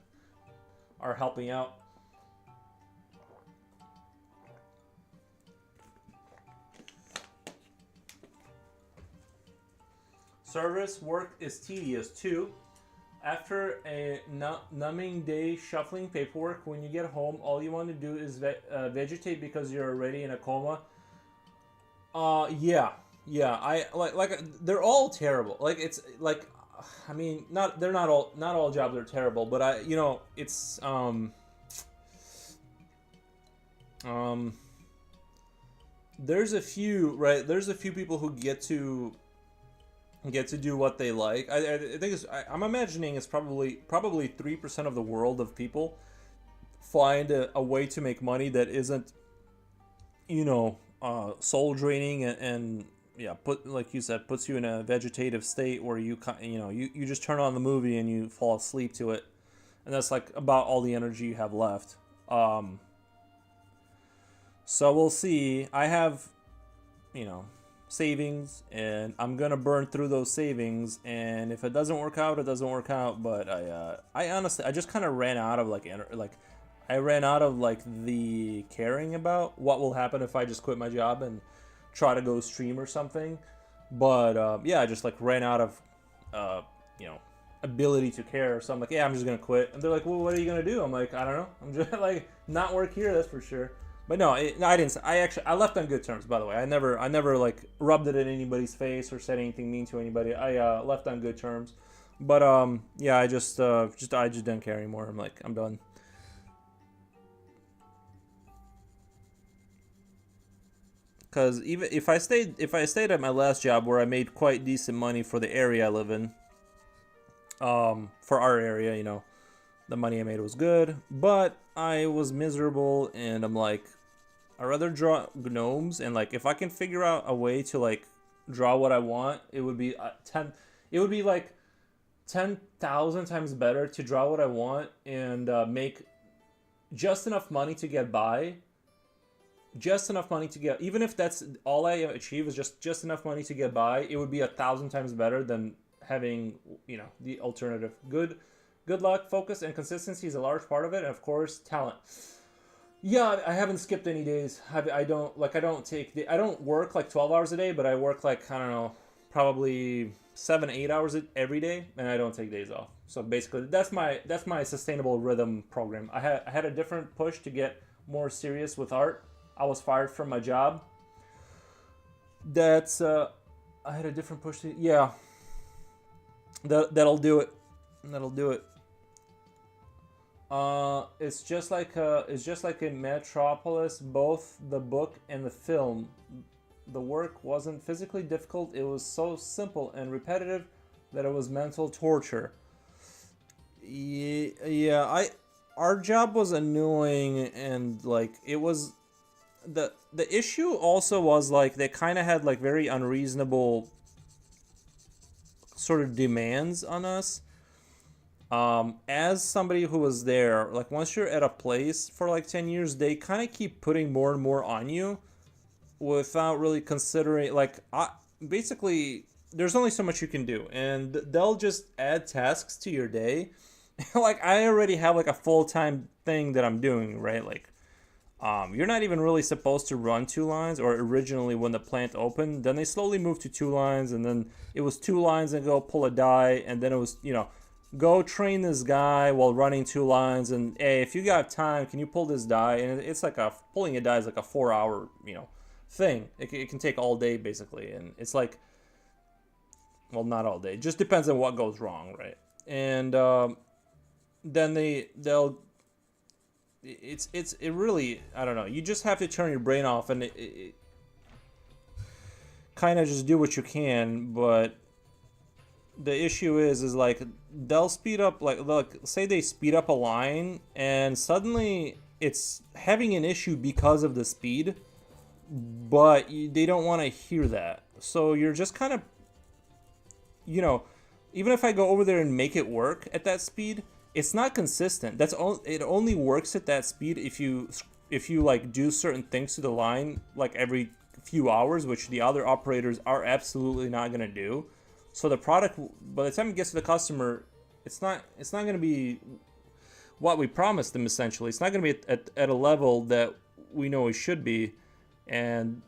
S1: are helping out. Service work is tedious too. After a numbing day shuffling paperwork, when you get home, all you want to do is vegetate because you're already in a coma. Yeah, yeah. I like they're all terrible. Like it's like, I mean, not they're not all jobs are terrible, but I, you know, it's um there's a few, right. There's a few people who get to do what they like. I think I'm imagining it's probably 3% of the world of people find a way to make money that isn't, you know, soul draining and yeah, put like you said, puts you in a vegetative state where you know, you just turn on the movie and you fall asleep to it, and that's like about all the energy you have left. Um, so we'll see. I have, you know, savings, and I'm gonna burn through those savings, and if it doesn't work out, it doesn't work out. But I honestly, I just kind of ran out of like I ran out of like the caring about what will happen if I just quit my job and try to go stream or something. But yeah, I just like ran out of uh, you know, ability to care. So I'm like, yeah, I'm just gonna quit. And they're like, well, what are you gonna do? I'm like, I don't know. I'm just like not work here, that's for sure. But no, no, I didn't. I left on good terms. By the way, I never like rubbed it in anybody's face or said anything mean to anybody. I left on good terms. But yeah, I just didn't care anymore. I'm like, I'm done. Because even if I stayed at my last job where I made quite decent money for the area I live in, for our area, you know, the money I made was good, but I was miserable, and I'm like, I rather draw gnomes, and like if I can figure out a way to like draw what I want, it would be 10. It would be like 10,000 times better to draw what I want and make just enough money to get by, just enough money to get. Even if that's all I achieve is just enough money to get by, it would be 1,000 times better than having, you know, the alternative. Good luck, focus, and consistency is a large part of it, and of course, talent. Yeah, I haven't skipped any days. I don't take I don't work like 12 hours a day, but I work like I don't know, probably 7 8 hours every day, and I don't take days off. So basically, that's my sustainable rhythm program. I had a different push to get more serious with art. I was fired from my job. That's I had a different push to yeah. That'll do it. That'll do it. It's just like in Metropolis, both the book and the film. The work wasn't physically difficult. It was so simple and repetitive that it was mental torture. Yeah, I our job was annoying and like it was the issue also was like they kind of had like very unreasonable sort of demands on us. As somebody who was there, like once you're at a place for like 10 years, they kind of keep putting more and more on you without really considering, like, basically, there's only so much you can do, and they'll just add tasks to your day. Like, I already have like a full time thing that I'm doing, right? Like, you're not even really supposed to run 2 lines, or originally when the plant opened, then they slowly moved to 2 lines, and then it was 2 lines and go pull a die, and then it was, go train this guy while running 2 lines, and hey, if you got time, can you pull this die? And it's like pulling a die is like a 4 hour, thing. It can take all day basically, and it's like, well, not all day. It just depends on what goes wrong, right? And then they'll it really, I don't know. You just have to turn your brain off and it kind of just do what you can. But the issue is like they'll speed up, like look, say they speed up a line and suddenly it's having an issue because of the speed, but they don't want to hear that. So you're just kind of, even if I go over there and make it work at that speed, it's not consistent. It only works at that speed if you like do certain things to the line like every few hours, which the other operators are absolutely not going to do. So the product, by the time it gets to the customer, it's not going to be what we promised them. Essentially, it's not going to be at a level that we know it should be, and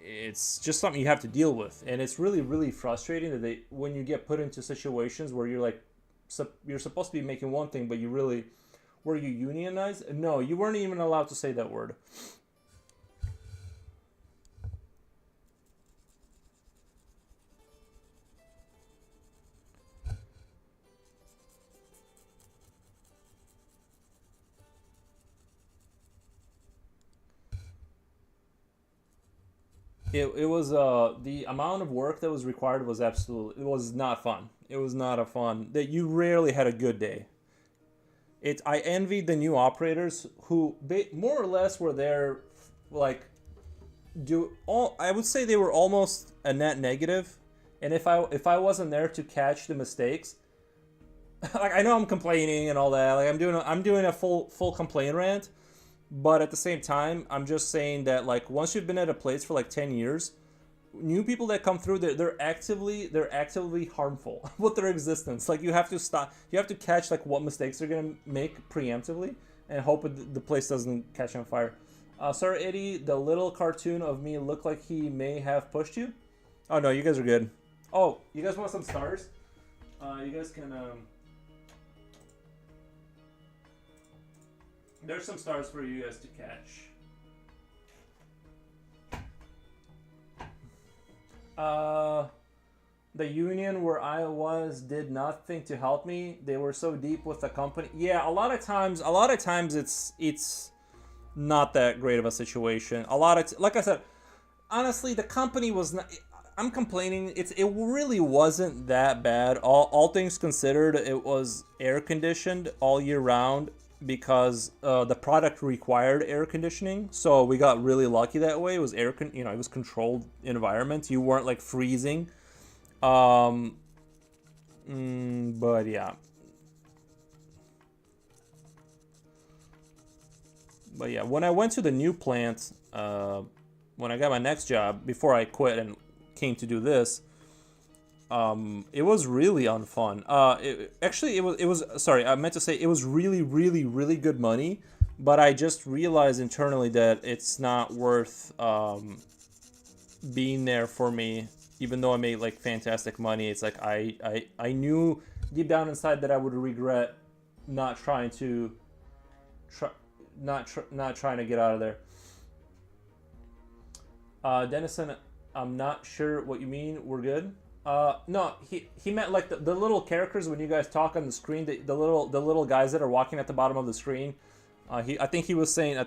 S1: it's just something you have to deal with. And it's really, really frustrating that when you get put into situations where you're like, you're supposed to be making one thing, but were you unionized? No, you weren't even allowed to say that word. It was the amount of work that was required was it was not fun. It was not a fun that you rarely had a good day. I envied the new operators who more or less were there, like do all. I would say they were almost a net negative, and if I wasn't there to catch the mistakes, like I know I'm complaining and all that, like I'm doing a full complaint rant, but at the same time, I'm just saying that like once you've been at a place for like 10 years, new people that come through, they're actively harmful with their existence. Like you have to stop, you have to catch like what mistakes they're gonna make preemptively and hope the place doesn't catch on fire. Sir Eddie, the little cartoon of me looked like he may have pushed you. Oh no, you guys are good. Oh, you guys want some stars? You guys can there's some stars for you guys to catch. The union where I was did nothing to help me. They were so deep with the company. Yeah, a lot of times it's not that great of a situation. Like I said, honestly, the company was not. I'm complaining. It really wasn't that bad. All things considered, it was air conditioned all year round because the product required air conditioning. So we got really lucky that way. It was it was controlled environment. You weren't like freezing. But yeah. But yeah, when I went to the new plant, when I got my next job before I quit and came to do this, it was really unfun. It was sorry, I meant to say it was really, really, really good money, but I just realized internally that it's not worth being there for me, even though I made like fantastic money. It's like I knew deep down inside that I would regret not trying to not trying to get out of there. Dennison, I'm not sure what you mean. We're good. No, he meant like the little characters when you guys talk on the screen. The little guys that are walking at the bottom of the screen. I think he was saying. You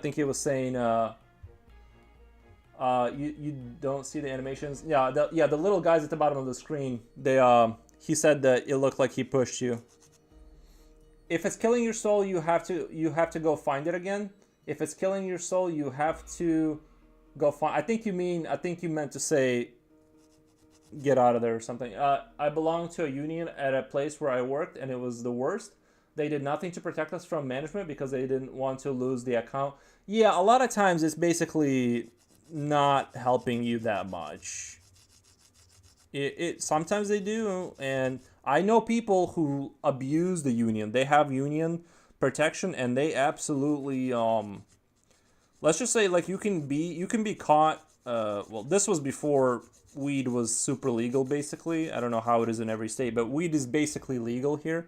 S1: don't see the animations. Yeah, the little guys at the bottom of the screen. He said that it looked like he pushed you. If it's killing your soul, you have to go find it again. If it's killing your soul, you have to go find. I think you meant to say get out of there or something. I belonged to a union at a place where I worked, and it was the worst. They did nothing to protect us from management because they didn't want to lose the account. Yeah, a lot of times it's basically not helping you that much. It sometimes they do, and I know people who abuse the union. They have union protection, and they absolutely let's just say like you can be caught. Well, this was before weed was super legal. Basically, I don't know how it is in every state, but weed is basically legal here.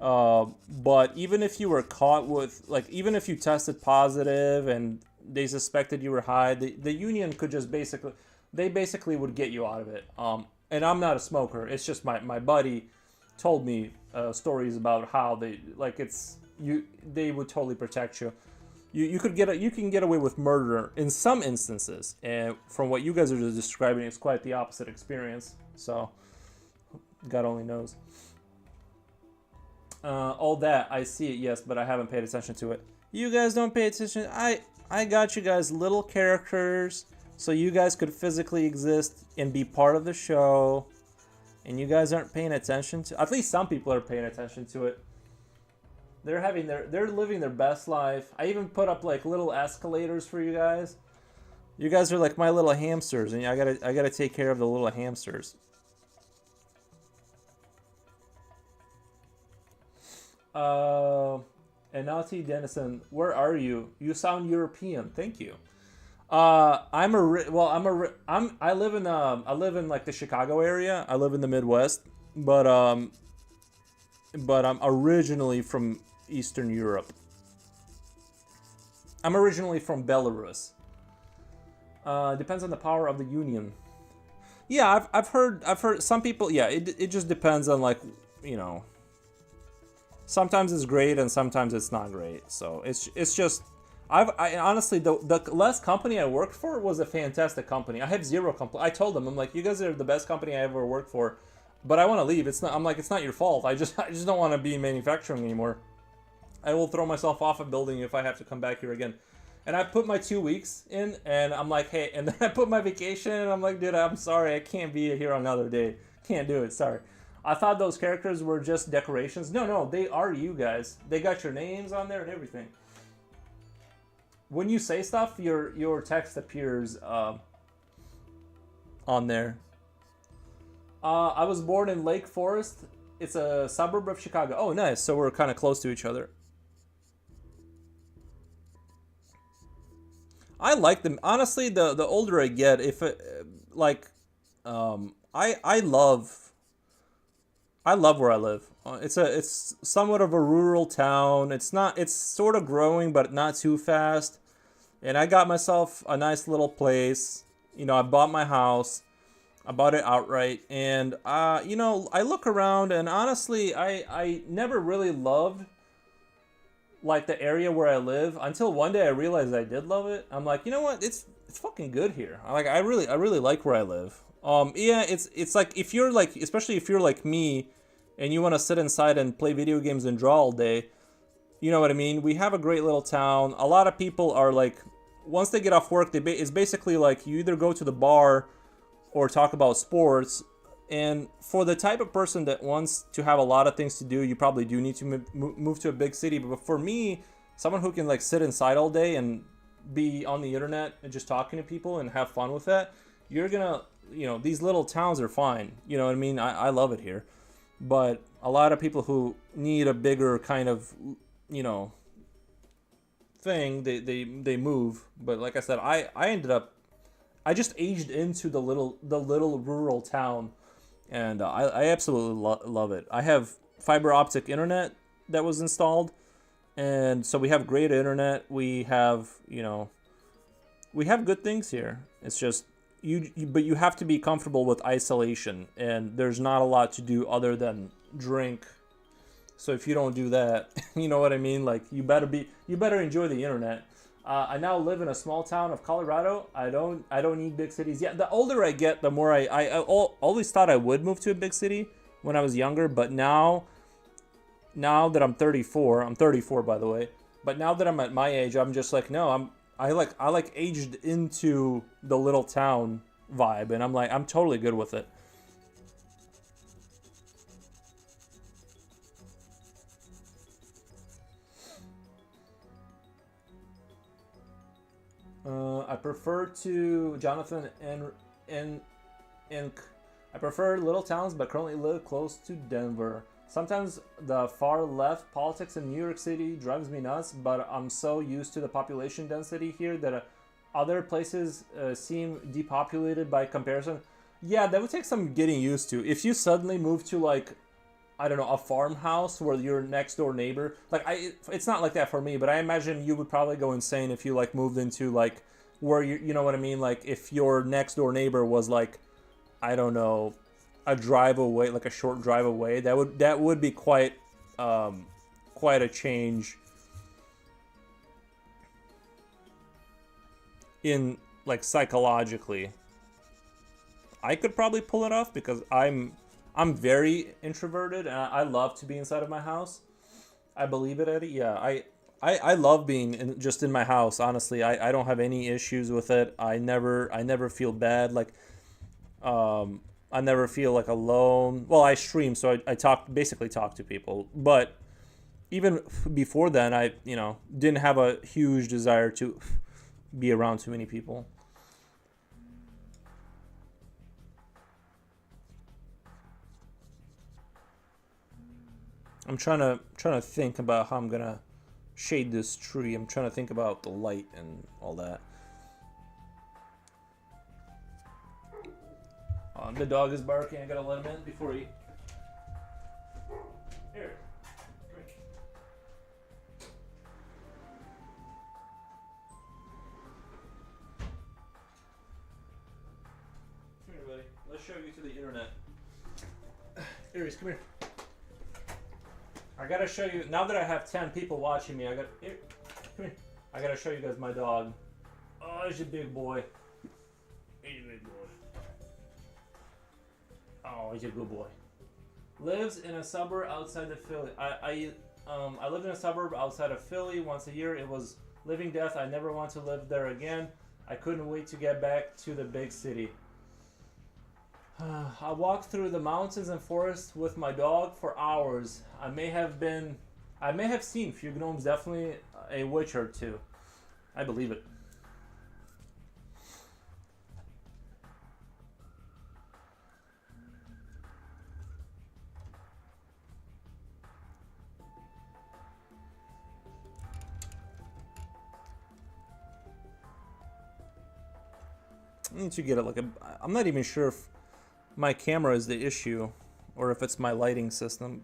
S1: But even if you were caught with, like, even if you tested positive and they suspected you were high, the union could just basically would get you out of it. And I'm not a smoker. It's just my buddy told me stories about how they would totally protect you. You can get away with murder in some instances, and from what you guys are just describing, it's quite the opposite experience. So God only knows. All that, I see it, yes, but I haven't paid attention to it. You guys don't pay attention. I got you guys little characters so you guys could physically exist and be part of the show. And you guys aren't paying attention to, at least some people are paying attention to it. They're living their best life. I even put up like little escalators for you guys. You guys are like my little hamsters, and I gotta take care of the little hamsters. Anati Dennison, where are you? You sound European. Thank you. I live in like the Chicago area. I live in the Midwest, but I'm originally from Eastern Europe. I'm originally from Belarus. Depends on the power of the union. Yeah, I've heard some people. Yeah, it just depends on, like, you know. Sometimes it's great and sometimes it's not great. So it's just I honestly the last company I worked for was a fantastic company. I have zero complaints. I told them, I'm like, you guys are the best company I ever worked for, but I want to leave. It's not your fault. I just don't want to be in manufacturing anymore. I will throw myself off a building if I have to come back here again. And I put my 2 weeks in, and I'm like, hey, and then I put my vacation, and I'm like, dude, I'm sorry, I can't be here another day. Can't do it, sorry. I thought those characters were just decorations. No, they are you guys. They got your names on there and everything. When you say stuff, your text appears on there. I was born in Lake Forest. It's a suburb of Chicago. Oh, nice. So we're kind of close to each other. I like them. Honestly, the older I get, I love where I live. It's somewhat of a rural town. It's sort of growing, but not too fast. And I got myself a nice little place. You know, I bought my house. I bought it outright. And, you know, I look around, and honestly, I never really loved, like, the area where I live until one day I realized I did love it. I'm like, you know what? It's fucking good here. I really like where I live. Yeah, it's like, if you're like, especially if you're like me and you want to sit inside and play video games and draw all day, you know what I mean? We have a great little town. A lot of people are like, once they get off work, it's basically like you either go to the bar or talk about sports. And for the type of person that wants to have a lot of things to do, you probably do need to move to a big city. But for me, someone who can like sit inside all day and be on the internet and just talking to people and have fun with that, you're gonna, you know, these little towns are fine. You know what I mean? I love it here. But a lot of people who need a bigger kind of, you know, thing. They move, but like I said, I ended up I just aged into the little rural town, and I absolutely love it. I have fiber optic internet that was installed, and so we have great internet. We have we have good things here. It's just but you have to be comfortable with isolation, and there's not a lot to do other than drink. So if you don't do that, you know what I mean. Like you better enjoy the internet. I now live in a small town of Colorado. I don't need big cities. Yeah, the older I get, the more always thought I would move to a big city when I was younger. But now that I'm 34, I'm 34 by the way. But now that I'm at my age, I'm just like no, I like aged into the little town vibe, and I'm totally good with it. I prefer to Jonathan and Inc. I prefer little towns, but currently live close to Denver. Sometimes the far left politics in New York City drives me nuts, but I'm so used to the population density here that other places seem depopulated by comparison. Yeah, that would take some getting used to. If you suddenly move to like I don't know, a farmhouse where your next door neighbor, like it's not like that for me, but I imagine you would probably go insane if you like moved into like where you know what I mean, like if your next door neighbor was like, I don't know, a drive away, like a short drive away, that would be quite a change in like psychologically. I could probably pull it off because I'm very introverted and I love to be inside of my house. I believe it, Eddie. Yeah, I love being just in my house. Honestly, I don't have any issues with it. I never feel bad. Like I never feel like alone. Well, I stream, so I basically talk to people. But even before then, I didn't have a huge desire to be around too many people. I'm trying to think about how I'm gonna shade this tree. I'm trying to think about the light and all that. The dog is barking. I gotta let him in before he. Here, come here. Come here, buddy. Let's show you to the internet. Aries, come here. I gotta show you. Now that I have 10 people watching me, here. Come here. I gotta show you guys my dog. Oh, he's a big boy. He's a big boy. Oh, he's a good boy. Lives in a suburb outside of Philly. I lived in a suburb outside of Philly once a year. It was living death. I never want to live there again. I couldn't wait to get back to the big city. I walked through the mountains and forests with my dog for hours. I may have seen few gnomes, definitely a witch or two. I believe it. I need to get it like a. I'm not even sure if my camera is the issue or if it's my lighting system.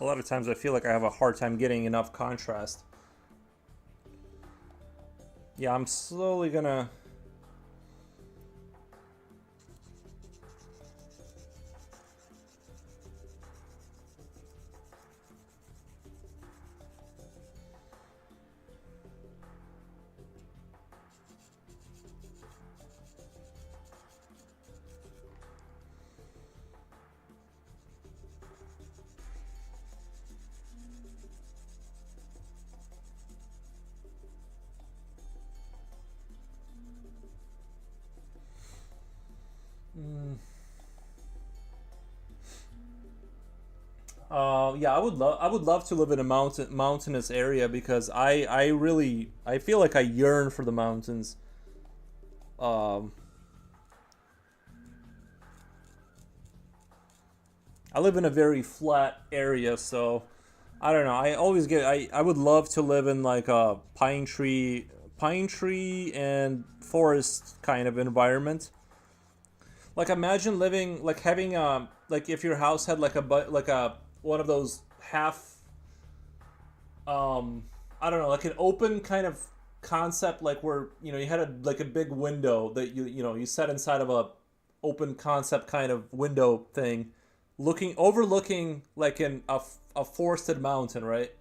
S1: A lot of times I feel like I have a hard time getting enough contrast. Yeah, I'm slowly gonna. Yeah, I would love to live in a mountainous area because I feel like I yearn for the mountains. Um, I live in a very flat area, so I don't know. I would love to live in like a pine tree and forest kind of environment. Like imagine living like having like if your house had like like a one of those half I don't know, like an open kind of concept, like where you had like a big window that you set inside of a open concept kind of window thing, looking overlooking like a forested mountain, right,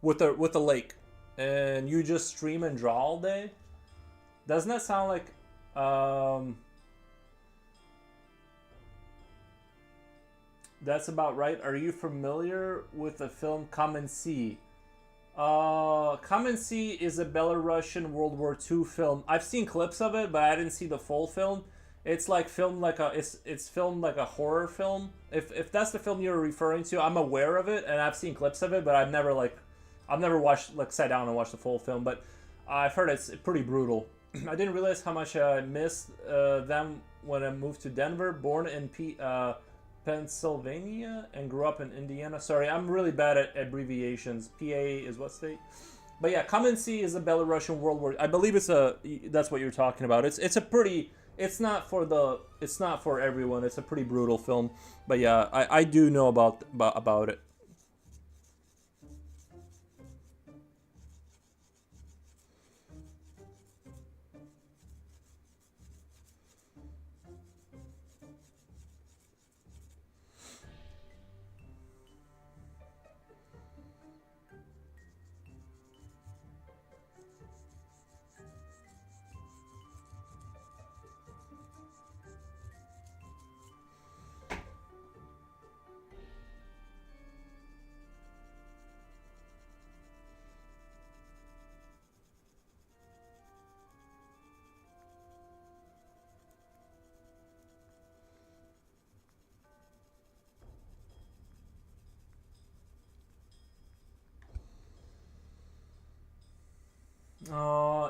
S1: with a lake, and you just stream and draw all day. Doesn't that sound like that's about right? Are you familiar with the film Come and See? Come and See is a Belarusian World War II film. I've seen clips of it, but I didn't see the full film. It's like filmed like it's filmed like a horror film. If that's the film you're referring to, I'm aware of it and I've seen clips of it, but I've never watched like sat down and watched the full film. But I've heard it's pretty brutal. I didn't realize how much I missed them when I moved to Denver. Born in Pennsylvania and grew up in Indiana. Sorry, I'm really bad at abbreviations. PA is what state? But yeah, Come and See is a Belarusian World War. I believe that's what you're talking about. It's a pretty. It's not for everyone. It's a pretty brutal film. But yeah, I do know about it.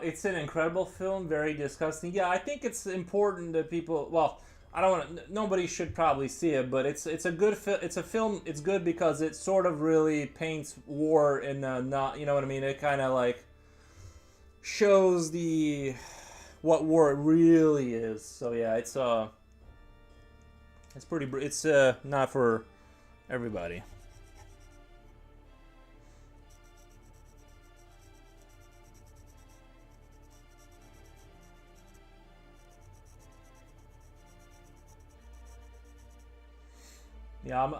S1: It's an incredible film, very disgusting. Yeah, I think it's important that people. Well, I don't want to. Nobody should probably see it, but it's a good it's a film. It's good because it sort of really paints war in a not. You know what I mean? It kind of like shows the what war really is. So yeah, it's pretty. It's not for everybody. Yeah,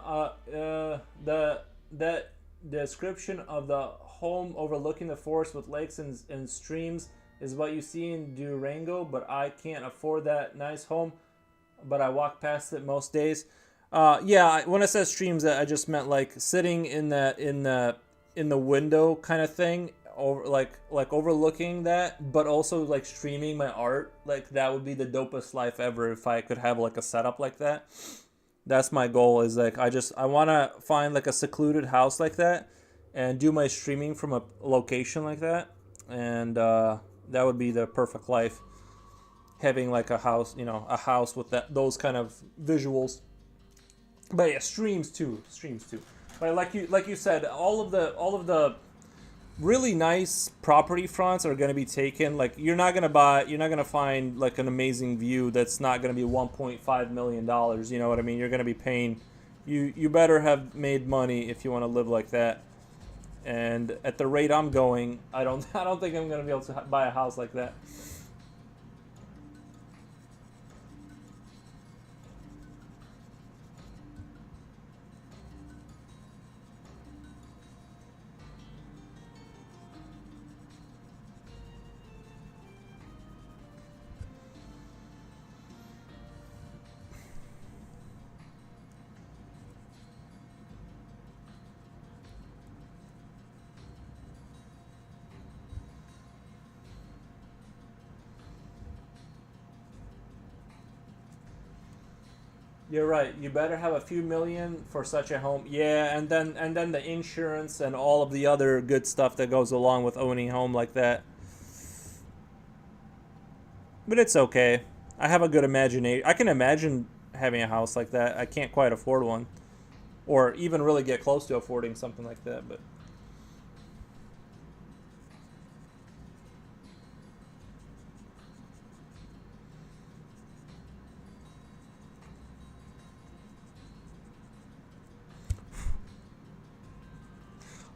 S1: the that description of the home overlooking the forest with lakes and streams is what you see in Durango, but I can't afford that nice home. But I walk past it most days. Yeah, when I said streams, I just meant like sitting in the window kind of thing, over like overlooking that, but also like streaming my art. Like that would be the dopest life ever if I could have like a setup like that. That's my goal. Is like I want to find like a secluded house like that, and do my streaming from a location like that, and that would be the perfect life. Having like a house, a house with those kind of visuals. But yeah, streams too. But like you said, all of the really nice property fronts are going to be taken. Like you're not going to find like an amazing view that's not going to be 1.5 million dollars. You know what I mean? You're going to be paying. You better have made money if you want to live like that. And at the rate I'm going, I don't think I'm going to be able to buy a house like that. You're right. You better have a few million for such a home. Yeah, and then the insurance and all of the other good stuff that goes along with owning a home like that. But it's okay. I have a good imagination. I can imagine having a house like that. I can't quite afford one. or even really get close to affording something like that. But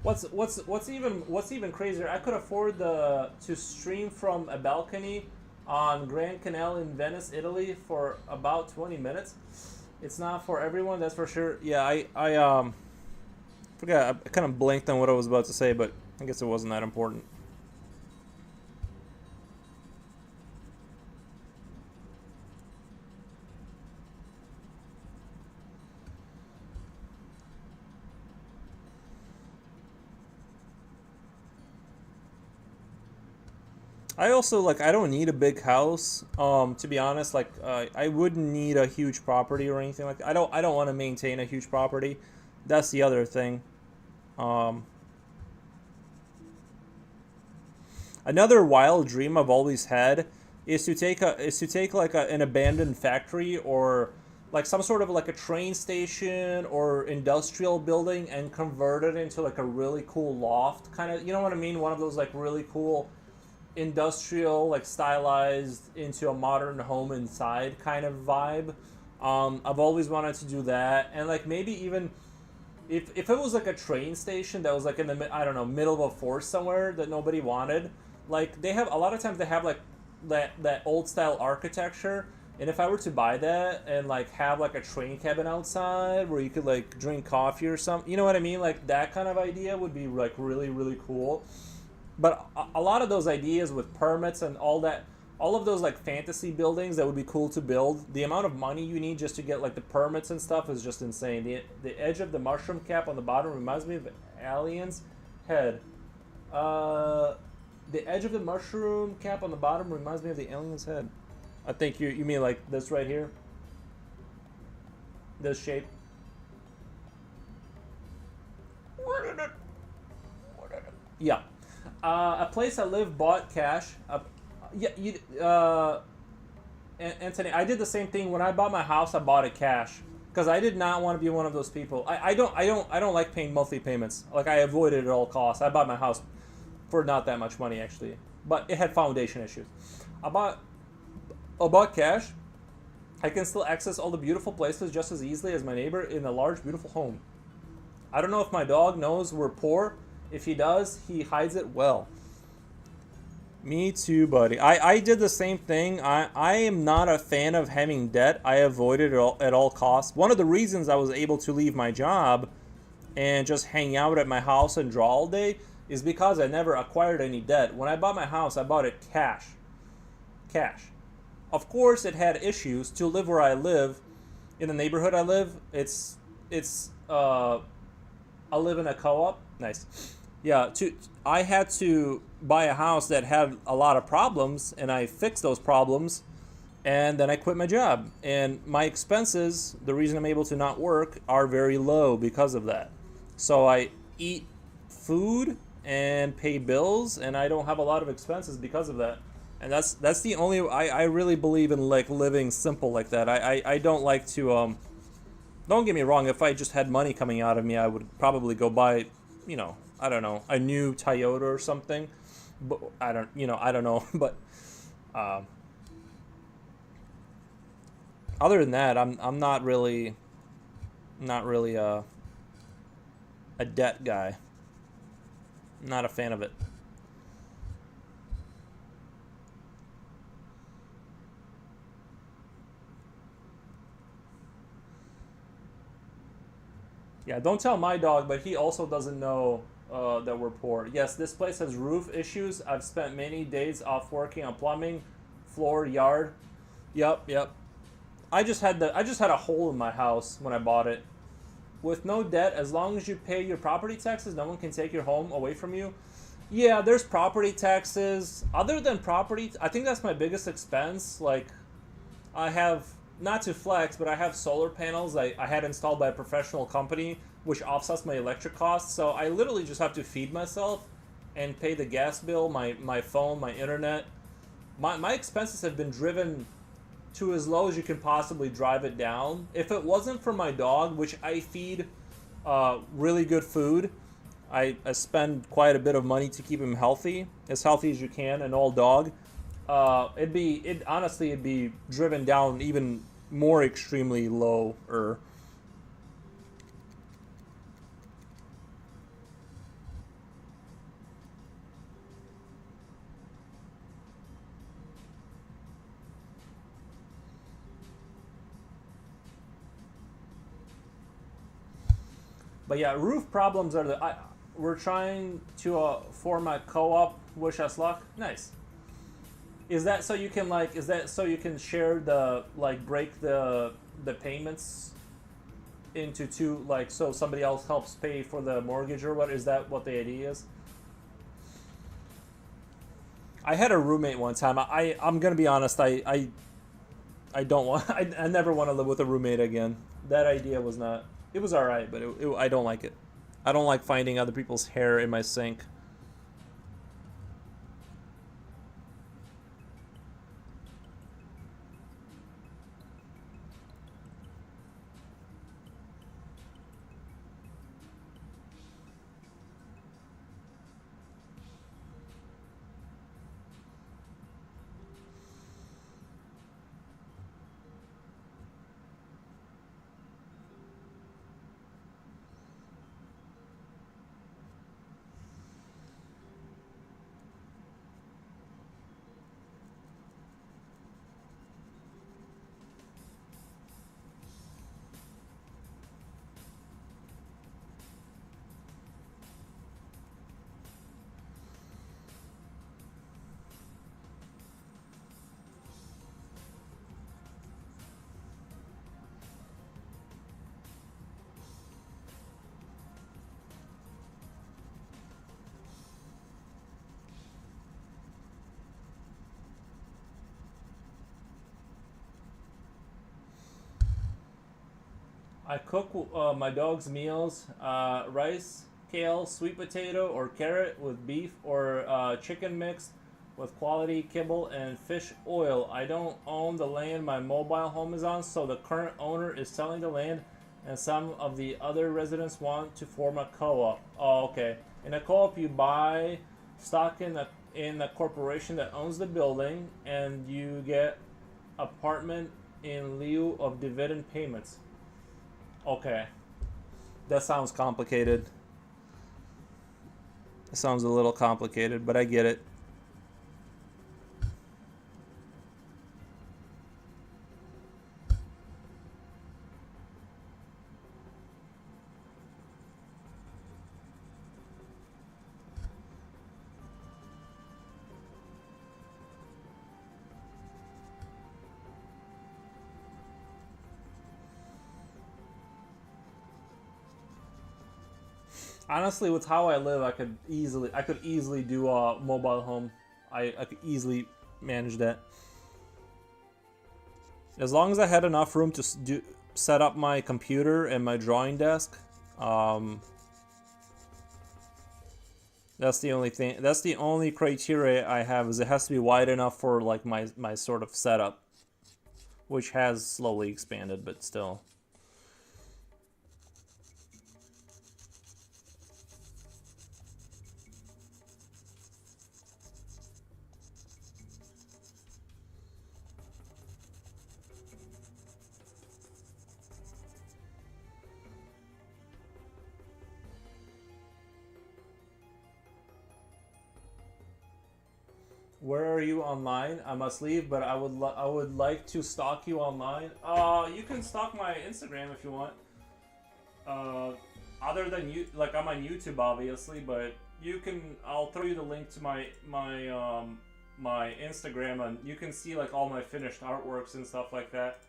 S1: what's even crazier? I could afford to stream from a balcony on Grand Canal in Venice, Italy, for about 20 minutes. It's not for everyone, that's for sure. Yeah, I forgot. I kind of blanked on what I was about to say, but I guess it wasn't that important. I also like. I don't need a big house. To be honest, like I wouldn't need a huge property or anything like that. I don't want to maintain a huge property. That's the other thing. Um, Another wild dream I've always had is to take like an abandoned factory or like some sort of like a train station or industrial building and convert it into like a really cool loft kind of, you know what I mean, one of those like really cool industrial, like stylized into a modern home inside kind of vibe. I've always wanted to do that, and like maybe even if it was like a train station that was like in the, I don't know, middle of a forest somewhere that nobody wanted. Like they have a lot of times they have like that old style architecture, and if I were to buy that and like have like a train cabin outside where you could like drink coffee or something, you know what I mean? Like that kind of idea would be like really really cool. But a lot of those ideas with permits and all that, all of those like fantasy buildings that would be cool to build, the amount of money you need just to get like the permits and stuff is just insane. The edge of the mushroom cap on the bottom reminds me of alien's head. uh the edge of the mushroom cap on the bottom reminds me of the alien's head. I think you mean like this right here, this shape. Yeah. A place I live bought cash. Yeah, Anthony, I did the same thing when I bought my house. I bought it cash because I did not want to be one of those people. I don't like paying monthly payments. Like I avoid it at all costs. I bought my house for not that much money actually, but it had foundation issues. I bought I bought cash. I can still access all the beautiful places just as easily as my neighbor in a large, beautiful home. I don't know if my dog knows we're poor. If he does, he hides it well. Me too, buddy. I did the same thing. I am not a fan of having debt. I avoid it at all costs. One of the reasons I was able to leave my job and just hang out at my house and draw all day is because I never acquired any debt. When I bought my house, I bought it cash. Cash. Of course, it had issues. To live where I live, in the neighborhood I live, it's I live in a co-op. Nice. Yeah, I had to buy a house that had a lot of problems, and I fixed those problems, and then I quit my job. And my expenses, the reason I'm able to not work, are very low because of that. So I eat food and pay bills, and I don't have a lot of expenses because of that. And that's the only, I really believe in like living simple like that. I don't like to don't get me wrong, if I just had money coming out of me, I would probably go buy, I don't know, a new Toyota or something. But I don't know. But uh, other than that, I'm not really a debt guy. Not a fan of it. Yeah, don't tell my dog, but he also doesn't know that we're poor. Yes, this place has roof issues. I've spent many days off working on plumbing, floor, yard. Yep. I just had a hole in my house when I bought it. With no debt, as long as you pay your property taxes, no one can take your home away from you. Yeah, there's property taxes. Other than property, I think that's my biggest expense. Like, I have, not to flex, but I have solar panels I had installed by a professional company, which offsets my electric costs. So I literally just have to feed myself and pay the gas bill, my phone, my internet. My expenses have been driven to as low as you can possibly drive it down. If it wasn't for my dog, which I feed really good food. I spend quite a bit of money to keep him healthy as you can. An old dog. It'd be driven down even more extremely low. Or but yeah, roof problems are we're trying to form a co-op. Wish us luck. Nice. Is that so you can like? Is that so you can share the like break the payments into two, like so somebody else helps pay for the mortgage, or what is that? What the idea is? I had a roommate one time. I'm gonna be honest. I don't want. I never want to live with a roommate again. That idea was not. It was all right, but I don't like it. I don't like finding other people's hair in my sink. I cook my dog's meals: rice, kale, sweet potato, or carrot with beef or chicken mixed with quality kibble and fish oil. I don't own the land my mobile home is on, so the current owner is selling the land, and some of the other residents want to form a co-op. Oh, okay. In a co-op, you buy stock in the corporation that owns the building, and you get apartment in lieu of dividend payments. Okay, that sounds complicated. It sounds a little complicated, but I get it. Honestly, with how I live, I could easily do a mobile home. I could easily manage that. As long as I had enough room to set up my computer and my drawing desk. Um, that's the only thing. That's the only criteria I have, is it has to be wide enough for like my sort of setup, which has slowly expanded, but still. Where are you online? I must leave, but I would like to stalk you online. You can stalk my Instagram if you want. Uh, other than you, like I'm on YouTube obviously, but you can. I'll throw you the link to my Instagram, and you can see like all my finished artworks and stuff like that.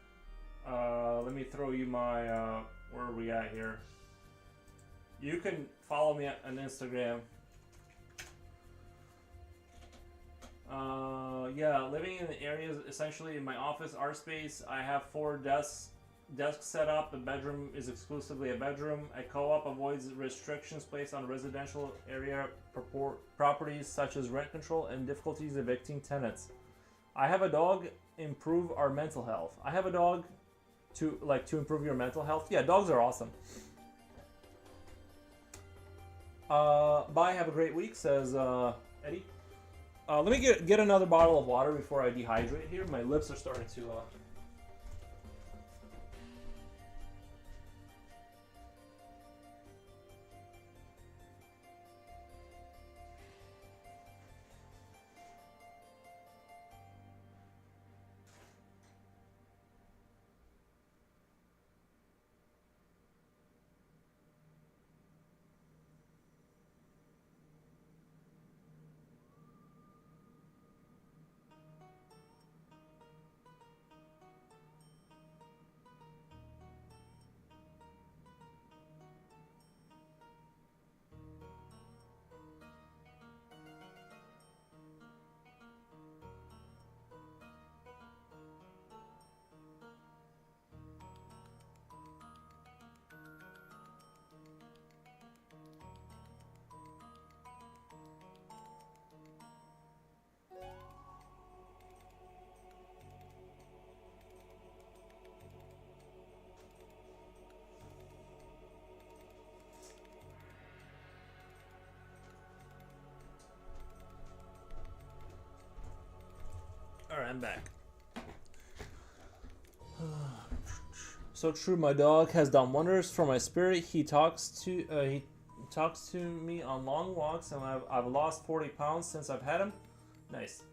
S1: Let me throw you my. Where are we at here? You can follow me on Instagram. Yeah, living in the area, essentially in my office art space. I have 4 desks set up. The bedroom is exclusively a bedroom. A co-op avoids restrictions placed on residential area properties such as rent control and difficulties evicting tenants. I have a dog. Improve our mental health. I have a dog to improve your mental health. Yeah, dogs are awesome. Bye. Have a great week, says Eddie. Let me get another bottle of water before I dehydrate here. My lips are starting to. All right, I'm back. So true, my dog has done wonders for my spirit. He talks to me on long walks, and I've lost 40 pounds since I've had him. Nice.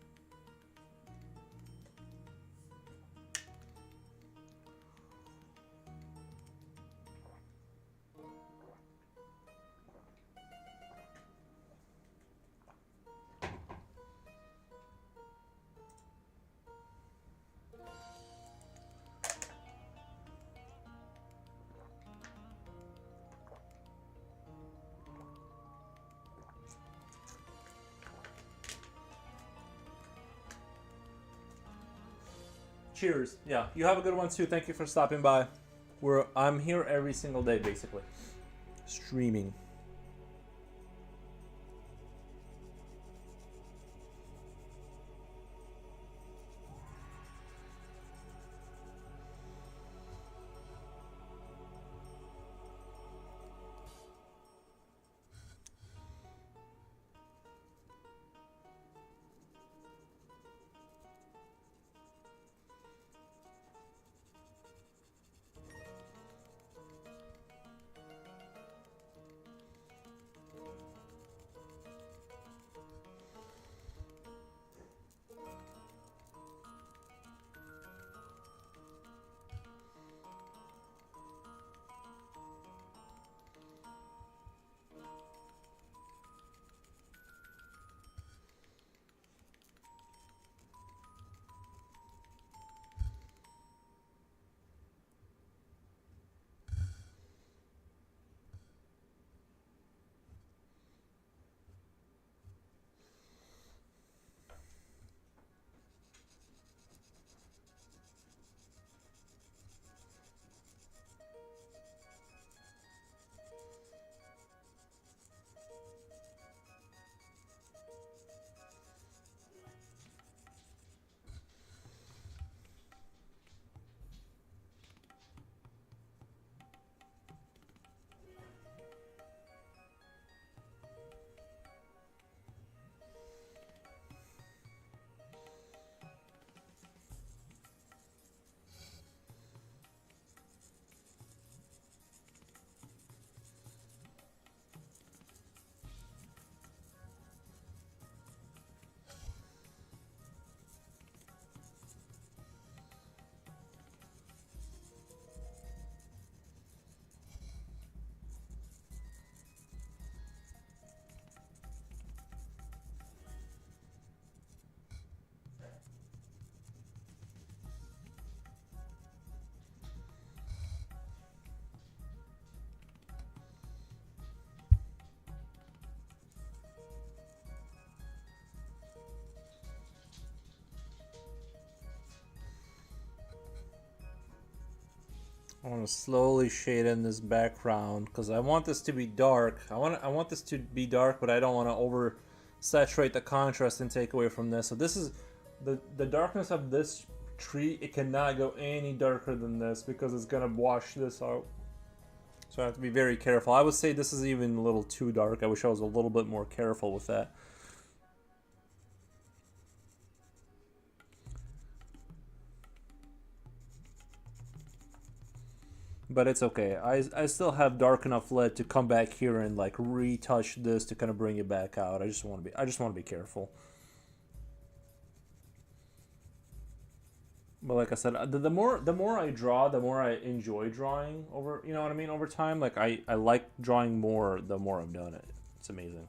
S1: Cheers. Yeah, you have a good one too. Thank you for stopping by. I'm here every single day, basically, streaming. I want to slowly shade in this background because I want this to be dark. I want this to be dark, but I don't want to over saturate the contrast and take away from this. So this is the darkness of this tree. It cannot go any darker than this because it's gonna wash this out. So I have to be very careful. I would say this is even a little too dark. I wish I was a little bit more careful with that. But it's okay. I still have dark enough lead to come back here and like retouch this to kind of bring it back out. I just want to be careful. But like I said, the more I draw, the more I enjoy drawing over. You know what I mean? Over time, like I like drawing more the more I've done it. It's amazing.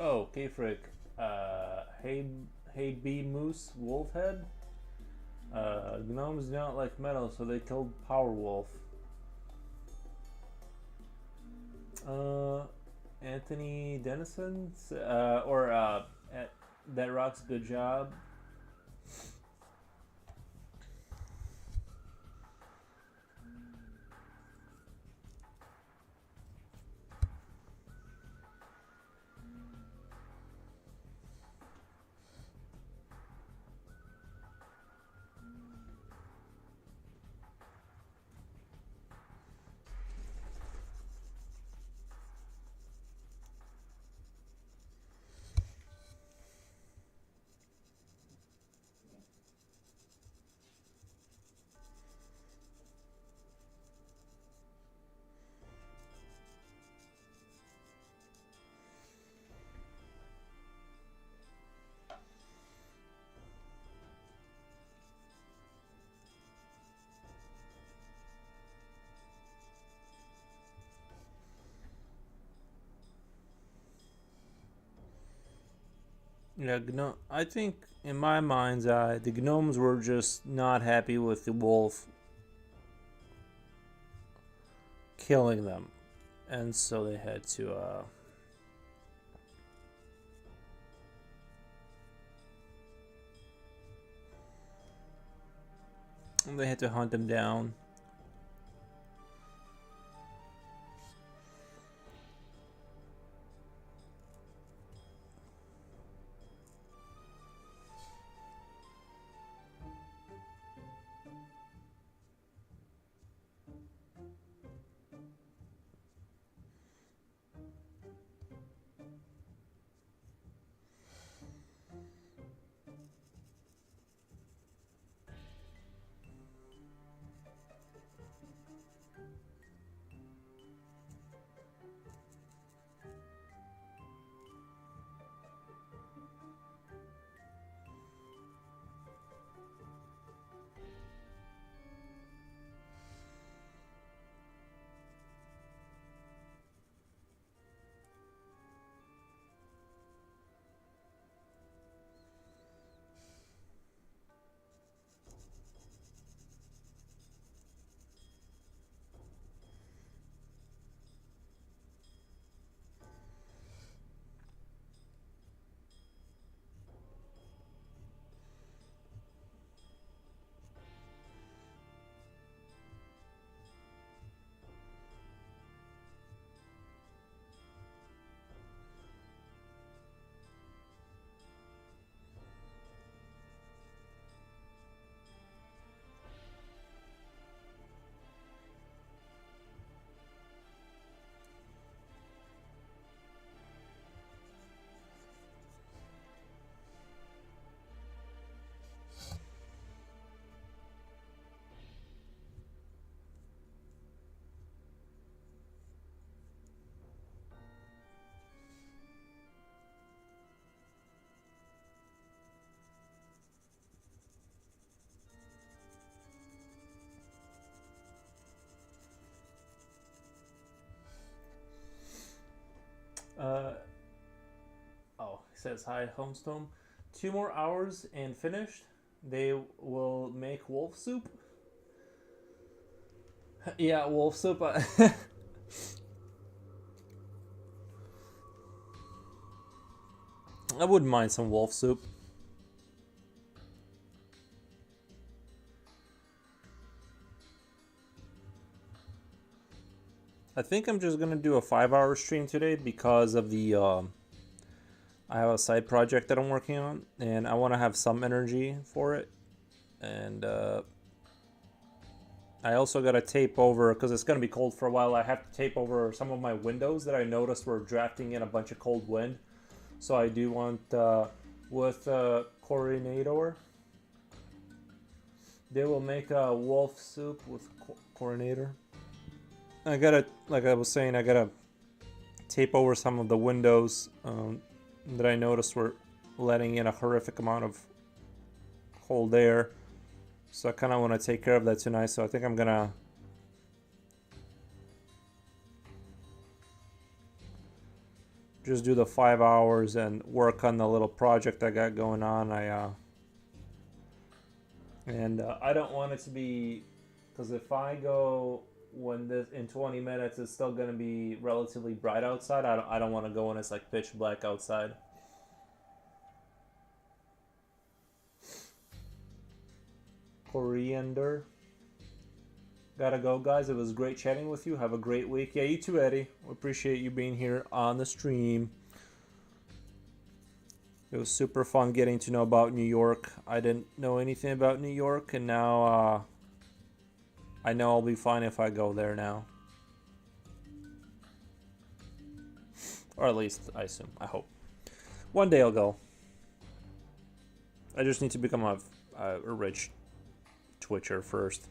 S1: Oh, K-Frick. Hey Bee Moose Wolfhead. Gnomes do not like metal, so they killed Power Wolf. Anthony Dennison? That rocks, good job. Yeah, I think in my mind's eye, the gnomes were just not happy with the wolf killing them, and so they had to hunt him down. Uh, he says hi, Homestone. 2 more hours and finished. They will make wolf soup. Yeah, wolf soup. I wouldn't mind some wolf soup. I think I'm just gonna do a 5-hour stream today because of the I have a side project that I'm working on, and I want to have some energy for it. And I also got to tape over, because it's going to be cold for a while. I have to tape over some of my windows that I noticed were drafting in a bunch of cold wind. So I do want, with Coronator, they will make a wolf soup with Coronator. I gotta, like I was saying, I gotta tape over some of the windows that I noticed were letting in a horrific amount of cold air. So I kind of want to take care of that tonight. So I think I'm gonna just do the 5 hours and work on the little project I got going on. I don't want it to be, because if I go when this in 20 minutes it's still gonna be relatively bright outside. I don't want to go when it's like pitch black outside. Coriander. Gotta go, guys. It was great chatting with you. Have a great week. Yeah, you too, Eddie. We appreciate you being here on the stream. It was super fun getting to know about New York. I didn't know anything about New York, and now I know I'll be fine if I go there now. Or at least, I assume. I hope. One day I'll go. I just need to become a rich Twitcher first.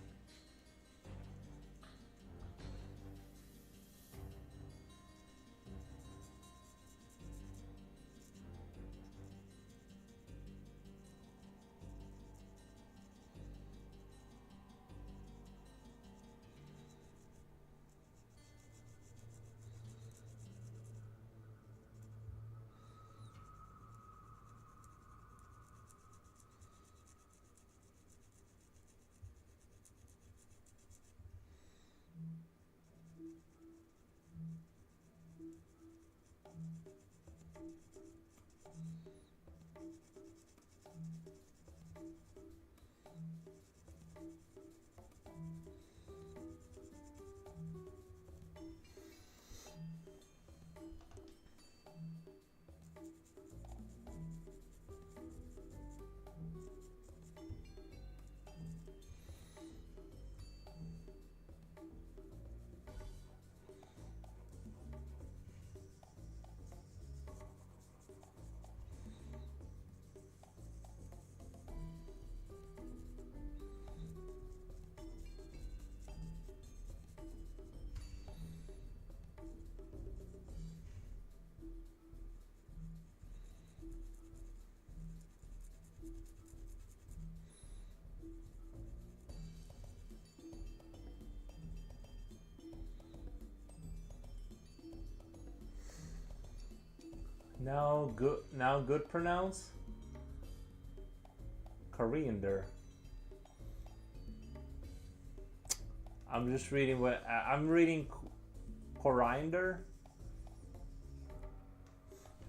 S1: Now good pronounce? Coriander. I'm just reading what I'm reading. Coriander.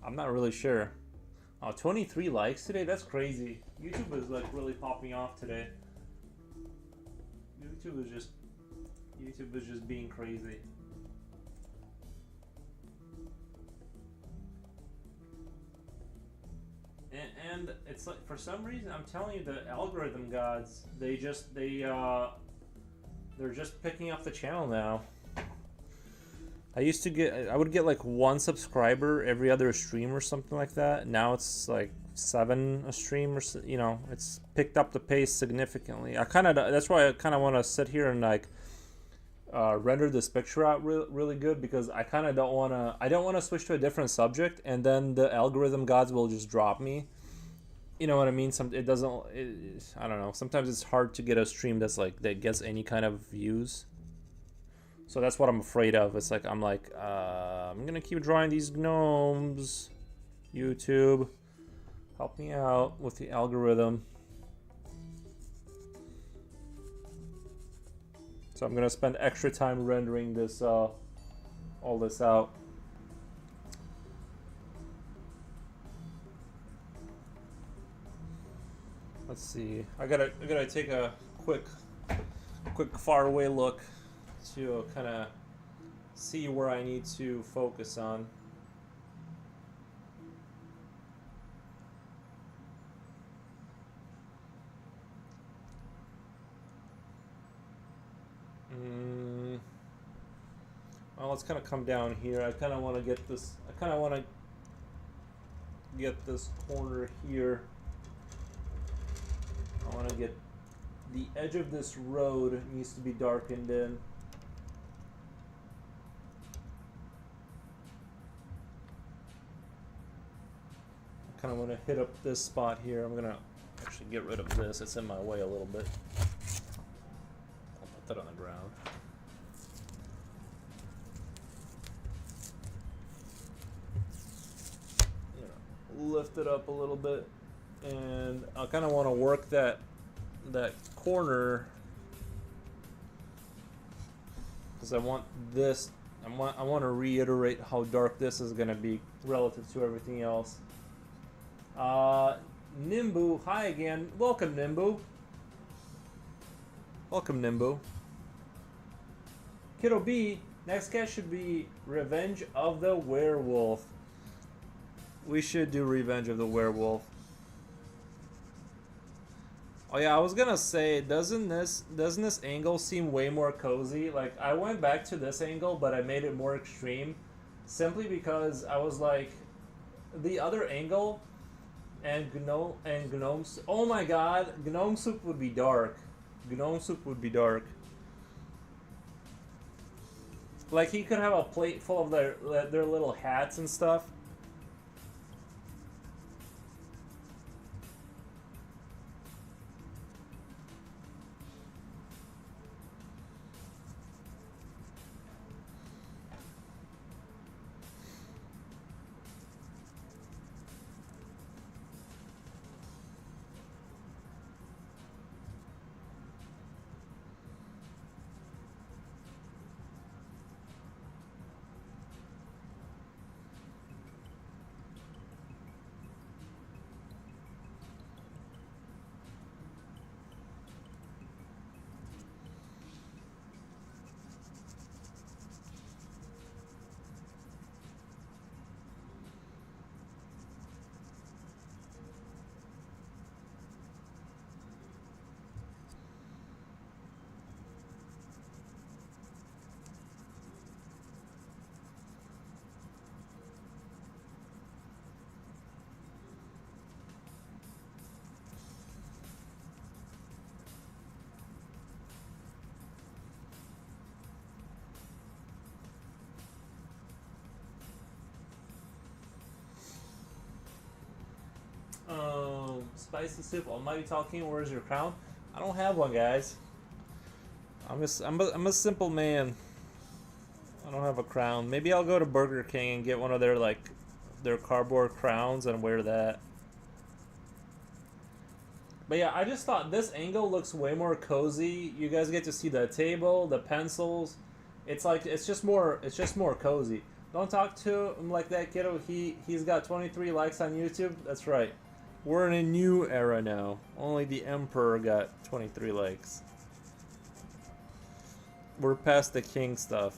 S1: I'm not really sure. Oh, 23 likes today. That's crazy. YouTube is like really popping off today. YouTube is just being crazy. And it's like, for some reason, I'm telling you, the algorithm gods, they're just picking up the channel now. I would get like 1 subscriber every other stream or something like that. Now it's like 7 a stream, or you know, it's picked up the pace significantly. That's why I kind of want to sit here and like render this picture out really good, because I kind of don't want to switch to a different subject and then the algorithm gods will just drop me. You know what I mean? I don't know. Sometimes it's hard to get a stream that gets any kind of views. So that's what I'm afraid of. It's like I'm gonna keep drawing these gnomes. YouTube, help me out with the algorithm. So I'm gonna spend extra time rendering this all this out. Let's see. I gotta take a quick far away look to kind of see where I need to focus on. Well, let's kind of come down here. I kind of want to get this. I kind of want to get this corner here. I want to get the edge of this road needs to be darkened in. I kind of want to hit up this spot here. I'm gonna actually get rid of this. It's in my way a little bit. I'll put that on the ground. lift it up a little bit, and I kind of want to work that corner because I want this. I want to reiterate how dark this is gonna be relative to everything else. Nimbu, hi again. Welcome, Nimbu. Welcome, Nimbu. Kiddo B, next cast should be Revenge of the Werewolf. We should do Revenge of the Werewolf. Oh yeah, I was gonna say, doesn't this angle seem way more cozy? Like, I went back to this angle, but I made it more extreme, simply because I was like, the other angle and gnomes. Oh my god, gnome soup would be dark. Gnome soup would be dark. Like, he could have a plate full of their little hats and stuff. Spicy soup, almighty talking, where's your crown? I don't have one, guys. I'm a simple man. I don't have a crown. Maybe I'll go to Burger King and get one of their cardboard crowns and wear that. But yeah, I just thought this angle looks way more cozy. You guys get to see the table, the pencils. It's like it's just more cozy. Don't talk to him like that, kiddo. He's got 23 likes on YouTube. That's right. We're in a new era now. Only the Emperor got 23 likes. We're past the king stuff.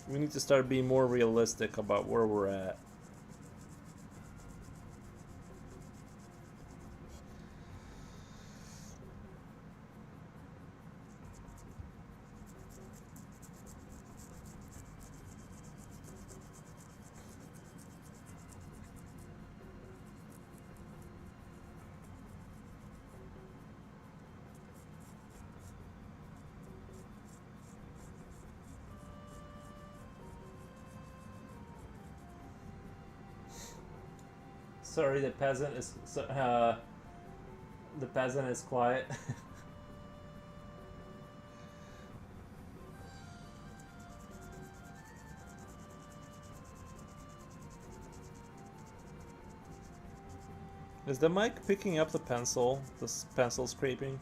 S1: We need to start being more realistic about where we're at. Sorry, the peasant is quiet. Is the mic picking up the pencil? This pencil scraping?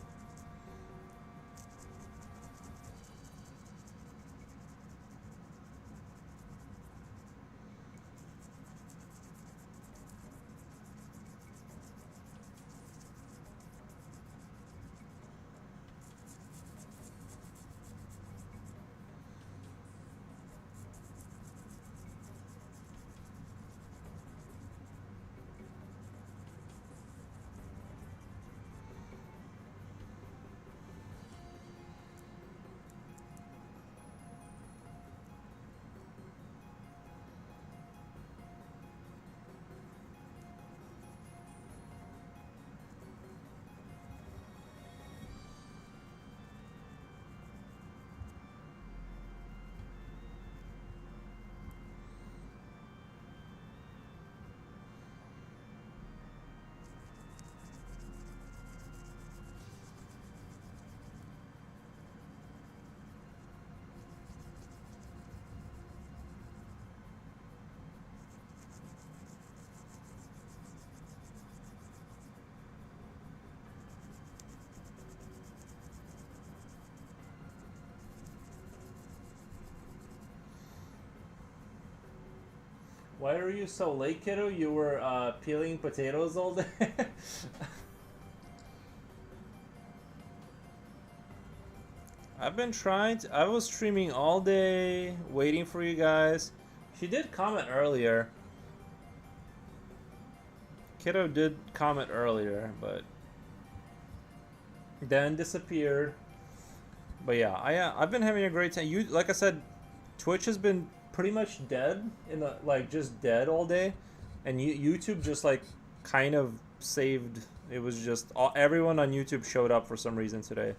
S1: Why are you so late, kiddo? You were peeling potatoes all day? I've been trying to, I was streaming all day, waiting for you guys. She did comment earlier. Kiddo did comment earlier, but then disappeared. But yeah, I've been having a great time. You, like I said, Twitch has been pretty much dead in the like just dead all day, and YouTube just like kind of saved. It was just everyone on YouTube showed up for some reason today,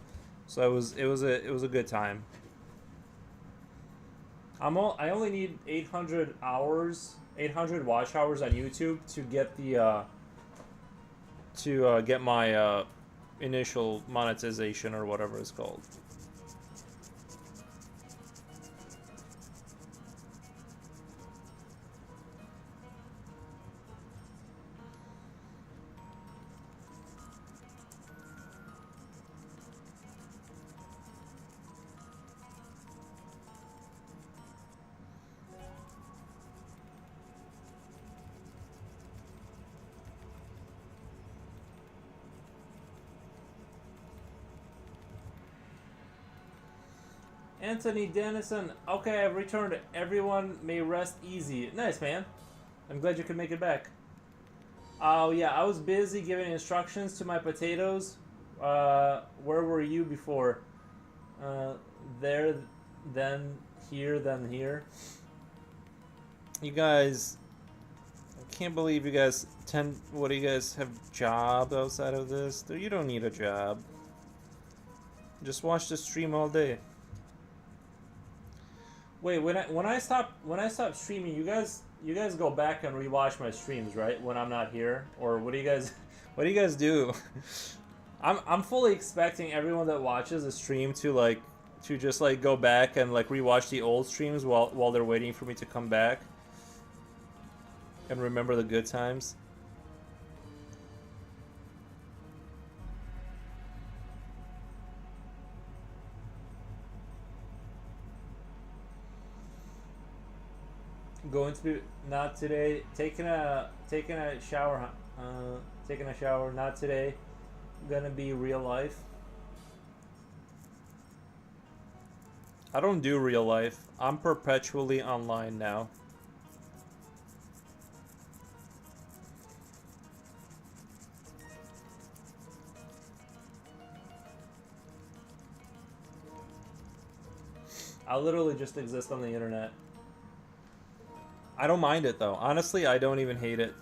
S1: so it was a good time. I only need 800 hours, 800 watch hours on YouTube to get the get my initial monetization or whatever it's called. Anthony Dennison. Okay, I've returned. Everyone may rest easy. Nice, man. I'm glad you could make it back. Oh, yeah, I was busy giving instructions to my potatoes. Where were you before? Uh, there, then here, then here. You guys, I can't believe you guys what do you guys have jobs outside of this? You don't need a job. Just watch the stream all day. Wait, when I stop streaming, you guys go back and rewatch my streams, right? When I'm not here, or what do you guys what do you guys do? I'm fully expecting everyone that watches a stream to just like go back and like rewatch the old streams while they're waiting for me to come back and remember the good times. Going to be not today. Taking a shower. Taking a shower. Not today. Gonna be real life. I don't do real life. I'm perpetually online now. I literally just exist on the internet. I don't mind it though. Honestly, I don't even hate it.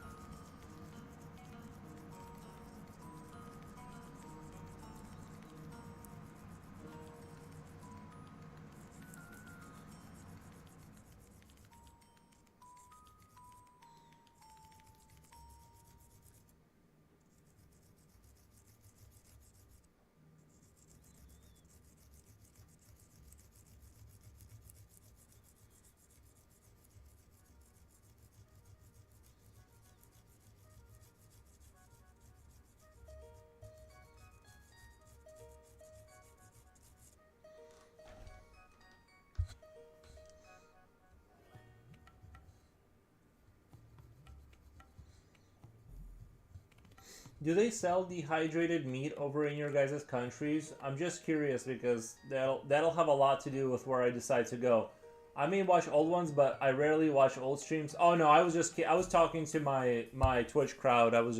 S1: Do they sell dehydrated meat over in your guys' countries? I'm just curious because that'll have a lot to do with where I decide to go. I may watch old ones, but I rarely watch old streams. Oh no, I was talking to my Twitch crowd. I was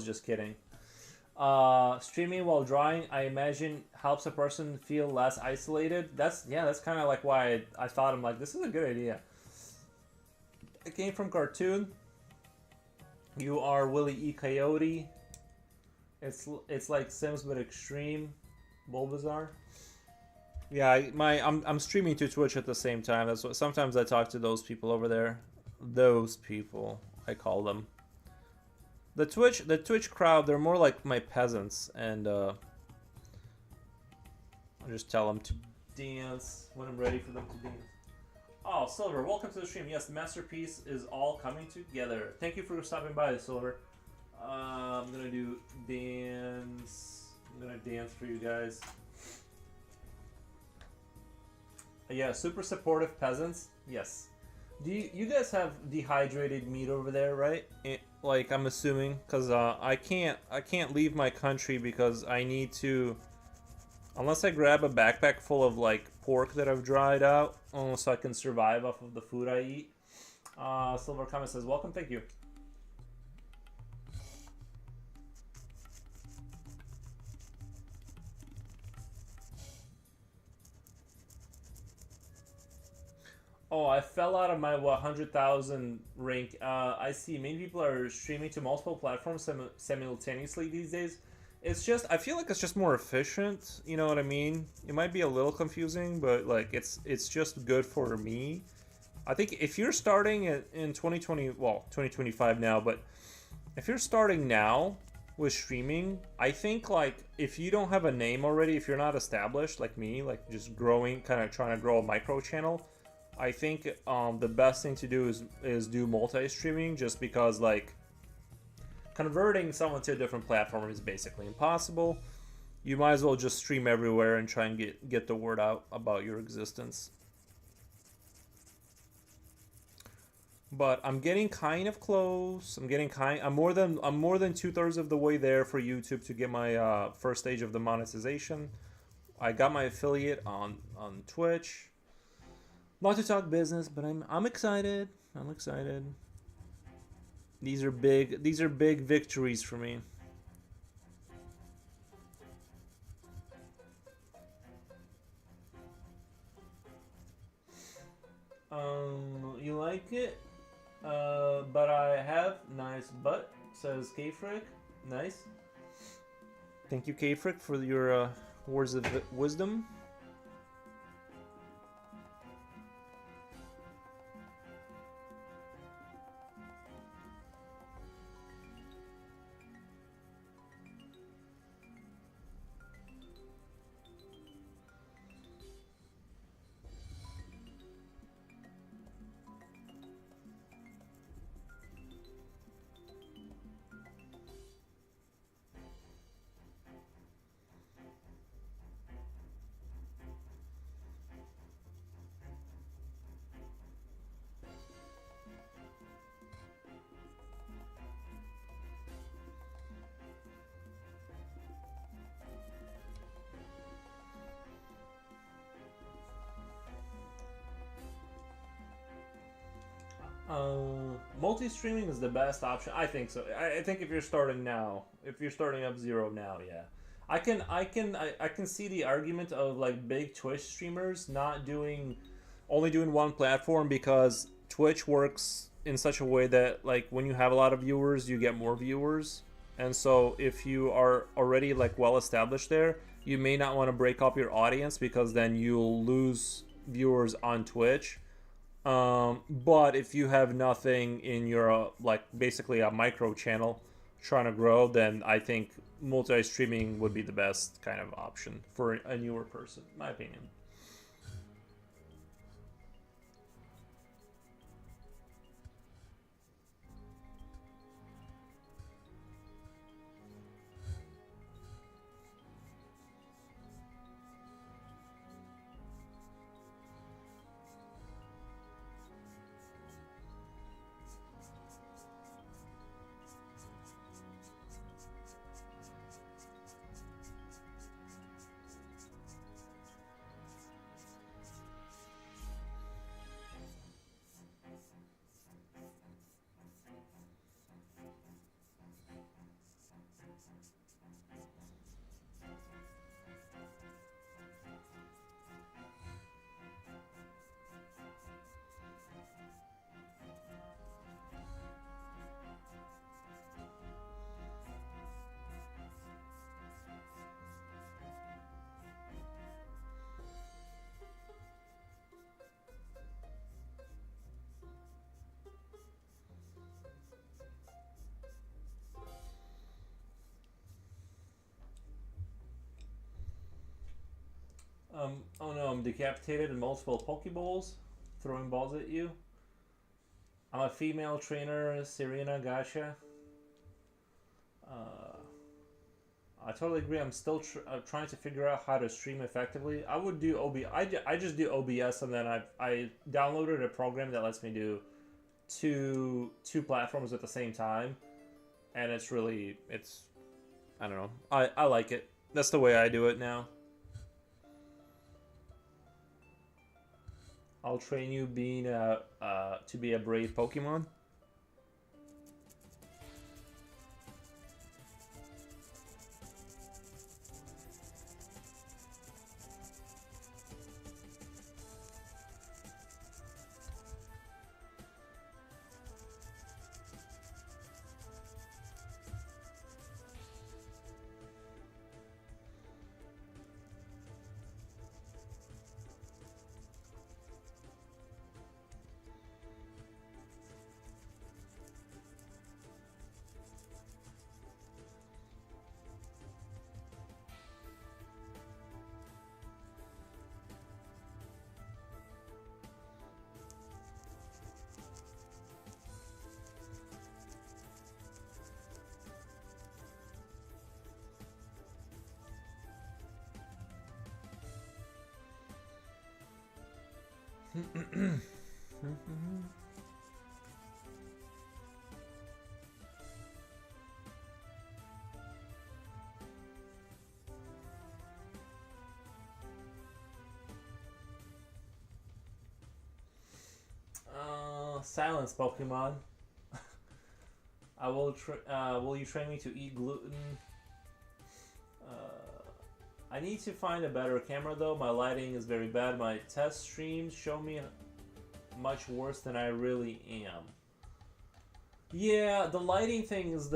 S1: just kidding. Streaming while drawing, I imagine, helps a person feel less isolated. That's kind of like why I thought, I'm like, this is a good idea. It came from cartoon. You are Willie E. Coyote. It's like Sims but extreme. Bulbasaur. Yeah, I'm streaming to Twitch at the same time. That's what sometimes I talk to those people over there. Those people, I call them. The Twitch crowd, they're more like my peasants, and I just tell them to dance when I'm ready for them to dance. Oh, Silver, welcome to the stream. Yes, the masterpiece is all coming together. Thank you for stopping by, Silver. I'm gonna do dance. I'm gonna dance for you guys. Yeah, super supportive peasants. Yes. Do you guys have dehydrated meat over there, right? Like I'm assuming, cause I can't leave my country because I need to, unless I grab a backpack full of like pork that I've dried out, so I can survive off of the food I eat. Silver Comment says, "Welcome, thank you." Oh, I fell out of my 100,000 rank. I see many people are streaming to multiple platforms simultaneously these days. It's just, I feel like it's just more efficient. You know what I mean? It might be a little confusing, but like it's just good for me. I think if you're starting in 2020, well, 2025 now, but if you're starting now with streaming, I think like if you don't have a name already, if you're not established like me, like just growing, kind of trying to grow a micro channel, I think the best thing to do is do multi-streaming, just because like converting someone to a different platform is basically impossible. You might as well just stream everywhere and try and get the word out about your existence. But I'm getting kind of close. I'm more than 2/3 of the way there for YouTube to get my first stage of the monetization. I got my affiliate on Twitch. Not to talk business, but I'm excited. I'm excited. These are big victories for me. You like it? But I have nice butt, says Kfrick. Nice. Thank you, Kfrick, for your words of wisdom. Multi-streaming is the best option. I think so. I think if you're starting now, if you're starting up zero now, yeah. I can see the argument of like big Twitch streamers not doing, only doing one platform, because Twitch works in such a way that like when you have a lot of viewers, you get more viewers. And so if you are already like well established there, you may not want to break up your audience, because then you'll lose viewers on Twitch. But if you have nothing in your like basically a micro channel trying to grow, then I think multi-streaming would be the best kind of option for a newer person, in my opinion. Oh no, I'm decapitated in multiple Pokeballs, throwing balls at you. I'm a female trainer, Serena Gasha. Uh, I totally agree. I'm still trying to figure out how to stream effectively. I would do I just do OBS, and then I downloaded a program that lets me do two platforms at the same time, and it's I don't know. I like it. That's the way I do it now. I'll train you being to be a brave Pokemon. Silence Pokemon. I will. Will you train me to eat gluten? I need to find a better camera though. My lighting is very bad. My test streams show me much worse than I really am. Yeah, the lighting thing is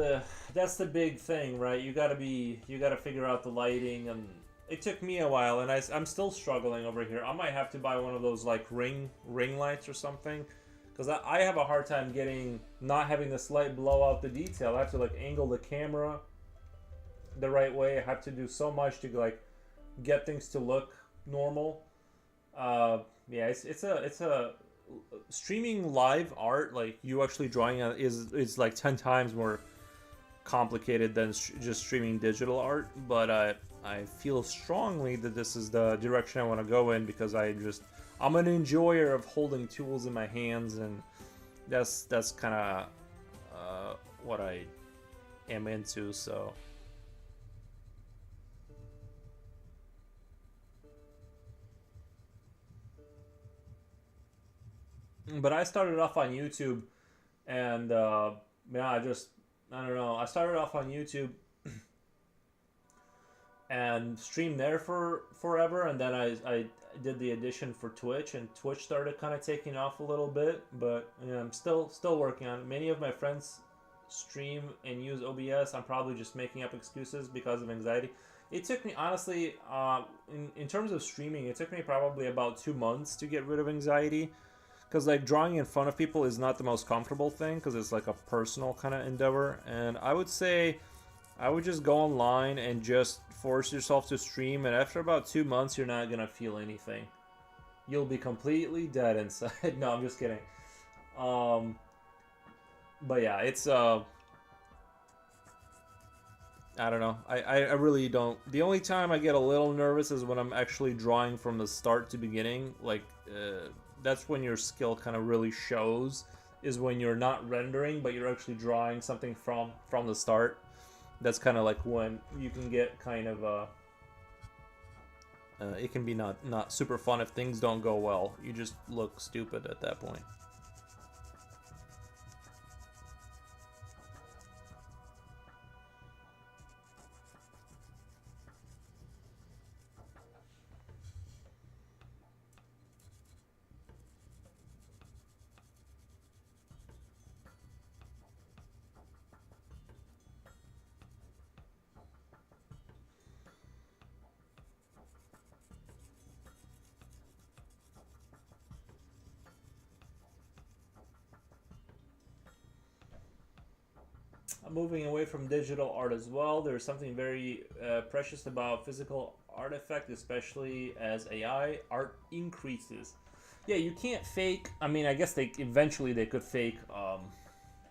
S1: that's the big thing, right? You gotta figure out the lighting, and it took me a while, and I'm still struggling over here. I might have to buy one of those like ring lights or something, because I have a hard time not having this light blow out the detail. I have to like angle the camera the right way. I have to do so much to like get things to look normal. Yeah, it's a streaming live art, like you actually drawing it, is like 10 times more complicated than just streaming digital art. But I feel strongly that this is the direction I want to go in, because I'm an enjoyer of holding tools in my hands, and that's kind of what I am into. So but I started off on YouTube, and yeah, I don't know. I started off on YouTube and streamed there for forever, and then I did the addition for Twitch, and Twitch started kind of taking off a little bit. But yeah, I'm still working on it. Many of my friends stream and use OBS. I'm probably just making up excuses because of anxiety. It took me, honestly, in terms of streaming, it took me probably about 2 months to get rid of anxiety, because like drawing in front of people is not the most comfortable thing, because it's like a personal kind of endeavor. And I would say I would just go online and just force yourself to stream, and after about 2 months you're not gonna feel anything. You'll be completely dead inside. No, I'm just kidding. But yeah, it's I don't know. I really don't. The only time I get a little nervous is when I'm actually drawing from the start to beginning. Like, that's when your skill kind of really shows, is when you're not rendering, but you're actually drawing something from the start. That's kind of like when you can get kind of it can be not super fun if things don't go well. You just look stupid at that point. Moving away from digital art as well, there's something very precious about physical artifact, especially as AI art increases. Yeah, you can't fake. I mean, I guess they could fake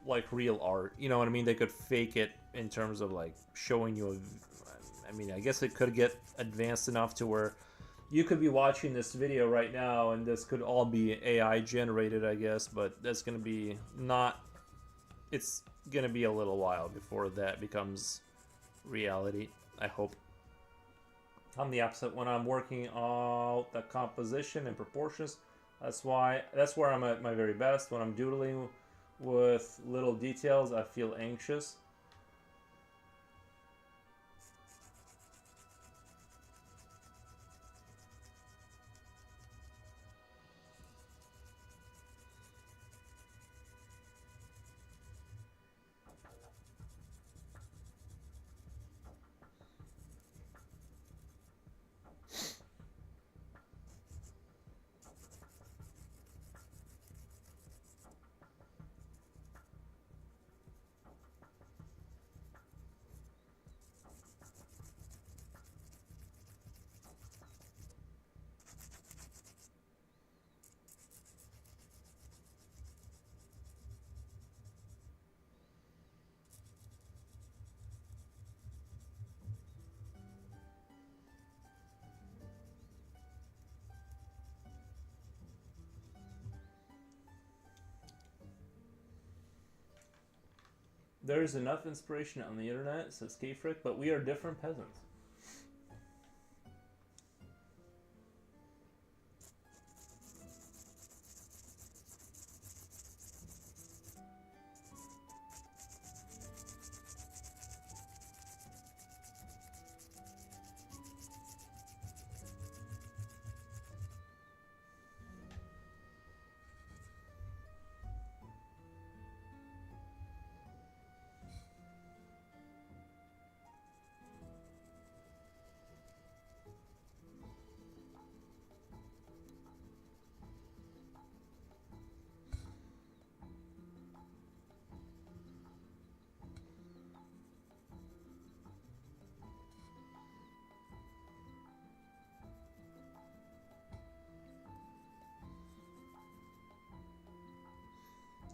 S1: like real art. You know what I mean? They could fake it in terms of like showing you I mean, I guess it could get advanced enough to where you could be watching this video right now and this could all be AI generated, I guess, but that's going to be not, it's going to be a little while before that becomes reality, I hope. I'm the opposite when I'm working out the composition and proportions. That's where I'm at my very best. When I'm doodling with little details, I feel anxious. There is enough inspiration on the internet, says K-Frick, but we are different peasants.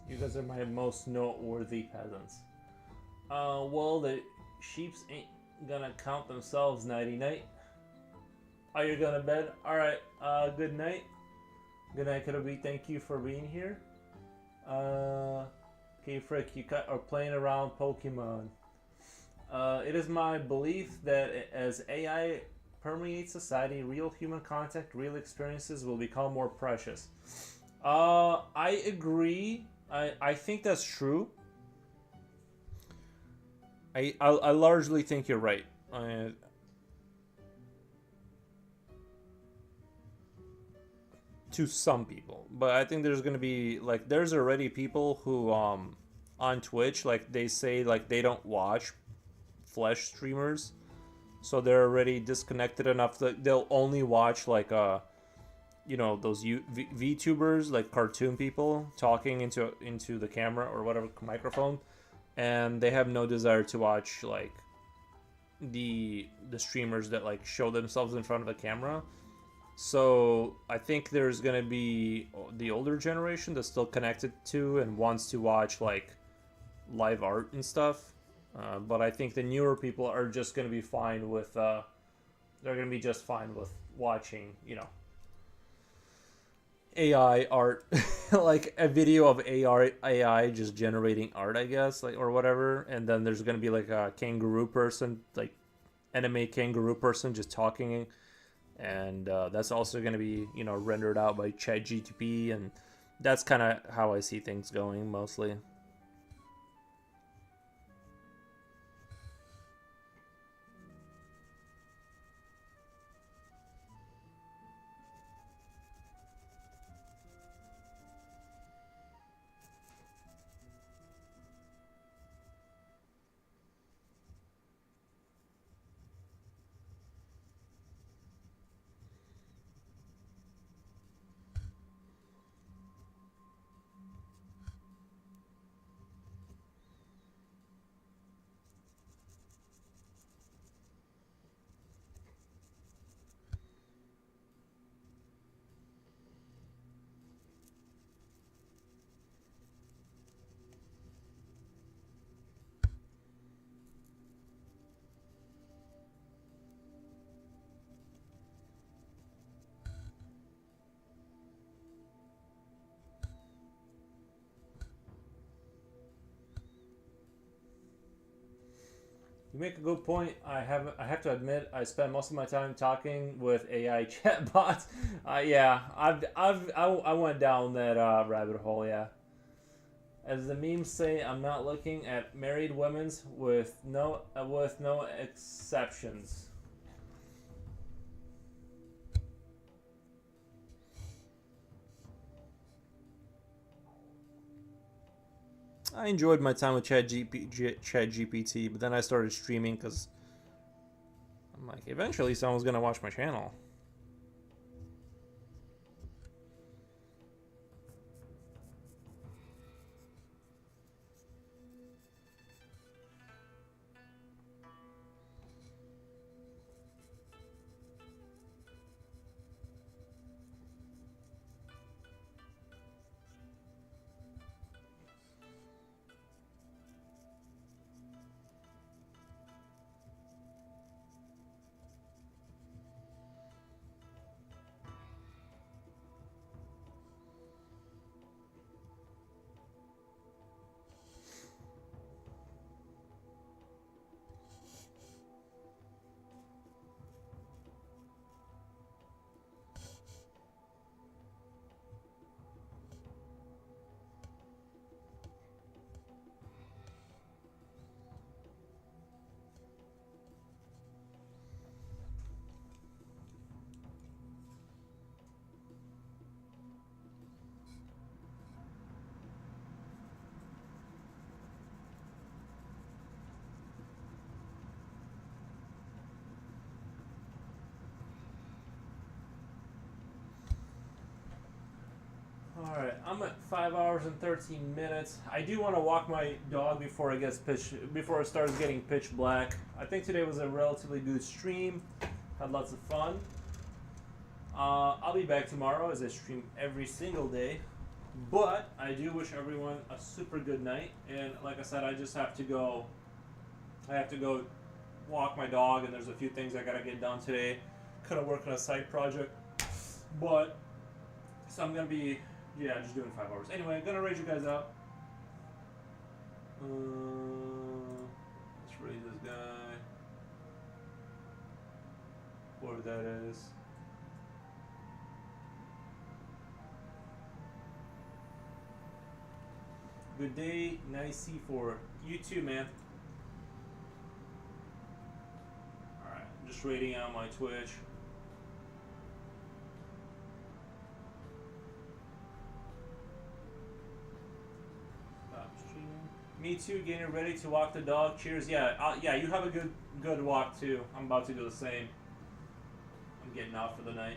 S1: You guys are my most noteworthy peasants. Well, the sheeps ain't gonna count themselves nighty night. Are you going to bed? Alright, good night. Good night, Kenobi. Thank you for being here. Okay, Frick, you are playing around Pokemon. It is my belief that as AI permeates society, real human contact, real experiences will become more precious. I agree. I think that's true. I largely think you're right. To some people, but I think there's gonna be like there's already people who on Twitch like they say like they don't watch flesh streamers, so they're already disconnected enough that they'll only watch like you know those VTubers like cartoon people talking into the camera or whatever microphone, and they have no desire to watch like the streamers that like show themselves in front of a camera. So I think there's gonna be the older generation that's still connected to and wants to watch like live art and stuff, but I think the newer people are just gonna be fine with they're gonna be just fine with watching, you know, AI art, like a video of AI just generating art, I guess, like or whatever, and then there's gonna be like a kangaroo person, like anime kangaroo person, just talking, and that's also gonna be, you know, rendered out by ChatGPT, and that's kind of how I see things going mostly. You make a good point. I have to admit I spend most of my time talking with AI chatbots. Yeah, I went down that rabbit hole. Yeah. As the memes say, I'm not looking at married women's with no exceptions. I enjoyed my time with ChatGPT, but then I started streaming because I'm like, eventually someone's gonna watch my channel. Alright, I'm at 5 hours and 13 minutes. I do want to walk my dog before it starts getting pitch black. I think today was a relatively good stream. Had lots of fun. I'll be back tomorrow as I stream every single day. But I do wish everyone a super good night. And like I said, I just have to go. I have to go walk my dog, and there's a few things I gotta get done today. Kind of work on a side project. But so I'm gonna be just doing 5 hours. Anyway, I'm gonna raise you guys out. Let's raise this guy. Whoever that is. Good day, nice C4. You too, man. Alright, I'm just rating out my Twitch. Me too, getting ready to walk the dog. Cheers. Yeah, you have a good walk too. I'm about to do the same. I'm getting out for the night.